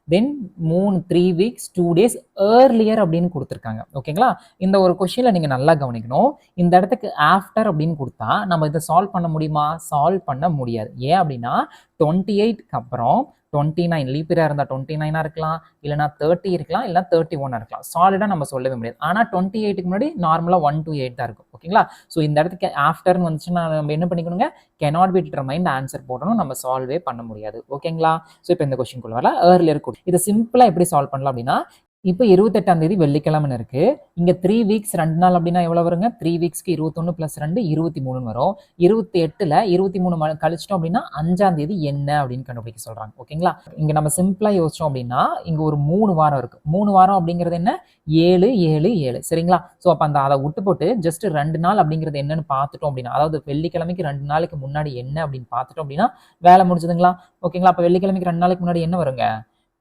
தென் 3 வீக்ஸ் 2 டேஸ் ஏர்லியர் அப்படின்னு கொடுத்துருக்காங்க. ஓகேங்களா? இந்த ஒரு கொஸ்டின்ல நீங்க நல்லா கவனிக்கணும். இந்த இடத்துக்கு ஆஃப்டர் அப்படின்னு கொடுத்தா நம்ம இதை சால்வ் பண்ண முடியுமா? சால்வ் பண்ண முடியாது. ஏன் அப்படின்னா 28க்கு அப்புறம் 29 லீப் இயரா இருந்தால் 29 இருக்கலாம், இல்லைனா 30 இருக்கலாம், இல்லைனா 31 இருக்கலாம். சாலிடா நம்ம சொல்லவே முடியாது. ஆனால் 28க்கு முன்னாடி நார்மலாக 1 to 8 தான் இருக்கும். ஓகேங்களா? ஸோ இந்த இடத்துக்கு ஆஃப்டர்னு வந்துச்சுன்னா நம்ம என்ன பண்ணிக்கணுங்க? cannot be determined ஆன்சர் போடணும். நம்ம சால்வே பண்ண முடியாது. ஓகேங்களா? ஸோ இப்போ இந்த கொஸ்டின் வரலாம். ஏர்லியர் கொடு. இதை சிம்பிளா எப்படி சால்வ் பண்ணலாம் அப்படின்னா இப்போ 28ஆம் தேதி வெள்ளிக்கிழமைன்னு இருக்கு. இங்க 3 வீக்ஸ் 2 நாள் அப்படின்னா எவ்வளவு வருங்க? 3 வீக்ஸ்க்கு 21 + 2 23 வரும். 28ல 23 கழிச்சிட்டோம் அப்படின்னா 5ஆம் தேதி என்ன அப்படின்னு கண்டுபிடிக்க சொல்றாங்க. ஓகேங்களா? இங்க நம்ம சிம்பிளா யோசிச்சோம் அப்படின்னா இங்க ஒரு 3 வாரம் இருக்கு. 3 வாரம் அப்படிங்கிறது என்ன? 7 7 7. சரிங்களா? ஸோ அப்போ அதை விட்டு போட்டு ஜஸ்ட் 2 நாள் அப்படிங்கிறது என்னன்னு பார்த்துட்டோம் அப்படின்னா, அதாவது வெள்ளிக்கிழமைக்கு 2 நாளைக்கு முன்னாடி என்ன அப்படின்னு பார்த்துட்டோம் அப்படின்னா வேலை முடிஞ்சதுங்களா? ஓகேங்களா? அப்போ வெள்ளிக்கிழமைக்கு 2 நாளைக்கு முன்னாடி என்ன வருங்க?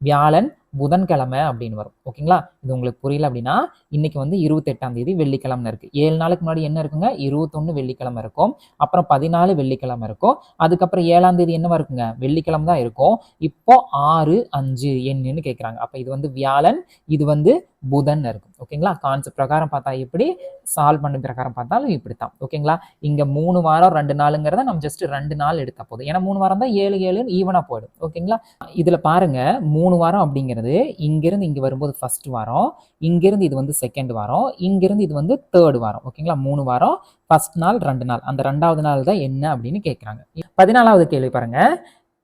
வியாழன் புதன்கிழமை அப்படின்னு வரும். ஓகேங்களா? இது உங்களுக்கு புரியல அப்படின்னா இன்னைக்கு வந்து 28ஆம் தேதி வெள்ளிக்கிழமை இருக்கு. 7 நாளுக்கு முன்னாடி என்ன இருக்குங்க? 21 வெள்ளிக்கிழமை இருக்கும். அப்புறம் 14 வெள்ளிக்கிழமை இருக்கும். அதுக்கப்புறம் 7ஆம் தேதி என்னவா இருக்குங்க? வெள்ளிக்கிழமை தான் இருக்கும். இப்போ 6 5 என்னன்னு கேட்குறாங்க. அப்போ இது வந்து வியாழன், இது வந்து புதன் இருக்கும். ஓகேங்களா? கான்செப்ட் பிரகாரம் பார்த்தா இப்படி, சால்வ் பண்ண பிரகாரம் பார்த்தாலும் இப்படித்தான். ஓகேங்களா? இங்க 3 வாரம் 2 நாளுங்கிறத நம்ம ஜஸ்ட் 2 நாள் எடுத்தா போதும். ஏன்னா 3 வாரம் தான் 7 7 ஈவனா போயிடும். ஓகேங்களா? இதுல பாருங்க 3 வாரம் அப்படிங்கிறது இங்கிருந்து இங்க வரும்போது ஃபர்ஸ்ட் வாரம், இங்கிருந்து இது வந்து செகண்ட் வாரம், இங்கிருந்து இது வந்து தேர்ட் வாரம். ஓகேங்களா? 3 வாரம், ஃபர்ஸ்ட் நாள் 2 நாள், அந்த 2வது நாள் தான் என்ன அப்படின்னு கேட்குறாங்க. 14வது கேள்வி பாருங்க.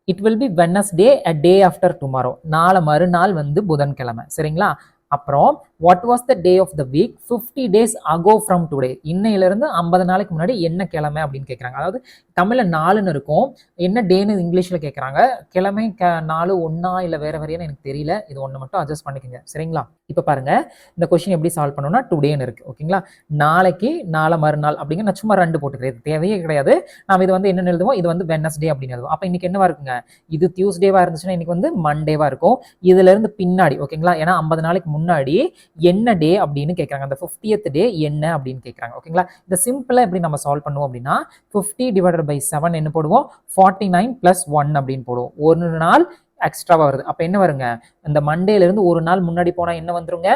It will be Wednesday a day after tomorrow. நாளை மறுநாள் வந்து புதன்கிழமை. சரிங்களா? அப்புறம் what was the day of the week 50 days ago from today. இன்னையிலிருந்து 50 நாளைக்கு முன்னாடி என்ன கிழமை அப்படின்னு கேட்குறாங்க. அதாவது தமிழ்ல நாலுன்னு இருக்கும், என்ன டேன்னு இங்கிலீஷ்ல கேட்குறாங்க. கிழமை நாலு ஒன்னா இல்லை வேற வேறையான்னு எனக்கு தெரியல. இது ஒன்று மட்டும் அட்ஜஸ்ட் பண்ணிக்கோங்க. சரிங்களா? இப்போ பாருங்க இந்த கொஸ்டின் எப்படி சால்வ் பண்ணணும்னா டுடேன்னு இருக்கு. ஓகேங்களா? நாளைக்கு நாளை மறுநாள் அப்படிங்க நான் சும்மா 2 போட்டுக்கிறேன். இது தேவையே கிடையாது. நம்ம இது வந்து என்னென்னு எழுதுவோம்? இது வந்து வெட்னஸ்டே அப்படின்னு எழுதுவோம். அப்போ இன்னைக்கு என்னவா இருக்குங்க? இது டியூஸ்டேவா இருந்துச்சுன்னா இன்னைக்கு வந்து மண்டேவா இருக்கும். இதுல இருந்து பின்னாடி ஓகேங்களா? ஏன்னா 50 நாளைக்கு முன்னாடி என்ன டே அப்படின்னு கேட்குறாங்க. அந்த 50th டே என்ன அப்படின்னு கேட்குறாங்க. ஓகேங்களா? இந்த சிம்பிளா எப்படி நம்ம சால்வ் பண்ணுவோம் அப்படின்னா 50 / 7 என்ன போடுவோம்? 49 + 1 அப்படின்னு போடுவோம். ஒரு நாள் எக்ஸ்ட்ராவா வருது. அப்ப என்ன வருங்க? இந்த மண்டேல இருந்து ஒரு நாள் முன்னாடி போனா என்ன வந்துருங்க?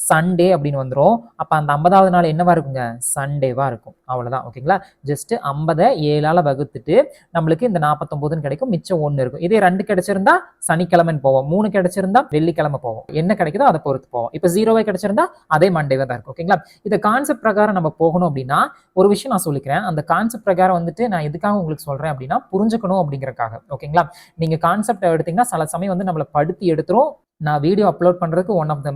சண்டே அப்படின்னு வந்துரும். அப்ப அந்த 50வது நாள் என்னவா இருக்குங்க? சண்டேவா இருக்கும். அவ்வளவுதான். ஓகேங்களா? ஜஸ்ட் 50 7ஆல வகுத்துட்டு நம்மளுக்கு இந்த 49ன்னு கிடைக்கும். மிச்சம் 1 இருக்கும். இதே 2 கிடைச்சிருந்தா சனிக்கிழமைன்னு போவோம். 3 கிடைச்சிருந்தா வெள்ளிக்கிழமை போவோம். என்ன கிடைக்குதோ அதை பொறுத்து போவோம். இப்ப 0 கிடைச்சிருந்தா அதே மண்டேவா தான் இருக்கும். ஓகேங்களா? இந்த கான்செப்ட் பிரகாரம் நம்ம போகணும் அப்படின்னா ஒரு விஷயம் நான் சொல்லிக்கிறேன். அந்த கான்செப்ட் பிரகாரம் வந்துட்டு நான் எதுக்காக உங்களுக்கு சொல்றேன் அப்படின்னா புரிஞ்சுக்கணும் அப்படிங்கறக்காக. ஓகேங்களா? நீங்க கான்செப்ட் எடுத்தீங்கன்னா சில சமயம் வந்து நம்மளை படுத்தி எடுத்துரும். நான் வீடியோ அப்லோட் பண்றதுக்கு ஒன் ஆஃப் த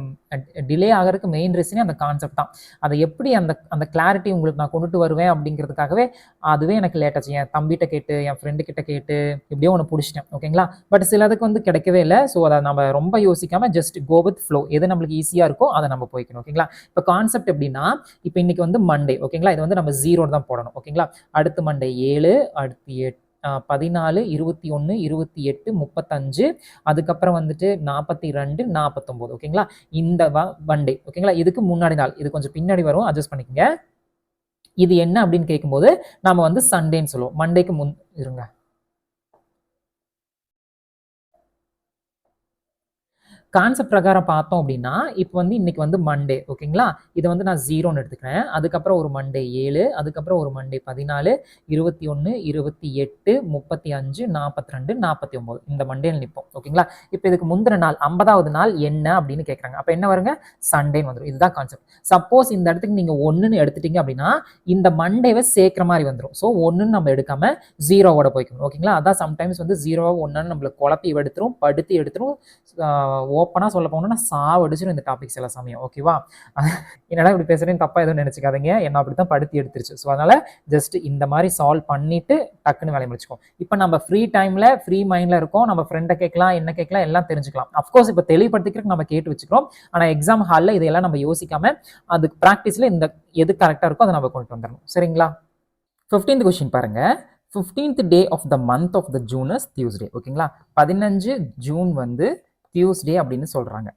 டிலே ஆகிறதுக்கு மெயின் ரீசனே அந்த கான்செப்ட் தான். அதை எப்படி அந்த கிளாரிட்டி உங்களுக்கு நான் கொண்டுட்டு வருவேன் அப்படிங்கிறதுக்காகவே அதுவே எனக்கு லேட் ஆச்சு. என் தம்பிகிட்ட கேட்டு என் ஃப்ரெண்டு கிட்ட கேட்டு இப்படியோ ஒன்று பிடிச்சிட்டேன். ஓகேங்களா? பட் சிலதுக்கு வந்து கிடைக்கவே இல்லை. ஸோ அதை நம்ம ரொம்ப யோசிக்காம ஜஸ்ட் கோ வித் ஃப்ளோ. எது நம்மளுக்கு ஈஸியா இருக்கோ அதை நம்ம போய்க்கணும். ஓகேங்களா? இப்போ கான்செப்ட் எப்படின்னா இப்போ இன்னைக்கு வந்து மண்டே. ஓகேங்களா? இது வந்து நம்ம 0 தான் போடணும். ஓகேங்களா? அடுத்து மண்டே 7, அடுத்து 8 14 21 28 35 அதுக்கப்புறம் வந்துட்டு 42 49. ஓகேங்களா? இந்த மண்டே. ஓகேங்களா? இதுக்கு முன்னாடி நாள் இது கொஞ்சம் பின்னாடி வரும், அட்ஜஸ்ட் பண்ணிக்கங்க. இது என்ன அப்படின்னு கேட்கும்போது நாம வந்து சண்டேன்னு சொல்லுவோம். மண்டேக்கு முன் இருங்க. கான்செப்ட் பிரகாரம் பார்த்தோம் அப்படின்னா இப்போ வந்து இன்னைக்கு வந்து மண்டே ஓகேங்களா, இதை வந்து நான் 0ன்னு எடுத்துக்கிறேன். அதுக்கப்புறம் ஒரு மண்டே 7, அதுக்கப்புறம் ஒரு மண்டே 14, 21, 28, 35, 42, 49 இந்த மண்டேல நிற்போம் ஓகேங்களா. இப்போ இதுக்கு முந்தின நாள் 50வது நாள் என்ன அப்படின்னு கேட்குறாங்க. அப்போ என்ன வருங்க, சண்டேன்னு வந்துடும். இதுதான் கான்செப்ட். சப்போஸ் இந்த இடத்துக்கு நீங்கள் 1ன்னு எடுத்துட்டீங்க அப்படின்னா இந்த மண்டேவை சேர்க்கிற மாதிரி வந்துடும். ஸோ 1ன்னு நம்ம எடுக்காம 0வோட போய்க்கணும் ஓகேங்களா. அதான் சம்டைம்ஸ் வந்து 0 1ன்னு நம்மளுக்கு குழப்பி எடுத்துரும், படுத்தி எடுத்துரும். ஓப்பனாக சொல்ல போனோம்னா சாவடிச்சிடும் இந்த டாபிக் சில சமயம் ஓகேவா. என்னடா இப்படி பேசுறேன்னு தப்பா எதுவும் நினைச்சுக்காதீங்க, என்ன அப்படி தான் படுத்தி எடுத்துருச்சு. ஸோ அதனால ஜஸ்ட் இந்த மாதிரி சால்வ் பண்ணிட்டு டக்குன்னு வேலையை முடிச்சுக்கோம். இப்போ நம்ம ஃப்ரீ டைம்ல ஃப்ரீ மைண்ட்ல இருக்கோம், நம்ம ஃப்ரெண்டை கேட்கலாம், என்ன கேட்கலாம், எல்லாம் தெரிஞ்சுக்கலாம். அஃப்கோர்ஸ் இப்போ தெளிவுபடுத்திக்கிறதுக்கு நம்ம கேட்டு வச்சுக்கிறோம். ஆனால் எக்ஸாம் ஹாலில் இதெல்லாம் நம்ம யோசிக்காம அதுக்கு ப்ராக்டிஸ்ல இந்த எது கரெக்டாக இருக்கோ அதை நம்ம கொண்டு வந்துடணும். சரிங்களா. 15th கொஸ்டின் பாருங்க. 15th day of the month of the June is Tuesday ஓகேங்களா. 15 ஜூன் வந்து டியூஸ்டே அப்படின்னு சொல்றாங்க.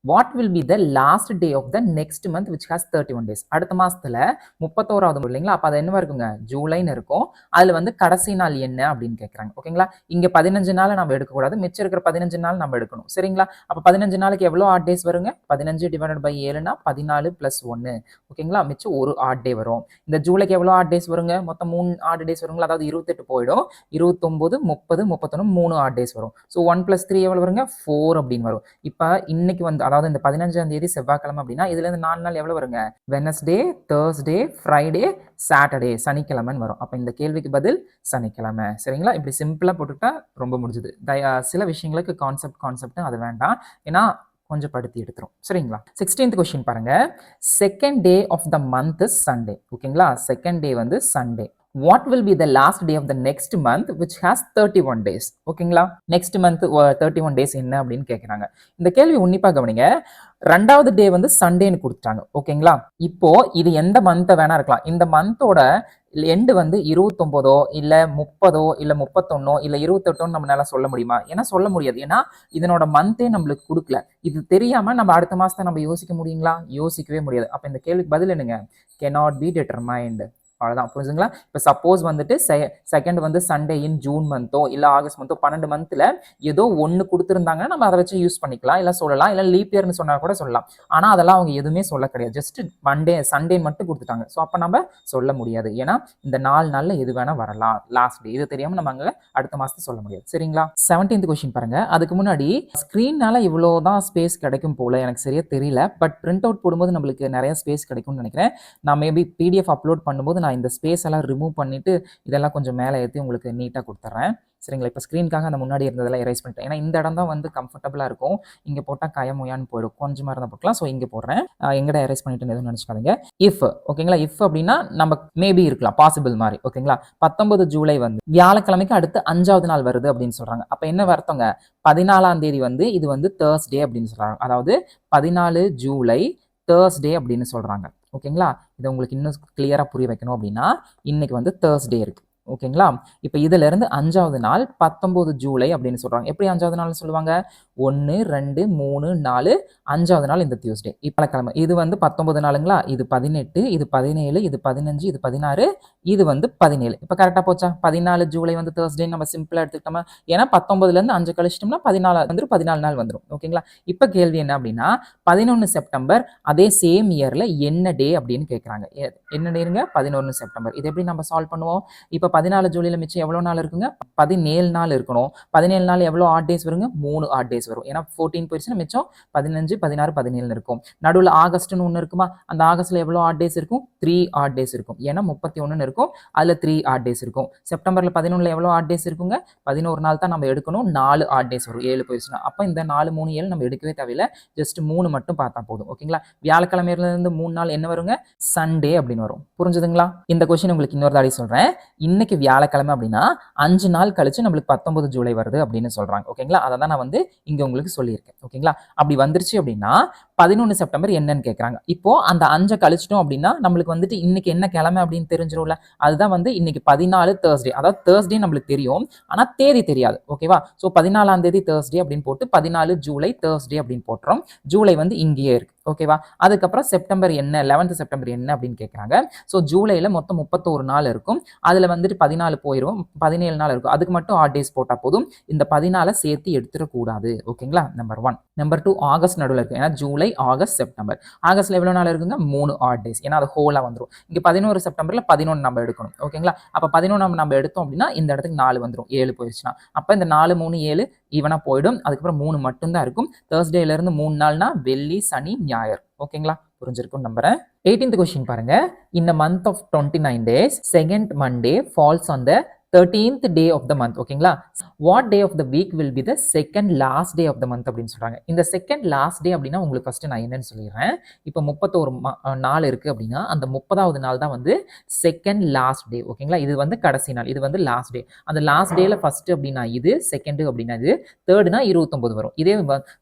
What will be the last day of the next month which has 31 days. அடுத்த மாசத்துல 31வது இல்லைங்களா, அப்போ அது என்னவா இருக்குங்க, ஜூலைன்னு இருக்கும். அதுல வந்து கடைசி நாள் என்ன அப்படின்னு கேட்குறாங்க ஓகேங்களா. இங்க 15 நாள் நம்ம எடுக்கக்கூடாது, மிச்சம் இருக்கிற 15 நாள் நம்ம எடுக்கணும். சரிங்களா. அப்போ 15 நாளுக்கு எவ்வளோ ஆட் டேஸ் வருங்க, 15 டிவைடட் பை 7னா 14 + 1 ஓகேங்களா. மிச்சம் ஒரு ஆட் டே வரும். இந்த ஜூலைக்கு எவ்வளோ ஆட் டேஸ் வருங்க, மொத்தம் 3 ஆட் டேஸ் வருங்களா. அதாவது 28 போயிடும், 29, 30, 31 3 ஆட் டேஸ் வரும். ஸோ 1 + 3 எவ்வளோ வருங்க, 4 அப்படின்னு வரும். இப்போ இன்னைக்கு வந்து அதாவது இந்த 15ஆம் தேதி செவ்வாய்க்கிழமை அப்படின்னா இதுல இருந்து 4 நாள் எவ்வளவு வருங்க, வெனஸ்டே, தேர்ஸ்டே, ஃப்ரைடே, சாட்டர்டே, சனிக்கிழமைன்னு வரும். அப்ப இந்த கேள்விக்கு பதில் சனிக்கிழமை. சரிங்களா. இப்படி சிம்பிளா போட்டுட்டா ரொம்ப முடிஞ்சது. சில விஷயங்களுக்கு கான்செப்ட் அது வேண்டாம், ஏன்னா கொஞ்சம் படுத்தி எடுத்துரும். சரிங்களா. 16th கொஸ்டின் பாருங்க. Second day of the month is Sunday ஓகேங்களா. செகண்ட் டே வந்து Sunday. What will be the last day of the next month which has 31 days ஓகேங்களா. நெக்ஸ்ட் மந்த் 31 days என்ன அப்படின்னு கேட்குறாங்க. இந்த கேள்வி உன்னிப்பா கவனிங்க. ரெண்டாவது டே வந்து சண்டேன்னு கொடுத்துட்டாங்க ஓகேங்களா. இப்போ இது எந்த மந்த்தை வேணா இருக்கலாம். இந்த மந்தோட எண்டு வந்து 29 இல்ல 30 இல்ல 31 இல்ல 28 நம்மளால சொல்ல முடியுமா, ஏன்னா சொல்ல முடியாது. ஏன்னா இதனோட மந்தே நம்மளுக்கு கொடுக்கல. இது தெரியாம நம்ம அடுத்த மாசத்தை நம்ம யோசிக்க முடியுங்களா, யோசிக்கவே முடியாது. அப்ப இந்த கேள்விக்கு பதில் என்னங்க, cannot be determined. அவ்வளோதான், புரிஞ்சுங்களா. இப்போ சப்போஸ் வந்துட்டு செகண்ட் வந்து சண்டே இன் ஜூன் மந்தோ இல்லை ஆகஸ்ட் மந்தோ 12 மந்த்தில் ஏதோ ஒன்று கொடுத்துருந்தாங்கன்னா நம்ம அதை வச்சு யூஸ் பண்ணிக்கலாம், இல்லை சொல்லலாம், இல்லை லீப் இயர்னு சொன்னால் கூட சொல்லலாம். ஆனால் அதெல்லாம் அவங்க எதுவுமே சொல்ல கிடையாது, ஜஸ்ட் சண்டே மட்டும் கொடுத்துட்டாங்க. ஸோ அப்போ நம்ம சொல்ல முடியாது, ஏன்னா இந்த 4 நாளில் எது வேணால் வரலாம். லாஸ்ட் டே இது தெரியாமல் நம்ம அங்கே அடுத்த மாதத்தை சொல்ல முடியாது. சரிங்களா. 17th கொஸ்டின் பாருங்க. அதுக்கு முன்னாடி ஸ்க்ரீன்னால இவ்வளோதான் ஸ்பேஸ் கிடைக்கும் போல எனக்கு சரியா தெரியல, பட் பிரிண்ட் அவுட் போடும்போது நம்மளுக்கு நிறைய ஸ்பேஸ் கிடைக்கும்னு நினைக்கிறேன். நான் மேபி பிடிஎஃப் அப்லோட் பண்ணும்போது நான் இந்த ஸ்பேஸ் எல்லாம் ரிமூவ் பண்ணிட்டு இதெல்லாம் கொஞ்சம் மேலே ஏற்றி உங்களுக்கு நீட்டாக கொடுத்துட்றேன். சரிங்களா. இப்போ ஸ்க்ரீனுக்காக அந்த முன்னாடி இருந்ததெல்லாம் எரேஸ் பண்ணிட்டேன், ஏன்னா இந்த இடம் தான் வந்து கம்ஃபர்டபுளாக இருக்கும். இங்கே போட்டால் கயமுயான்னு போயிடும், கொஞ்சமாக இருந்தால் போட்டுக்கலாம். ஸோ இங்கே போடுறேன். எங்கடா எரேஸ் பண்ணிட்டு எதுவும் நினச்சிக்காதீங்க. இஃப் ஓகேங்களா. இஃப் அப்படின்னா நம்ம மேபி இருக்கலாம், பாசிபிள் மாதிரி ஓகேங்களா. 19 ஜூலை வந்து வியாழக்கிழமைக்கு அடுத்து 5வது நாள் வருது அப்படின்னு சொல்கிறாங்க. அப்போ என்ன வருத்தங்க, 14ஆம் தேதி வந்து இது வந்து தேர்ஸ்டே அப்படின்னு சொல்கிறாங்க. அதாவது 14 ஜூலை தேர்ஸ்டே அப்படின்னு சொல்கிறாங்க ஓகேங்களா. இதை உங்களுக்கு இன்னும் கிளியராக புரிய வைக்கணும் அப்படின்னா இன்னைக்கு வந்து தேர்ஸ்டே இருக்கு ஓகேங்களா. இப்போ இதுல இருந்து 5வது நாள் 19 ஜூலை அப்படின்னு சொல்றாங்க. எப்படி 5வது நாள் சொல்லுவாங்க, 1 2 3 4 5வது நாள் இந்த டியூஸ்டே. இப்போ கிழமை இது வந்து 19 நாளுங்களா, இது 18, இது 17, இது 15, இது 16, இது வந்து 17. இப்போ கரெக்டாக போச்சா. 14 ஜூலை வந்து தேர்ஸ்டே நம்ம சிம்பிளா எடுத்துக்கிட்டோமா, ஏன்னா 19லேருந்து 5 கழிச்சிட்டோம்னா 14 வந்துடும், 14 நாள் வந்துடும் ஓகேங்களா. இப்போ கேள்வி என்ன அப்படின்னா 11 செப்டம்பர் அதே சேம் இயர்ல என்ன டே அப்படின்னு கேட்குறாங்க. என்ன டேருங்க, 11 செப்டம்பர். இது எப்படி நம்ம சால்வ் பண்ணுவோம். இப்போ 14 ஜூலையில் மிச்சம் எவ்வளோ நாள் இருக்குங்க, 17 நாள் இருக்கணும். 17 நாள் எவ்வளோ ஆட் டேஸ் வருங்க, 3 ஆட் டேஸ் வரும். ஏன்னா 14 போயிடுச்சுன்னா மிச்சம் 15 16 17 இருக்கும். நடுவில் ஆகஸ்ட்னு ஒன்று இருக்குமா, அந்த ஆகஸ்ட்ல எவ்வளோ ஆட் டேஸ் இருக்கும், 3 ஆட் டேஸ் இருக்கும். ஏன்னா 31 இருக்கும், அதில் 3 ஆட் டேஸ் இருக்கும். செப்டம்பரில் 11 எவ்வளோ ஆட் டேஸ் இருக்குங்க, 11 நாள் தான் நம்ம எடுக்கணும், 4 ஆட் டேஸ் வரும். 7 போயிடுச்சுன்னா அப்போ இந்த 4 3 7 நம்ம எடுக்கவே தேவையில்லை, ஜஸ்ட் 3 மட்டும் பார்த்தா போதும் ஓகேங்களா. வியாழக்கிழமையிலிருந்து 3 நாள் என்ன வருங்க, சண்டே அப்படின்னு வரும். புரிஞ்சுதுங்களா. இந்த கொஸ்டின் உங்களுக்கு இன்னொரு தாடி சொல்றேன். இன்னைக்கு வியாழக்கிழமை அப்படின்னா 5 நாள் கழிச்சு நம்மளுக்கு 19 ஜூலை வருது அப்படின்னு சொல்றாங்க ஓகேங்களா. அதை தான் நான் வந்து இங்க உங்களுக்கு சொல்லியிருக்கேன் ஓகேங்களா. அப்படி வந்துருச்சு அப்படின்னா 11 செப்டம்பர் என்னன்னு கேட்குறாங்க. இப்போ அந்த 5 கழிச்சிட்டோம் அப்படின்னா நம்மளுக்கு வந்துட்டு இன்னைக்கு என்ன கிழமை அப்படின்னு தெரிஞ்சிரும்ல. அதுதான் வந்து இன்னைக்கு 14 தேர்ஸ்டே. அதாவது தேர்ஸ்டே நம்மளுக்கு தெரியும், ஆனால் தேதி தெரியாது. ஓகேவா? ஸோ 14ஆம் தேதி தேர்ஸ்டே அப்படின்னு போட்டு 14 ஜூலை தேர்ஸ்டே அப்படின்னு போட்டுறோம். ஜூலை வந்து இங்கேயே இருக்கு. ஓகேவா? அதுக்கப்புறம் செப்டம்பர் என்ன, 11th செப்டம்பர் என்ன அப்படின்னு கேட்குறாங்க. ஸோ ஜூலையில் மொத்தம் 31 நாள் இருக்கும். அதில் வந்துட்டு 14 போயிடும், 17 நாள் இருக்கும். அதுக்கு மட்டும் ஆட் டேஸ் போட்டால் போதும். இந்த 14 சேர்த்து எடுத்துடக்கூடாது. ஓகேங்களா? நம்பர் 1. நம்பர் 2, ஆகஸ்ட் நடுவில் இருக்கு. ஏன்னா ஜூலை, ஆகஸ்ட், செப்டம்பர். ஆகஸ்ட்ல எவ்வளோ நாள் இருக்குங்க? 3 ஆட் டேஸ். ஏன்னா அது ஹோலாக வந்துடும். இங்கே 11 செப்டம்பரில் 11 நம்ம எடுக்கணும். ஓகேங்களா? அப்போ 11 நம்ம எடுத்தோம் அப்படின்னா இந்த இடத்துக்கு 4 வந்துடும். 7 போயிடுச்சுன்னா அப்போ இந்த 4, 3, 7 ஈவனாக போயிடும். அதுக்கப்புறம் 3 மட்டும்தான் இருக்கும். தேர்ஸ்டேலேருந்து 3 நாள்னா வெள்ளி, சனி, ஞாயிறு. ஓகேங்களா? புரிஞ்சிருக்கும் நம்புறேன். 18th கொஸ்டின் பாருங்க. In a month of 29 days, second Monday falls on the 13th day of the month. ஓகேங்களா? What day of the week will be the second last day of the month அப்படின்னு சொல்றாங்க. இந்த second last day அப்படின்னா உங்களுக்கு first நான் என்னன்னு சொல்லிடுறேன். இப்போ 31 நாள் இருக்கு அப்படின்னா அந்த 30வது நாள் தான் வந்து செகண்ட் லாஸ்ட் டே. ஓகேங்களா? இது வந்து கடைசி நாள், இது வந்து லாஸ்ட் டே. அந்த லாஸ்ட் டேல ஃபர்ஸ்ட் அப்படின்னா இது, செகண்ட் அப்படின்னா இது, தேர்ட்னா 29 வரும். இதே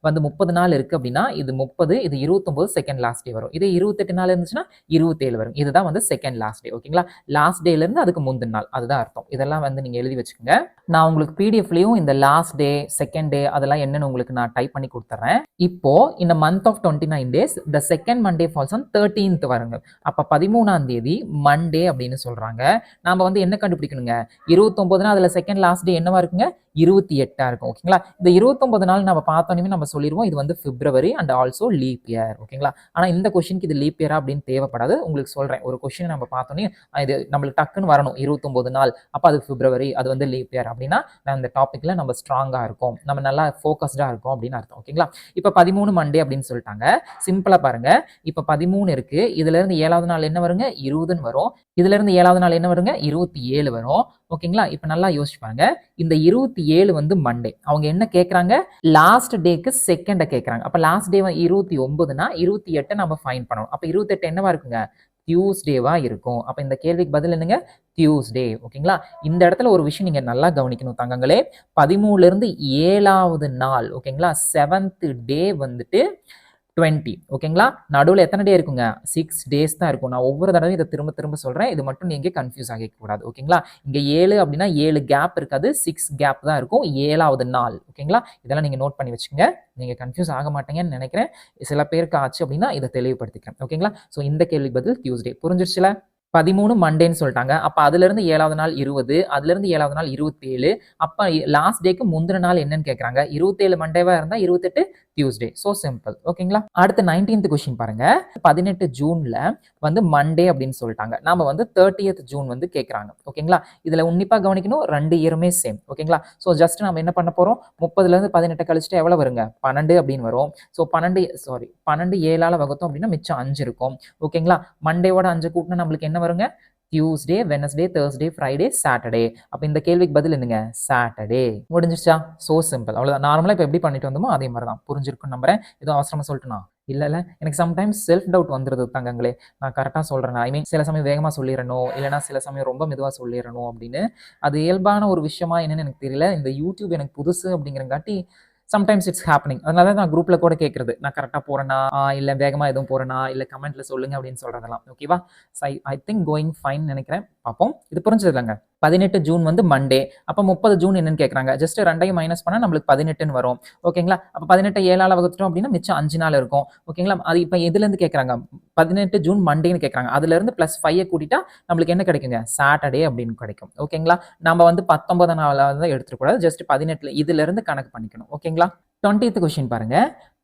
வந்து 30 நாள் இருக்கு அப்படின்னா இது 30, இது 29 செகண்ட் லாஸ்ட் டே வரும். இதே 28 நாள் இருந்துச்சுன்னா 27 வரும். இதுதான் வந்து செகண்ட் லாஸ்ட் டே. ஓகேங்களா? லாஸ்ட் டேல இருந்து அதுக்கு முந்தின நாள், அதுதான் அர்த்தம். இதெல்லாம் வந்து நீங்க எழுதி வச்சுக்கோங்க. நான் உங்களுக்கு பிடிஎஃப்லயும் இந்த லாஸ்ட் டே, செகண்ட் டே அதெல்லாம் என்னன்னு உங்களுக்கு நான் டைப் பண்ணி கொடுத்துறேன். இப்போ இந்த month of 29 days the second Monday falls on 13th வருங்க. அப்ப 13ஆம் தேதி மண்டே அப்படின்னு சொல்றாங்க. நாம வந்து என்ன கண்டுபிடிக்கணுங்க? 29னா அதுல செகண்ட் லாஸ்ட் டே என்னவா இருக்குங்க? 28ஆ இருக்கும். ஓகேங்களா? இந்த 29 நாள் நம்ம பார்த்தோன்னே நம்ம சொல்லிடுவோம் இது வந்து பிப்ரவரி அண்ட் ஆல்சோ லீப் இயர். ஓகேங்களா? ஆனா இந்த கொஸ்டினுக்கு இது லீப் இயரா அப்படின்னு தேவைப்படாது. உங்களுக்கு சொல்றேன். ஒரு கொஸ்டின் நம்ம பார்த்தோன்னே இது நம்மளுக்கு டக்குன்னு வரணும். 29 நாள் அப்ப அது பிப்ரவரி, அது வந்து லீப் இயர் அப்படின்னா இந்த டாபிக்ல நம்ம ஸ்ட்ராங்கா இருக்கும், நம்ம நல்லா ஃபோக்கஸ்டா இருக்கும் அப்படின்னு அர்த்தம். ஓகேங்களா? இப்ப 13 மண்டே அப்படின்னு சொல்லிட்டாங்க. சிம்பிளா பாருங்க. இப்ப 13 இருக்கு. இதுல இருந்து 7வது நாள் என்ன வருங்க? 20ன்னு வரும். இதுல இருந்து 7வது நாள் என்ன வருங்க? 27 வரும். ஓகேங்களா? இப்ப நல்லா யோசிச்சு பாருங்க. இந்த 27 வந்து மண்டே. அவங்க என்ன கேட்கறாங்க? லாஸ்ட் டேக்கு செகண்ட கேட்கறாங்க. அப்ப லாஸ்ட் டே 29னா 28 நம்ம ஃபைண்ட் பண்ணணும். அப்ப 28 என்னவா இருக்குங்க? டியூஸ்டேவா இருக்கும். அப்ப இந்த கேள்விக்கு பதில் என்னங்க? டியூஸ்டே. ஓகேங்களா? இந்த இடத்துல ஒரு விஷயம் நீங்க நல்லா கவனிக்கணும் தங்கங்களே. 13ல இருந்து 7வது நாள், ஓகேங்களா, 7th டே வந்துட்டு 20. ஓகேங்களா? நடுவில் எத்தனை டே இருக்குங்க? 6 days தான் இருக்கும். நான் ஒவ்வொரு தடவையும் இதை திரும்ப திரும்ப சொல்றேன். இது மட்டும் நீங்க கன்ஃபியூஸ் ஆகிக்க கூடாது. ஓகேங்களா? இங்க 7 அப்படின்னா 7 கேப் இருக்காது, 6 கேப் தான் இருக்கும். 7வது நாள். ஓகேங்களா? இதெல்லாம் நீங்க நோட் பண்ணி வச்சுக்கோங்க. நீங்க கன்ஃபியூஸ் ஆக மாட்டீங்கன்னு நினைக்கிறேன். சில பேருக்கு ஆச்சு அப்படின்னா இதை தெளிவுபடுத்திக்கிறேன். ஓகேங்களா? ஸோ இந்த கேள்விக்கு பதில் டியூஸ்டே. புரிஞ்சிருச்சுல? 13 மண்டேன்னு சொல்லிட்டாங்க. அப்ப அதுல இருந்து 7வது நாள் 20, அதுல இருந்து 7வது நாள் 27. அப்ப லாஸ்ட் டேக்கு முந்தின நாள் என்னன்னு கேக்குறாங்க. 27 மண்டேவா இருந்தா 28 டியூஸ்டே. So simple. ஓகேங்களா? அடுத்து 19th கொஸ்டின் பாருங்க. 18 ஜூன்ல வந்து மண்டே அப்படின்னு சொல்லிட்டாங்க. நாம வந்து 30th ஜூன் வந்து கேக்குறாங்க. ஓகேங்களா? இதுல உன்னிப்பா கவனிக்கணும், 2 இயருமே சேம். ஓகேங்களா? சோ ஜஸ்ட் நம்ம என்ன பண்ண போறோம்? 30ல இருந்து 18 கழிச்சுட்டு எவ்வளவு வருங்க? 12 அப்படின்னு வரும். சோ 12 7ஆல வகுத்தோம் அப்படின்னா மிச்சம் 5 இருக்கும். ஓகேங்களா? மண்டேவோட 5 கூட்டினா நம்மளுக்கு என்ன வருங்க? Tuesday, Wednesday, Thursday, Friday, Saturday. அப்ப இந்த கேள்விக்கு பதில் என்னங்க? சாட்டர்டே. முடிஞ்சிருச்சா? So simple. அவ்வளவுதான். நார்மலா இப்ப எப்படி பண்ணிட்டு வந்தோமோ அதே மாதிரி தான். புரிஞ்சிருக்கும் நம்புறேன். எதுவும் அவசரமா சொல்லிட்டுனா? இல்ல எனக்கு சம்டைம்ஸ் செல்ஃப் டவுட் வந்துருது தங்கங்களே. நான் கரெக்டா சொல்றேன். ஐ மீன் சில சமயம் வேகமா சொல்லிடணும், இல்லைன்னா சில சமயம் ரொம்ப மெதுவா சொல்லிடணும் அப்படின்னு. அது இயல்பான ஒரு விஷயமா என்னன்னு எனக்கு தெரியல. இந்த யூடியூப் எனக்கு புதுசு அப்படிங்கிறங்காட்டி சம்டைம்ஸ் இட்ஸ் ஹேப்பனிங். அதனால நான் குரூப்ல கூட கேட்கறது, நான் கரெக்டாக போறேனா, இல்லை வேகமா எதுவும் போறேனா, இல்லை கமெண்ட்ல சொல்லுங்க அப்படின்னு சொல்றதெல்லாம். ஓகேவா? ஐ திங்க் கோயிங் ஃபைன் நினைக்கிறேன். பார்ப்போம். இது புரிஞ்சது இல்லைங்க? 18 ஜூன் வந்து மண்டே. அப்போ 30 ஜூன் என்னன்னு கேட்குறாங்க. ஜஸ்ட் 2ஐயும் மைனஸ் பண்ணா நம்மளுக்கு 18ன்னு வரும். ஓகேங்களா? அப்போ 18 7ஆல வகுத்துட்டோம் அப்படின்னா மிச்சம் 5 நாள் இருக்கும். ஓகேங்களா? அது இப்போ எதுல இருந்து கேட்குறாங்க? 18 ஜூன் மண்டேன்னு கேட்குறாங்க. அதுல இருந்து +5 கூட்டிட்டா நம்மளுக்கு என்ன கிடைக்குங்க? சாட்டர்டே அப்படின்னு கிடைக்கும். ஓகேங்களா? நம்ம வந்து 19 நாளாக தான் எடுத்துக்கூடாது. ஜஸ்ட் 18 இதுல இருந்து கணக்கு பண்ணிக்கணும். ஓகேங்களா? 20th கொஸ்டின் பாருங்க.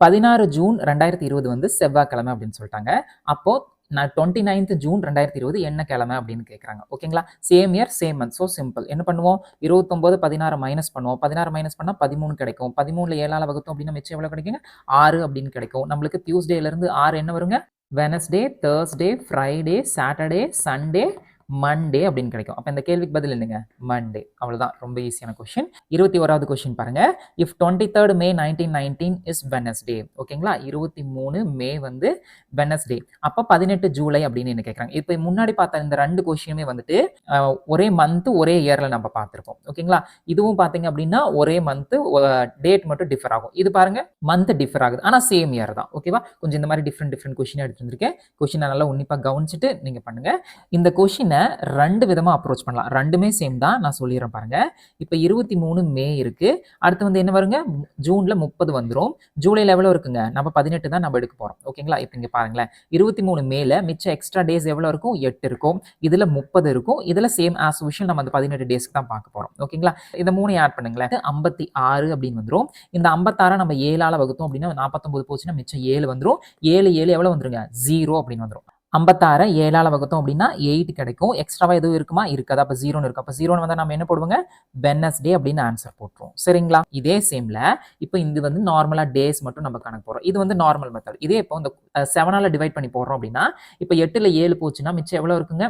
16 ஜூன் 2020 வந்து செவ்வாய்க்கிழமை அப்படின்னு சொல்லிட்டாங்க. அப்போ 29th ஜூன் 2020 என்ன கிழமை அப்படின்னு கேட்குறாங்க. ஓகேங்களா? Same year same month. So simple. என்ன பண்ணுவோம்? 29 16 மைனஸ் பண்ணுவோம். 16 மைனஸ் பண்ணால் 13 கிடைக்கும். 13ல 7ஆல வகுத்தோம் அப்படின்னா மிச்சம் எவ்வளோ கிடைக்குங்க? 6 அப்படின்னு கிடைக்கும். நம்மளுக்கு டியூஸ்டேல இருந்து 6 என்ன வருங்க? Wednesday, Thursday, Friday, Saturday, Sunday, Monday அப்படின்னு கிடைக்கும். அப்போ இந்த கேள்விக்கு பதில் என்னங்க? மண்டே. அவ்வளோதான், ரொம்ப ஈஸியான கொஸ்டின். 21வது கொஸ்டின் பாருங்க. If 23rd May 1919 is Wednesday. ஓகேங்களா, 23 மே வந்து வெனஸ்டே. அப்போ 18 ஜூலை அப்படின்னு என்ன கேட்குறாங்க. இப்போ முன்னாடி பார்த்த இந்த 2 கொஸ்டினுமே வந்துட்டு ஒரே மந்த் ஒரே இயர்ல நம்ம பார்த்துருப்போம். ஓகேங்களா, இதுவும் பார்த்தீங்க அப்படின்னா ஒரே மந்த் டேட் மட்டும் டிஃபர் ஆகும். இது பாருங்க மந்த் டிஃபர் ஆகுது, ஆனால் சேம் இயர் தான். ஓகேவா, கொஞ்சம் இந்த மாதிரி டிஃப்ரெண்ட் கொஸ்டின் எடுத்து வந்திருக்கேன். கொஸ்டினை நல்லா உன்னிப்பாக கவனிச்சுட்டு நீங்க பண்ணுங்க. இந்த கொஸ்டினை 2 விதமா அப்ரோச் பண்ணலாம். ரெண்டுமே சேம் தான், நான் சொல்லிடுறேன் பாருங்க. இப்போ 23 மே இருக்கு, அடுத்து வந்து என்ன வருங்க? ஜூன்ல 30 வந்துடும். ஜூலைல எவ்வளவு இருக்குங்க? நம்ம 18 தான் நம்ம எடுக்க போறோம். ஓகேங்களா, இப்போ இங்க பாருங்களேன், 23 மேல மிச்ச எக்ஸ்ட்ரா டேஸ் எவ்வளவு இருக்கும்? 8 இருக்கும். இதுல 30 இருக்கும். இதுல சேம் ஆஸ் யூஷுவல் நம்ம அந்த 18 டேஸ்க்கு தான் பார்க்க போறோம். ஓகேங்களா, இந்த 3 ஆட் பண்ணுங்களேன், 56 அப்படின்னு வந்துடும். இந்த 56 நம்ம 7ஆல வகுத்தோம் அப்படின்னா 49 போச்சுன்னா மிச்சம் 7 வந்துடும். 7 எவ்வளவு வந்துருங்க? 0 அப்படின்னு வந்துடும். 56 7ஆல வகுத்தோம் அப்படின்னா 8 கிடைக்கும். எக்ஸ்ட்ராவா எதுவும் இருக்குமா? இருக்காது. அப்போ 0ன்னு இருக்கும். அப்போ 0ன்னு வந்தா நம்ம என்ன போடுவோங்க? வெட்னஸ்டே அப்படின்னு ஆன்சர் போட்டுருவோம். சரிங்களா, இதே சேம்ல இப்போ இது வந்து நார்மலா டேஸ் மட்டும் நம்ம கணக்கு போடுறோம். இது வந்து நார்மல் மெத்தட். இதே இப்போ இந்த 7ஆல டிவைட் பண்ணி போடுறோம் அப்படின்னா இப்போ 8ல 7 போச்சுன்னா மிச்சம் எவ்வளவு இருக்குங்க?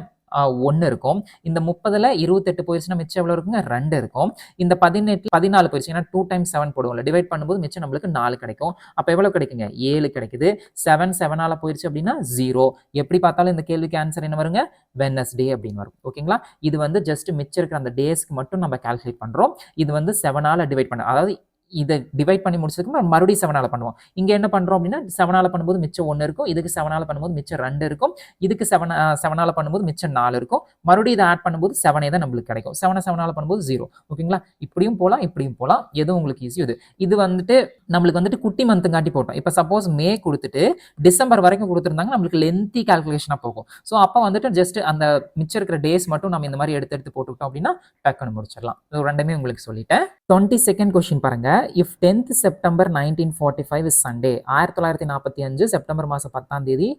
1 இருக்கும். இந்த 30ல 28 போயிருச்சுன்னா மிச்சம் எவ்வளவு இருக்குங்க? 2 இருக்கும். இந்த 18 14 போயிருச்சு, ஏன்னா 2 × 7 போடுவோம்ல, டிவைட் பண்ணும்போது மிச்சம் நம்மளுக்கு 4 கிடைக்கும். அப்போ எவ்வளவு கிடைக்குங்க? 7 கிடைக்குது. 7ஆல போயிருச்சு அப்படின்னா 0. எப்படி பார்த்தாலும் இந்த கேள்விக்கு ஆன்சர் என்ன வருங்க? வெட்னஸ்டே அப்படின்னு வரும். ஓகேங்களா, இது வந்து ஜஸ்ட் மிச்சம் இருக்கிற அந்த டேஸ்க்கு மட்டும் நம்ம கால்குலேட் பண்றோம். இது வந்து 7ஆல டிவைட் பண்ண, அதாவது இதை டிவைட் பண்ணி முடிச்சதுக்கு மறுபடியும் 7ஆல பண்ணுவோம். இங்க என்ன பண்றோம் அப்படின்னா 7ஆல பண்ணும்போது மிச்சம் 1 இருக்கும். இதுக்கு 7ஆல பண்ணும்போது மிச்சம் 2 இருக்கும். இதுக்கு 7ஆல பண்ணும்போது மிச்சம் 4 இருக்கும். மறுபடியும் இதை ஆட் பண்ணும்போது 7 தான் நம்மளுக்கு கிடைக்கும். 7ஆல பண்ணும்போது 0. ஓகேங்களா, இப்படியும் போலாம் இப்படியும் போலாம், எதுவும் உங்களுக்கு ஈஸி. இது வந்துட்டு நம்மளுக்கு வந்துட்டு குட்டி மந்த்துங்காட்டி போட்டோம். இப்போ சப்போஸ் மே கொடுத்துட்டு டிசம்பர் வரைக்கும் கொடுத்துருந்தாங்க, நம்மளுக்கு லென்த்தி கால்குலேஷனா போகும். ஸோ அப்போ வந்துட்டு ஜஸ்ட் அந்த மிச்சம் இருக்கிற டேஸ் மட்டும் நம்ம இந்த மாதிரி எடுத்து போட்டுக்கிட்டோம் அப்படின்னா டக்குன்னு முடிச்சிடலாம். ரெண்டுமே உங்களுக்கு சொல்லிட்டேன். 22nd கொஸ்டின் பாருங்க. If 10th September 1945 is Sunday. 1945 September மாதம் 10ஆம் தேதி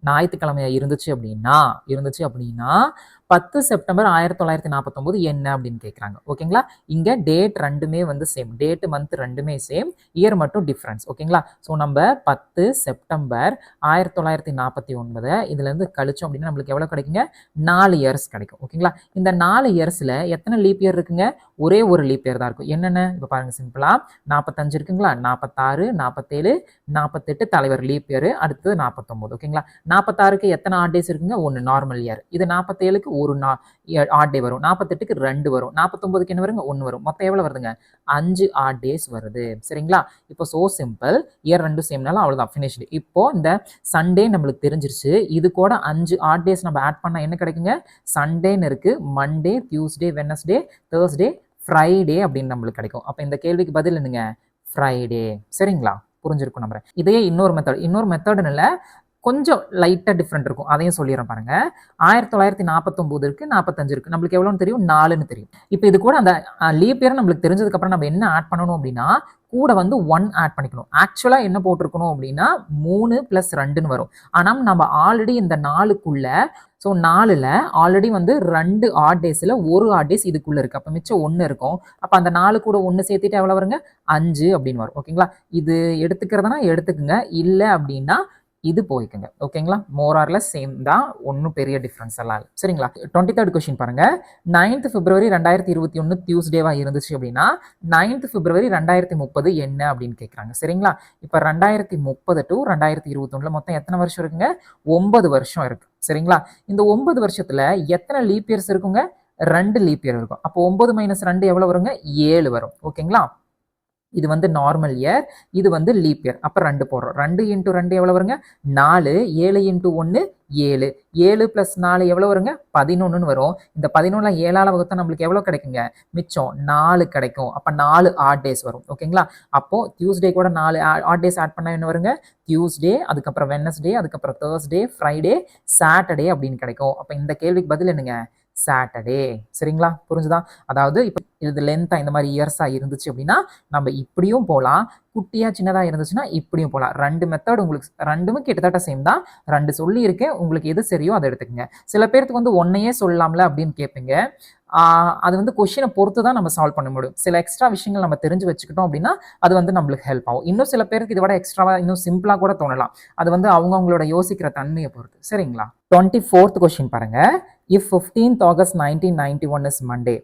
ஞாயிற்றுக்கிழமையா இருந்துச்சு அப்படின்னா 10 செப்டம்பர் 1949 என்ன அப்படின்னு கேட்குறாங்க. ஓகேங்களா, இங்க டேட் ரெண்டுமே வந்து சேம், டேட் மந்த் ரெண்டுமே சேம், இயர் மட்டும் டிஃப்ரென்ஸ். ஓகேங்களா, ஸோ நம்ம 10 செப்டம்பர் 1949 இதுல இருந்து கழிச்சோம் அப்படின்னா நம்மளுக்கு எவ்வளவு கிடைக்குங்க? 4 இயர்ஸ் கிடைக்கும். ஓகேங்களா, இந்த 4 இயர்ஸ்ல எத்தனை லீப் இயர் இருக்குங்க? ஒரே ஒரு லீப் இயர் தான் இருக்கும். என்னென்ன? இப்போ பாருங்க, சிம்பிளா 45 இருக்குங்களா, 46, 47, 48 தலைவர் லீப் இயர், அடுத்தது 49. ஓகேங்களா, 46க்கு எத்தனை ஆட் டேஸ் இருக்குங்க? 1 நார்மல் இயர். இது 47க்கு ஒரு ஆட் டே வரும். 48க்கு 2 வரும். 49க்கு என்ன வருங்க? 1 வரும். மொத்தம் எவ்வளவு வருதுங்க? 5 ஆட் டேஸ் வருது. சரிங்களா, இப்போ சோ சிம்பிள், இயர் ரெண்டும் சேம்னால அவ்வளவுதான், ஃபினிஷ்டு. இப்போ இந்த சண்டே நம்மளுக்கு தெரிஞ்சிருச்சு. இது கூட 5 ஆட் டேஸ் நம்ம ஆட் பண்ணா என்ன கிடைக்குங்க? சண்டேன்னு இருக்கு, Monday, Tuesday, Wednesday, Thursday, Friday அப்படின்னு நம்மளுக்கு கிடைக்கும். அப்போ இந்த கேள்விக்கு பதில் என்னங்க? ஃப்ரைடே. சரிங்களா, புரிஞ்சிருக்கும் நம்புறேன். இதையே இன்னொரு மெத்தட்னு இல்லை, கொஞ்சம் லைட்டாக டிஃப்ரெண்ட் இருக்கும், அதையும் சொல்லிடுறேன் பாருங்க. 1949 இருக்கு, 45 இருக்கு, நம்மளுக்கு எவ்வளோன்னு தெரியும்? 4ன்னு தெரியும். இப்போ இது கூட அந்த லீப் இயர் நம்மளுக்கு தெரிஞ்சதுக்கப்புறம் நம்ம என்ன ஆட் பண்ணணும் அப்படின்னா கூட வந்து 1 ஆட் பண்ணிக்கணும். ஆக்சுவலாக என்ன போட்டிருக்கணும் அப்படின்னா 3 + 2ன்னு வரும். ஆனால் நம்ம ஆல்ரெடி இந்த 4க்குள்ள, ஸோ 4ல் ஆல்ரெடி வந்து 2 ஆட் டேஸில் 1 ஆட் டேஸ் இதுக்குள்ளே இருக்குது. அப்போ மிச்சம் 1 இருக்கும். அப்போ அந்த 4 கூட 1 சேர்த்துட்டு எவ்வளோ வருங்க? 5 அப்படின்னு வரும். ஓகேங்களா, இது எடுத்துக்கிறதுனா எடுத்துக்குங்க, இல்லை அப்படின்னா இது போய்க்குங்க. ஓகேங்களா, மோர் ஆர் லெஸ் சேம் தான், ஒன்றும் பெரிய டிஃப்ரென்ஸ் எல்லாம் இல்லை. சரிங்களா, 23rd கொஸ்டின் பாருங்க. 9th February 2021 டியூஸ்டேவா இருந்துச்சு அப்படின்னா 9th February 2030 என்ன அப்படின்னு கேட்குறாங்க. சரிங்களா, இப்போ 2030 to 2021 மொத்தம் எத்தனை வருஷம் இருக்குங்க? 9 வருஷம் இருக்கு. சரிங்களா, இந்த 9 வருஷத்துல எத்தனை லீப் இயர்ஸ் இருக்குங்க? 2 லீப் இயர் இருக்கும். அப்போ 9 - 2 எவ்வளவு வருங்க? 7 வரும். ஓகேங்களா, இது வந்து நார்மல் இயர், இது வந்து லீப் இயர். அப்போ 2 போடுறோம். 2 × 2 எவ்வளோ வருங்க? 4. 7 × 1 7. 7 + 4 எவ்வளோ வருங்க? 11ன்னு வரும். இந்த 11ல 7ஆல வகுத்தா நம்மளுக்கு எவ்வளோ கிடைக்குங்க? மிச்சம் 4 கிடைக்கும். அப்போ 4 ஆட் டேஸ் வரும். ஓகேங்களா, அப்போ டியூஸ்டே கூட 4 ஆட் டேஸ் ஆட் பண்ணா என்ன வருங்க? டியூஸ்டே, அதுக்கப்புறம் வெட்னஸ்டே, அதுக்கப்புறம் தேர்ஸ்டே, ஃப்ரைடே, சாட்டர்டே அப்படின்னு கிடைக்கும். அப்போ இந்த கேள்விக்கு பதில் என்னங்க? சாட்டர்டே. சரிங்களா, புரிஞ்சுதா? அதாவது இப்போ இது லென்த்தா இந்த மாதிரி இயர்ஸா இருந்துச்சு அப்படின்னா நம்ம இப்படியும் போகலாம், குட்டியா சின்னதா இருந்துச்சுன்னா இப்படியும் போகலாம். 2 மெத்தட் உங்களுக்கு, ரெண்டுமே கிட்டத்தட்ட சேம் தான். 2 சொல்லி இருக்கேன், உங்களுக்கு எது சரியோ அதை எடுத்துக்கங்க. சில பேருக்கு வந்து ஒன்னையே சொல்லலாம்ல அப்படின்னு கேட்பீங்க. அது வந்து கொஸ்டினை பொறுத்து தான் நம்ம சால்வ் பண்ண முடியும். சில எக்ஸ்ட்ரா விஷயங்கள் நம்ம தெரிஞ்சு வச்சுக்கிட்டோம் அப்படின்னா அது வந்து நம்மளுக்கு ஹெல்ப் ஆகும். இன்னும் சில பேருக்கு இதை விட எக்ஸ்ட்ராவா இன்னும் சிம்பிளா கூட தோணலாம். அது வந்து அவங்களோட யோசிக்கிற தன்மையை பொறுத்து. சரிங்களா, 24th கொஸ்டின் பாருங்க. இஃப் 15th ஆகஸ்ட் 1991 இஸ்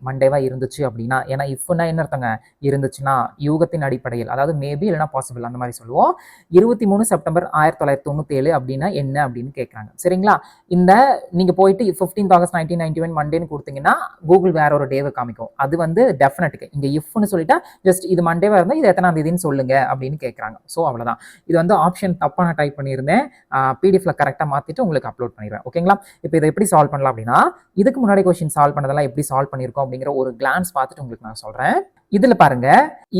மண்டேவா இருந்துச்சு அப்படின்னா, ஏன்னா இஃப்னா என்ன அர்த்தங்க, இருந்துச்சுன்னா யூகத்தின் அடிப்படையில், அதாவது மேபி இல்லைனா பாசிபிள் அந்த மாதிரி சொல்லுவோம். 23 செப்டம்பர் 1997 அப்படின்னா என்ன அப்படின்னு கேட்குறாங்க. சரிங்களா? இந்த நீங்க போயிட்டு 15th ஆகஸ்ட் 1991 மண்டேன்னு கொடுத்தீங்கன்னா கூகுள் வேற ஒரு டேவை காமிக்கும். அது வந்து டெஃபினட்டுக்கு. இங்க இஃப்னு சொல்லிட்டா ஜஸ்ட் இது மண்டேவா இருந்தால் இது எத்தனாம் தேதின்னு சொல்லுங்க அப்படின்னு கேட்குறாங்க. ஸோ அவ்வளோதான். இது வந்து ஆப்ஷன் தப்பாக நான் டைப் பண்ணியிருந்தேன். பிடிஎஃப்ல கரெக்டாக மாற்றிட்டு உங்களுக்கு அப்லோட் பண்ணிடுறேன். ஓகேங்களா? இப்போ இதை எப்படி சால்வ் பண்ணலாம் அப்படின்னா, இதுக்கு முன்னாடி கொஸ்டின் சால்வ் பண்ணதெல்லாம் எப்படி சால்வ் பண்ணியிருக்கோம் அப்படிங்கிற ஒரு கிளான்ஸ் பார்த்துட்டு உங்களுக்கு நான் சொல்றேன். இதுல பாருங்க,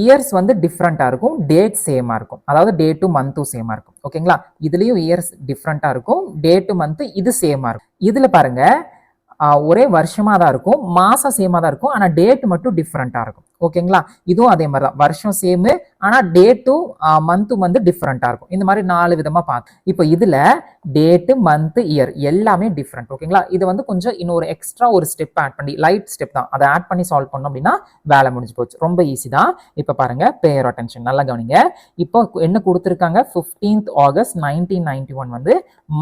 இயர்ஸ் வந்து டிஃப்ரெண்டா இருக்கும், டேட் சேமா இருக்கும். அதாவது டேட்டும் மந்த்தும் சேமா இருக்கும். ஓகேங்களா? இதுலயும் இயர்ஸ் டிஃப்ரெண்டா இருக்கும், டேட்டும் மந்த் இது சேமா இருக்கும். இதுல பாருங்க, ஒரே வருஷமா தான் இருக்கும், மாசம் சேமா தான் இருக்கும், ஆனா டேட் மட்டும் டிஃப்ரெண்டா இருக்கும். ஓகேங்களா? இதுவும் அதே மாதிரி தான், வருஷம் சேமு, ஆனா டேட்டும் மந்த்தும் வந்து டிஃப்ரெண்டா இருக்கும். இந்த மாதிரி 4 விதமா பார்த்தோம். இப்போ இதுல டேட்டு, மந்த், இயர் எல்லாமே டிஃப்ரெண்ட். ஓகேங்களா? இது வந்து கொஞ்சம் இன்னொரு எக்ஸ்ட்ரா ஒரு ஸ்டெப் ஆட் பண்ணி, லைட் ஸ்டெப் தான், அதை ஆட் பண்ணி சால்வ் பண்ணோம் அப்படின்னா வேலை முடிஞ்சு போச்சு. ரொம்ப ஈஸி தான். இப்போ பாருங்க, பேர் அட்டென்ஷன் நல்லா கவனிங்க. இப்போ என்ன கொடுத்துருக்காங்க, 15th ஆகஸ்ட் 1991 வந்து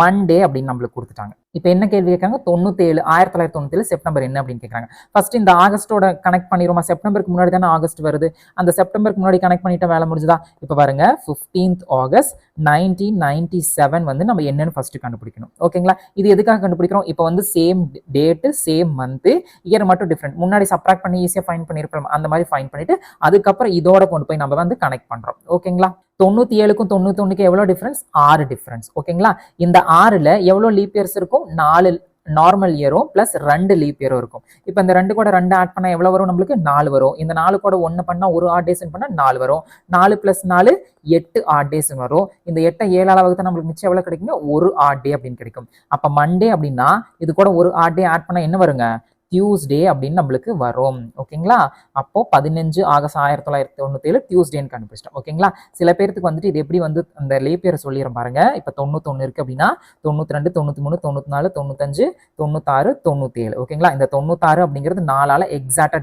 மண்டே அப்படின்னு நம்மளுக்கு கொடுத்துட்டாங்க. இப்போ என்ன கேள்வி கேட்காங்க, 1997 செப்டம்பர் என்ன அப்படின்னு கேட்குறாங்க. ஃபர்ஸ்ட் இந்த ஆகஸ்டோட கனெக்ட் பண்ணிடுமா, செப்டம்பருக்கு முன்னாடி தானே ஆகஸ்ட் வருது, அந்த செப்டம்பருக்கு முன்னாடி கனெக்ட் பண்ணிட்ட வேலை முடிஞ்சுதா. இப்போ பாருங்க, 15th ஆகஸ்ட் 1997 வந்து நம்ம என்னன்னு ஃபர்ஸ்ட் கண்டுபிடிக்கணும். ஓகேங்களா? இது எதுக்காக கண்டுபிடிக்கிறோம், இப்போ வந்து same date, same month, year மட்டும் டிஃப்ரெண்ட். முன்னாடி சப்ராக்ட் பண்ணி ஈஸியாக ஃபைன் பண்ணிருப்போம், அந்த மாதிரி ஃபைன் பண்ணிட்டு அதுக்கப்புறம் இதோட கொண்டு போய் நம்ம வந்து கனெக்ட் பண்றோம். ஓகேங்களா? 97க்கும் 91க்கும் எவ்வளோ டிஃபரன்ஸ், 6 டிஃபரன்ஸ். ஓகேங்களா? இந்த 6ல எவ்வளோ லீப் இயர்ஸ் இருக்கும், 4 நார்மல் இயரும் பிளஸ் 2 லீப் இயரும் இருக்கும். இப்போ இந்த 2 கூட 2 ஆட் பண்ணா எவ்வளவு வரும், நம்மளுக்கு 4 வரும். இந்த 4 கூட 1 பண்ணா ஒரு ஆட் டேஸ் பண்ணா 4 வரும். 4 + 4 8 ஆட் டேஸ் வரும். இந்த 8 7 வகுத்தா நம்மளுக்கு மிச்சம் எவ்வளவு கிடைக்குங்க, ஒரு ஆட் டே அப்படின்னு கிடைக்கும். அப்ப மண்டே அப்படின்னா இது கூட ஒரு ஆட் டே ஆட் பண்ணா என்ன வருங்க, டியூஸ்டே அப்படின்னு நம்மளுக்கு வரும். ஓகேங்களா? அப்போ 15 ஆகஸ்ட் 1997 டியூஸ்டேன்னு கண்டுபிடிச்சிட்டோம். ஓகேங்களா? சில பேருக்கு வந்துட்டு இது எப்படி வந்து அந்த லீப் இயர் சொல்லிடுறேன் பாருங்க. இப்போ 91 இருக்கு அப்படின்னா 92, 93, 94, 95, 96, 97. ஓகேங்களா? இந்த 96 அப்படிங்கிறது 4ஆல எக்ஸாக்டா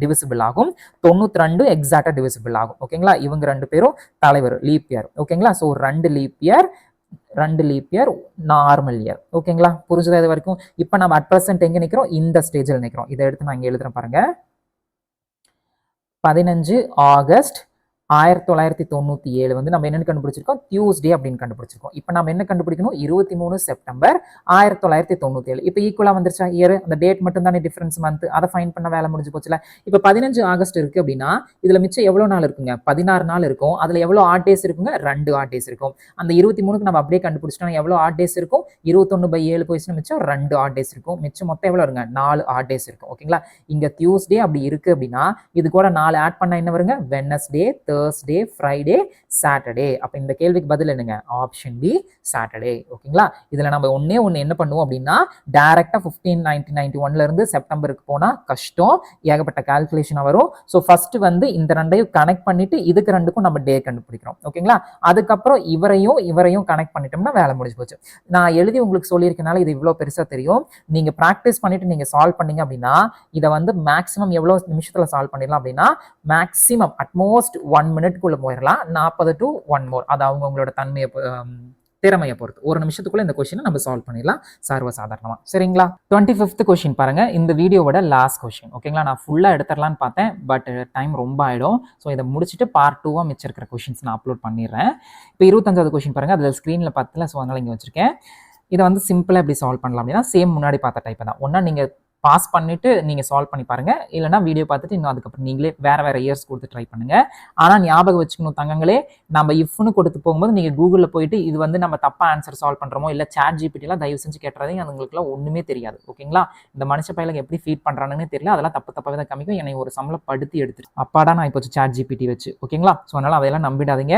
டிவிசிபிள் ஆகும், 92 எக்ஸாக்டா டிவிசிபிள் ஆகும். ஓகேங்களா? இவங்க 2 பேரும் தலைவர் லீப் இயர். ஓகேங்களா? So 2 leap year, 2 leap year, normal year. ஓகேங்களா? புரிஞ்சதா இது வரைக்கும்? இப்போ நம்ம அட் பிரசன்ட் எங்க நிக்கிறோம், இந்த ஸ்டேஜில் நிக்கிறோம். இதை எடுத்து நான் இங்க எழுதுறேன் பாருங்க. 15 ஆகஸ்ட் 1997 வந்து நம்ம என்ன கண்டுபிடிச்சிருக்கோம், டியூஸ்டே அப்படின்னு கண்டுபிடிச்சிருக்கோம். இப்போ நம்ம என்ன கண்டுபிடிக்கணும், 23 செப்டம்பர் 1997. இப்போ ஈக்குவலா வந்துருச்சா இயர், அந்த டேட் மட்டும் தானே டிஃபரன்ஸ், மந்த், அதை ஃபைன் பண்ண வேலை முடிஞ்சு போச்சுல. இப்போ 15 ஆகஸ்ட் இருக்கு அப்படின்னா இதுல மிச்சம் எவ்வளவு நாள் இருக்குங்க, 16 நாள் இருக்கும். அதுல எவ்வளவு ஆட் டேஸ் இருக்குங்க, 2 ஆட் டேஸ் இருக்கும். அந்த 23க்கு நம்ம அப்படியே கண்டுபிடிச்சிட்டோம், எவ்வளவு ஆட் டேஸ் இருக்கும், 21/7 போயிடுச்சுன்னா மிச்சம் 2 ஆட் டேஸ் இருக்கும். மிச்சம் மொத்தம் எவ்வளவு இருங்க, 4 ஆட் டேஸ் இருக்கும். ஓகேங்களா? இங்க டியூஸ்டே அப்படி இருக்கு அப்படின்னா இது கூட 4 ஆட் பண்ணா என்ன வருங்க, வெட்னஸ்டே, தேர்ஸ்டே, ஃப்ரைடே, சாட்டர்டே. அப்ப இந்த கேள்விக்கு பதில் என்னங்க, ஆப்ஷன் பி சாட்டர்டே. ஓகேங்களா? இதுல நம்ம ஒண்ணே ஒண்ணு என்ன பண்ணுவோம் அப்படின்னா டைரக்டா 1991ல இருந்து செப்டம்பருக்கு போனா கஷ்டம், ஏகப்பட்ட கால்குலேஷன் வரும். ஸோ ஃபர்ஸ்ட் வந்து இந்த 2ஐயும் கனெக்ட் பண்ணிட்டு இதுக்கு 2க்கும் நம்ம டே கண்டுபிடிக்கிறோம். ஓகேங்களா? அதுக்கப்புறம் இவரையும் கனெக்ட் பண்ணிட்டோம்னா வேலை முடிஞ்சு போச்சு. நான் எழுதி உங்களுக்கு சொல்லியிருக்கனால இது இவ்வளவு பெருசா தெரியும். நீங்க பிராக்டிஸ் பண்ணிட்டு நீங்க சால்வ் பண்ணீங்க அப்படின்னா இதை வந்து மேக்ஸிமம் எவ்வளவு நிமிஷத்துல சால்வ் பண்ணிடலாம் அப்படின்னா மேக்ஸிமம் அட்மோஸ்ட் 1 மினிட்குள்ள போயிடலாம். 40 to 1 more, அது அவங்களோட திறமையை பொறுத்து. 1 நிமிஷத்துக்குள்ள இந்த கொஸ்டினை நம்ம சால்வ் பண்ணிடலாம் சர்வசாதாரணமா. சரிங்களா? 25th கொஸ்டின் பாருங்க, இந்த வீடியோவோட லாஸ்ட் கொஸ்டின். ஓகேங்களா? நான் ஃபுல்லா எடுத்துடலான்னு பார்த்தேன், பட் டைம் ரொம்ப ஆயிடும். ஸோ இதை முடிச்சுட்டு பார்ட் 2 மிச்சம் இருக்கிற கொஸ்டின்ஸ் நான் அப்லோட் பண்ணிடுறேன். இப்போ 25வது கொஸ்டின் பாருங்க, அதில் ஸ்க்ரீன்ல பார்த்தல, ஸோ அதனால இங்கே வச்சிருக்கேன். இதை வந்து சிம்பிளா எப்படி சால்வ் பண்ணலாம் அப்படின்னா சேம் முன்னாடி பார்த்த டைப் தான். ஒன்னா நீங்க பாஸ் பண்ணிட்டு நீங்க சால்வ் பண்ணி பாருங்க, இல்லைன்னா வீடியோ பார்த்துட்டு இன்னும் அதுக்கப்புறம் நீங்களே வேற இயர்ஸ் கொடுத்து ட்ரை பண்ணுங்க. ஆனா ஞாபகம் வச்சுக்கணும் தங்கங்களே, நம்ம இஃப்னு கொடுத்து போகும்போது நீங்க கூகுளில் போயிட்டு இது வந்து நம்ம தப்பா ஆன்சர் சால்வ் பண்றோமோ இல்ல சாட் ஜிபிடிலாம் தயவு செஞ்சு கேட்டுறதையும் அதுங்களுக்குலாம் ஒண்ணுமே தெரியாது. ஓகேங்களா? இந்த மனுஷ பையலுக்கு எப்படி ஃபீட் பண்றானுன்னு தெரியல, அதெல்லாம் தப்பாவே தான் காமிக்கும். என்னை ஒரு சம்பள படுத்தி எடுத்துட்டு அப்பாடா நான் இப்போ சாட் ஜிபிடி வச்சு. ஓகேங்களா? ஸோ அதனால அதையெல்லாம் நம்பிடாதீங்க.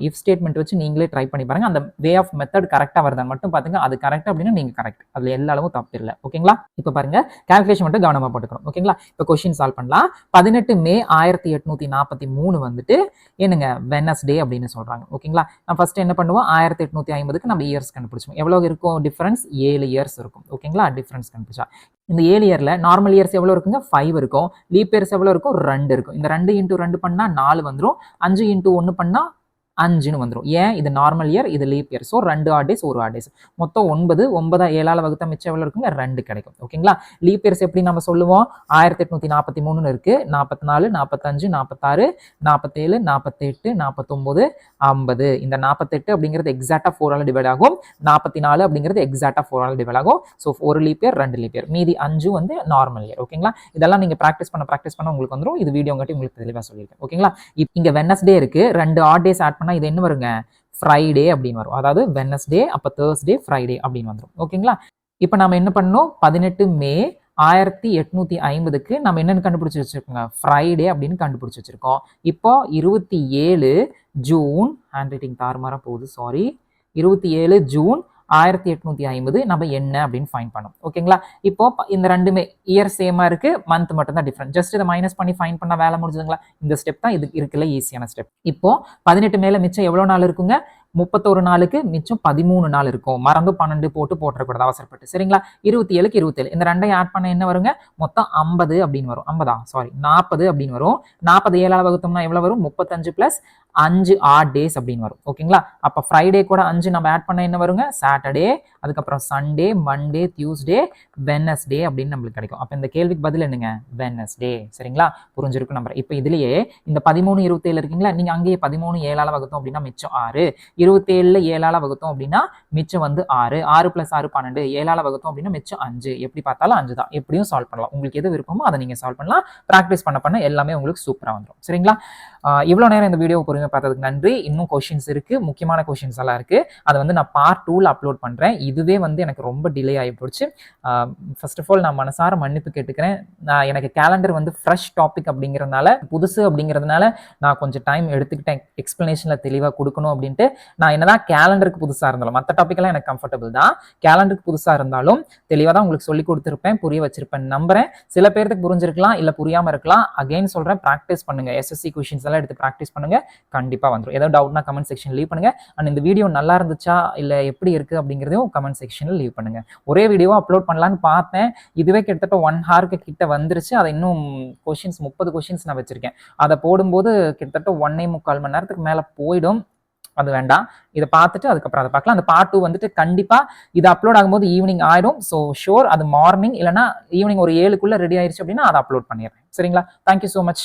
இஃப் ஸ்டேட்மெண்ட் வச்சு நீங்களே ட்ரை பண்ணி பாருங்க. அந்த வே ஆஃப் மெத்தட் கரெக்டாக வருதான்னு மட்டும் பாத்துங்க. அது கரெக்ட் அப்படின்னா நீங்க கரெக்ட், அதுல எல்லா அளவும் தப்பு இல்லை. ஓகேங்களா? இப்போ பாருங்க, கால்குலேஷன் மட்டும் கவனமா போட்டுக்கணும். ஓகேங்களா? இப்போ கொஸ்டின் சால்வ் பண்ணலாம். 18 மே 1843 வந்துட்டு என்னங்க வெட்னஸ்டே அப்படின்னு சொல்றாங்க. ஓகேங்களா? நான் ஃபர்ஸ்ட் என்ன பண்ணுவோம், 1850க்கு நம்ம இயர்ஸ் கண்டுபிடிச்சோம். எவ்வளவு இருக்கும் டிஃபரன்ஸ், 7 இயர்ஸ் இருக்கும். ஓகேங்களா? டிஃபரன்ஸ் கண்டுபிடிச்சா இந்த 7 இயர்ல நார்மல் இயர்ஸ் எவ்வளவு இருக்குங்க, 5 இருக்கும். லீப் இயர்ஸ் எவ்வளவு இருக்கும், 2 இருக்கும். இந்த 2 × 2 பண்ணா 4 வந்துடும். 5 × 1 பண்ணா 5ன்னு வந்துடும். ஏன் இது நார்மல் இயர், இது leap year. So 2 odd days, 1 odd days. மொத்தம் 9. 9 7ஆல் வகுத்தா மிச்சம் எவ்வளோ இருக்குங்க? 2 கிடைக்கும். ஓகேங்களா? லீப் இயர்ஸ் எப்படி நம்ம சொல்லுவோம்? 1843ன்னு இருக்கு. 44, 45, 46, 47, 48, 49, 50. இந்த 48 அப்படிங்கிறது எக்ஸாக்டா 4ஆல் டிவைட் ஆகும். 44 அப்படிங்கிறது எக்ஸாக்டா 4ஆல் டிவைட் ஆகும். So 1 leap year, 2 leap year. மீதி 5 வந்து நார்மல் இயர். ஓகேங்களா? இதெல்லாம் நீங்க ப்ராக்டிஸ் பண்ண உங்களுக்கு வந்துடும். இது வீடியோ காட்டி உங்களுக்கு தெளிவாக சொல்லியிருக்கேன். ஓகேங்களா? இங்க வெட்னஸ்டே இருக்கு. 2 ஆட் டேஸ் ஆட் பண்ணா இது என்ன வருங்க? ஃப்ரைடே அப்படின்னு வரும். அதாவது வெட்னஸ்டே, அப்ப தேர்ஸ்டே, ஃப்ரைடே அப்படின்னு வந்துடும். ஓகேங்களா? இப்போ நாம என்ன பண்ணோம்? 18 மே 1850க்கு நம்ம என்னன்னு கண்டுபிடிச்சு வச்சிருக்கோங்க? ஃப்ரைடே அப்படின்னு கண்டுபிடிச்சு வச்சிருக்கோம். இப்போ 27 ஜூன், ஹேண்ட் ரைட்டிங் தாறுமாறா போகுது, சாரி. 27 ஜூன் 1850 நம்ம என்ன அப்படின்னு ஃபைண்ட் பண்ணோம். ஓகேங்களா? இப்போ இந்த ரெண்டுமே இயர் சேமா இருக்கு, மந்த் மட்டும் தான் டிஃபரெண்ட். ஜஸ்ட் இதை மைனஸ் பண்ணி ஃபைண்ட் பண்ணா வேலை முடிஞ்சதுங்களா? இந்த ஸ்டெப் தான் இது இருக்குல்ல ஈஸியான ஸ்டெப். இப்போ 18 மேல மிச்சம் எவ்வளவு நாள் இருக்குங்க? 31 நாளுக்கு மிச்சம் 13 நாள் இருக்கும். மறந்து 12 போட்டுறக்கூடாது அவசரப்பட்டு. சரிங்களா? 27க்கு 27. இந்த ரெண்டையும் ஆட் பண்ண என்ன வருங்க? மொத்தம் 50 அப்படின்னு வரும். 50 சாரி 40 அப்படின்னு வரும். 40 7ஆல் வகுத்தோம்னா எவ்வளவு வரும்? 35 பிளஸ் 5 ஆட் டேஸ் அப்படின்னு வரும். ஓகேங்களா? அப்ப ஃப்ரைடே கூட 5 நம்ம ஆட் பண்ண என்ன வருங்க? சாட்டர்டே, அதுக்கப்புறம் சண்டே, மண்டே, டியூஸ்டே, வெட்னஸ்டே அப்படின்னு நம்மளுக்கு கிடைக்கும். அப்ப இந்த கேள்விக்கு பதில் என்னங்க? வெட்னஸ்டே. சரிங்களா? புரிஞ்சிருக்கும் நம்புறேன். இப்ப இதுலயே இந்த 13 27 இருக்கீங்களா? நீங்க அங்கேயே 13 7ஆல் வகுத்தோம் அப்படின்னா மிச்சம் 6. 27ல 7ஆல வகுத்தோம் அப்படின்னா மிச்சம் வந்து 6. 6 + 6 12. 7ஆல வகுத்தோம் அப்படின்னா மிச்சம் 5. எப்படி பார்த்தாலும் 5 தான். எப்படியும் சால்வ் பண்ணலாம். உங்களுக்கு எது விருப்பமோ அதை நீங்க சால்வ் பண்ணலாம். ப்ராக்டிஸ் பண்ண எல்லாமே உங்களுக்கு சூப்பரா வந்துடும். சரிங்களா? இவ்வளோ நேரம் இந்த வீடியோ பொறுமையாக பார்த்ததுக்கு நன்றி. இன்னும் கொஷின்ஸ் இருக்கு, முக்கியமான கொஷின்ஸ் எல்லாம் இருக்கு. அதை வந்து நான் பார்ட் 2ல அப்லோட் பண்றேன். இதுவே வந்து எனக்கு ரொம்ப டிலே ஆகி போச்சு. ஃபர்ஸ்ட் ஆஃப் ஆல் நான் மனசார மன்னிப்பு கேட்டுக்கிறேன். எனக்கு கேலண்டர் வந்து ஃப்ரெஷ் டாபிக் அப்படிங்கிறதுனால, புதுசு அப்படிங்கிறதுனால நான் கொஞ்சம் டைம் எடுத்துக்கிட்டேன் எக்ஸ்பிளனேஷன்ல தெளிவாக கொடுக்கணும் அப்படின்ட்டு. நான் என்னதான் கேலண்டருக்கு புதுசா இருந்தாலும், மற்ற டாபிக் எல்லாம் எனக்கு கம்ஃபர்டபுள் தான். கேலண்டருக்கு புதுசா இருந்தாலும் தெளிவாக தான் உங்களுக்கு சொல்லி கொடுத்துருப்பேன், புரிய வச்சிருப்பேன் நம்புறேன். சில பேருக்கு புரிஞ்சிருக்கலாம், இல்ல புரியாம இருக்கலாம். அகைன் சொல்றேன், ப்ராக்டிஸ் பண்ணுங்க. எஸ்எஸ்சி கொஷின்ஸ் எல்லாம் எடுத்து ப்ராக்டிஸ் பண்ணுங்க, கண்டிப்பா வந்துடும். ஏதாவது டவுட்னா கமெண்ட் செக்ஷன் லீவ் பண்ணுங்க. அண்ட் இந்த வீடியோ நல்லா இருந்துச்சா இல்ல எப்படி இருக்கு அப்படிங்கிறதையும் கமெண்ட் செக்ஷன்ல லீவ் பண்ணுங்க. ஒரே வீடியோ அப்லோட் பண்ணலான்னு பார்த்தேன். இதுவே கிட்டத்தட்ட 1 ஹவருக்கு கிட்ட வந்துருச்சு. அதை இன்னும் கொஷின்ஸ் 30 கொஷின்ஸ் நான் வச்சிருக்கேன். அதை போடும்போது கிட்டத்தட்ட 1.25 மணி நேரத்துக்கு மேல போயிடும். அது வேண்டாம். இதை பார்த்துட்டு அதுக்கப்புறம் அதை பார்க்கலாம். அந்த பார்ட் 2 வந்துட்டு கண்டிப்பா இது அப்லோட் ஆகும்போது ஈவினிங் ஆயிடும். ஸோ ஷோர் அது மார்னிங் இல்லைன்னா ஈவினிங் ஒரு 7க்குள்ள ரெடி ஆயிருச்சு அப்படின்னா அதை அப்லோட் பண்ணிடுறேன். சரிங்களா? Thank you so much.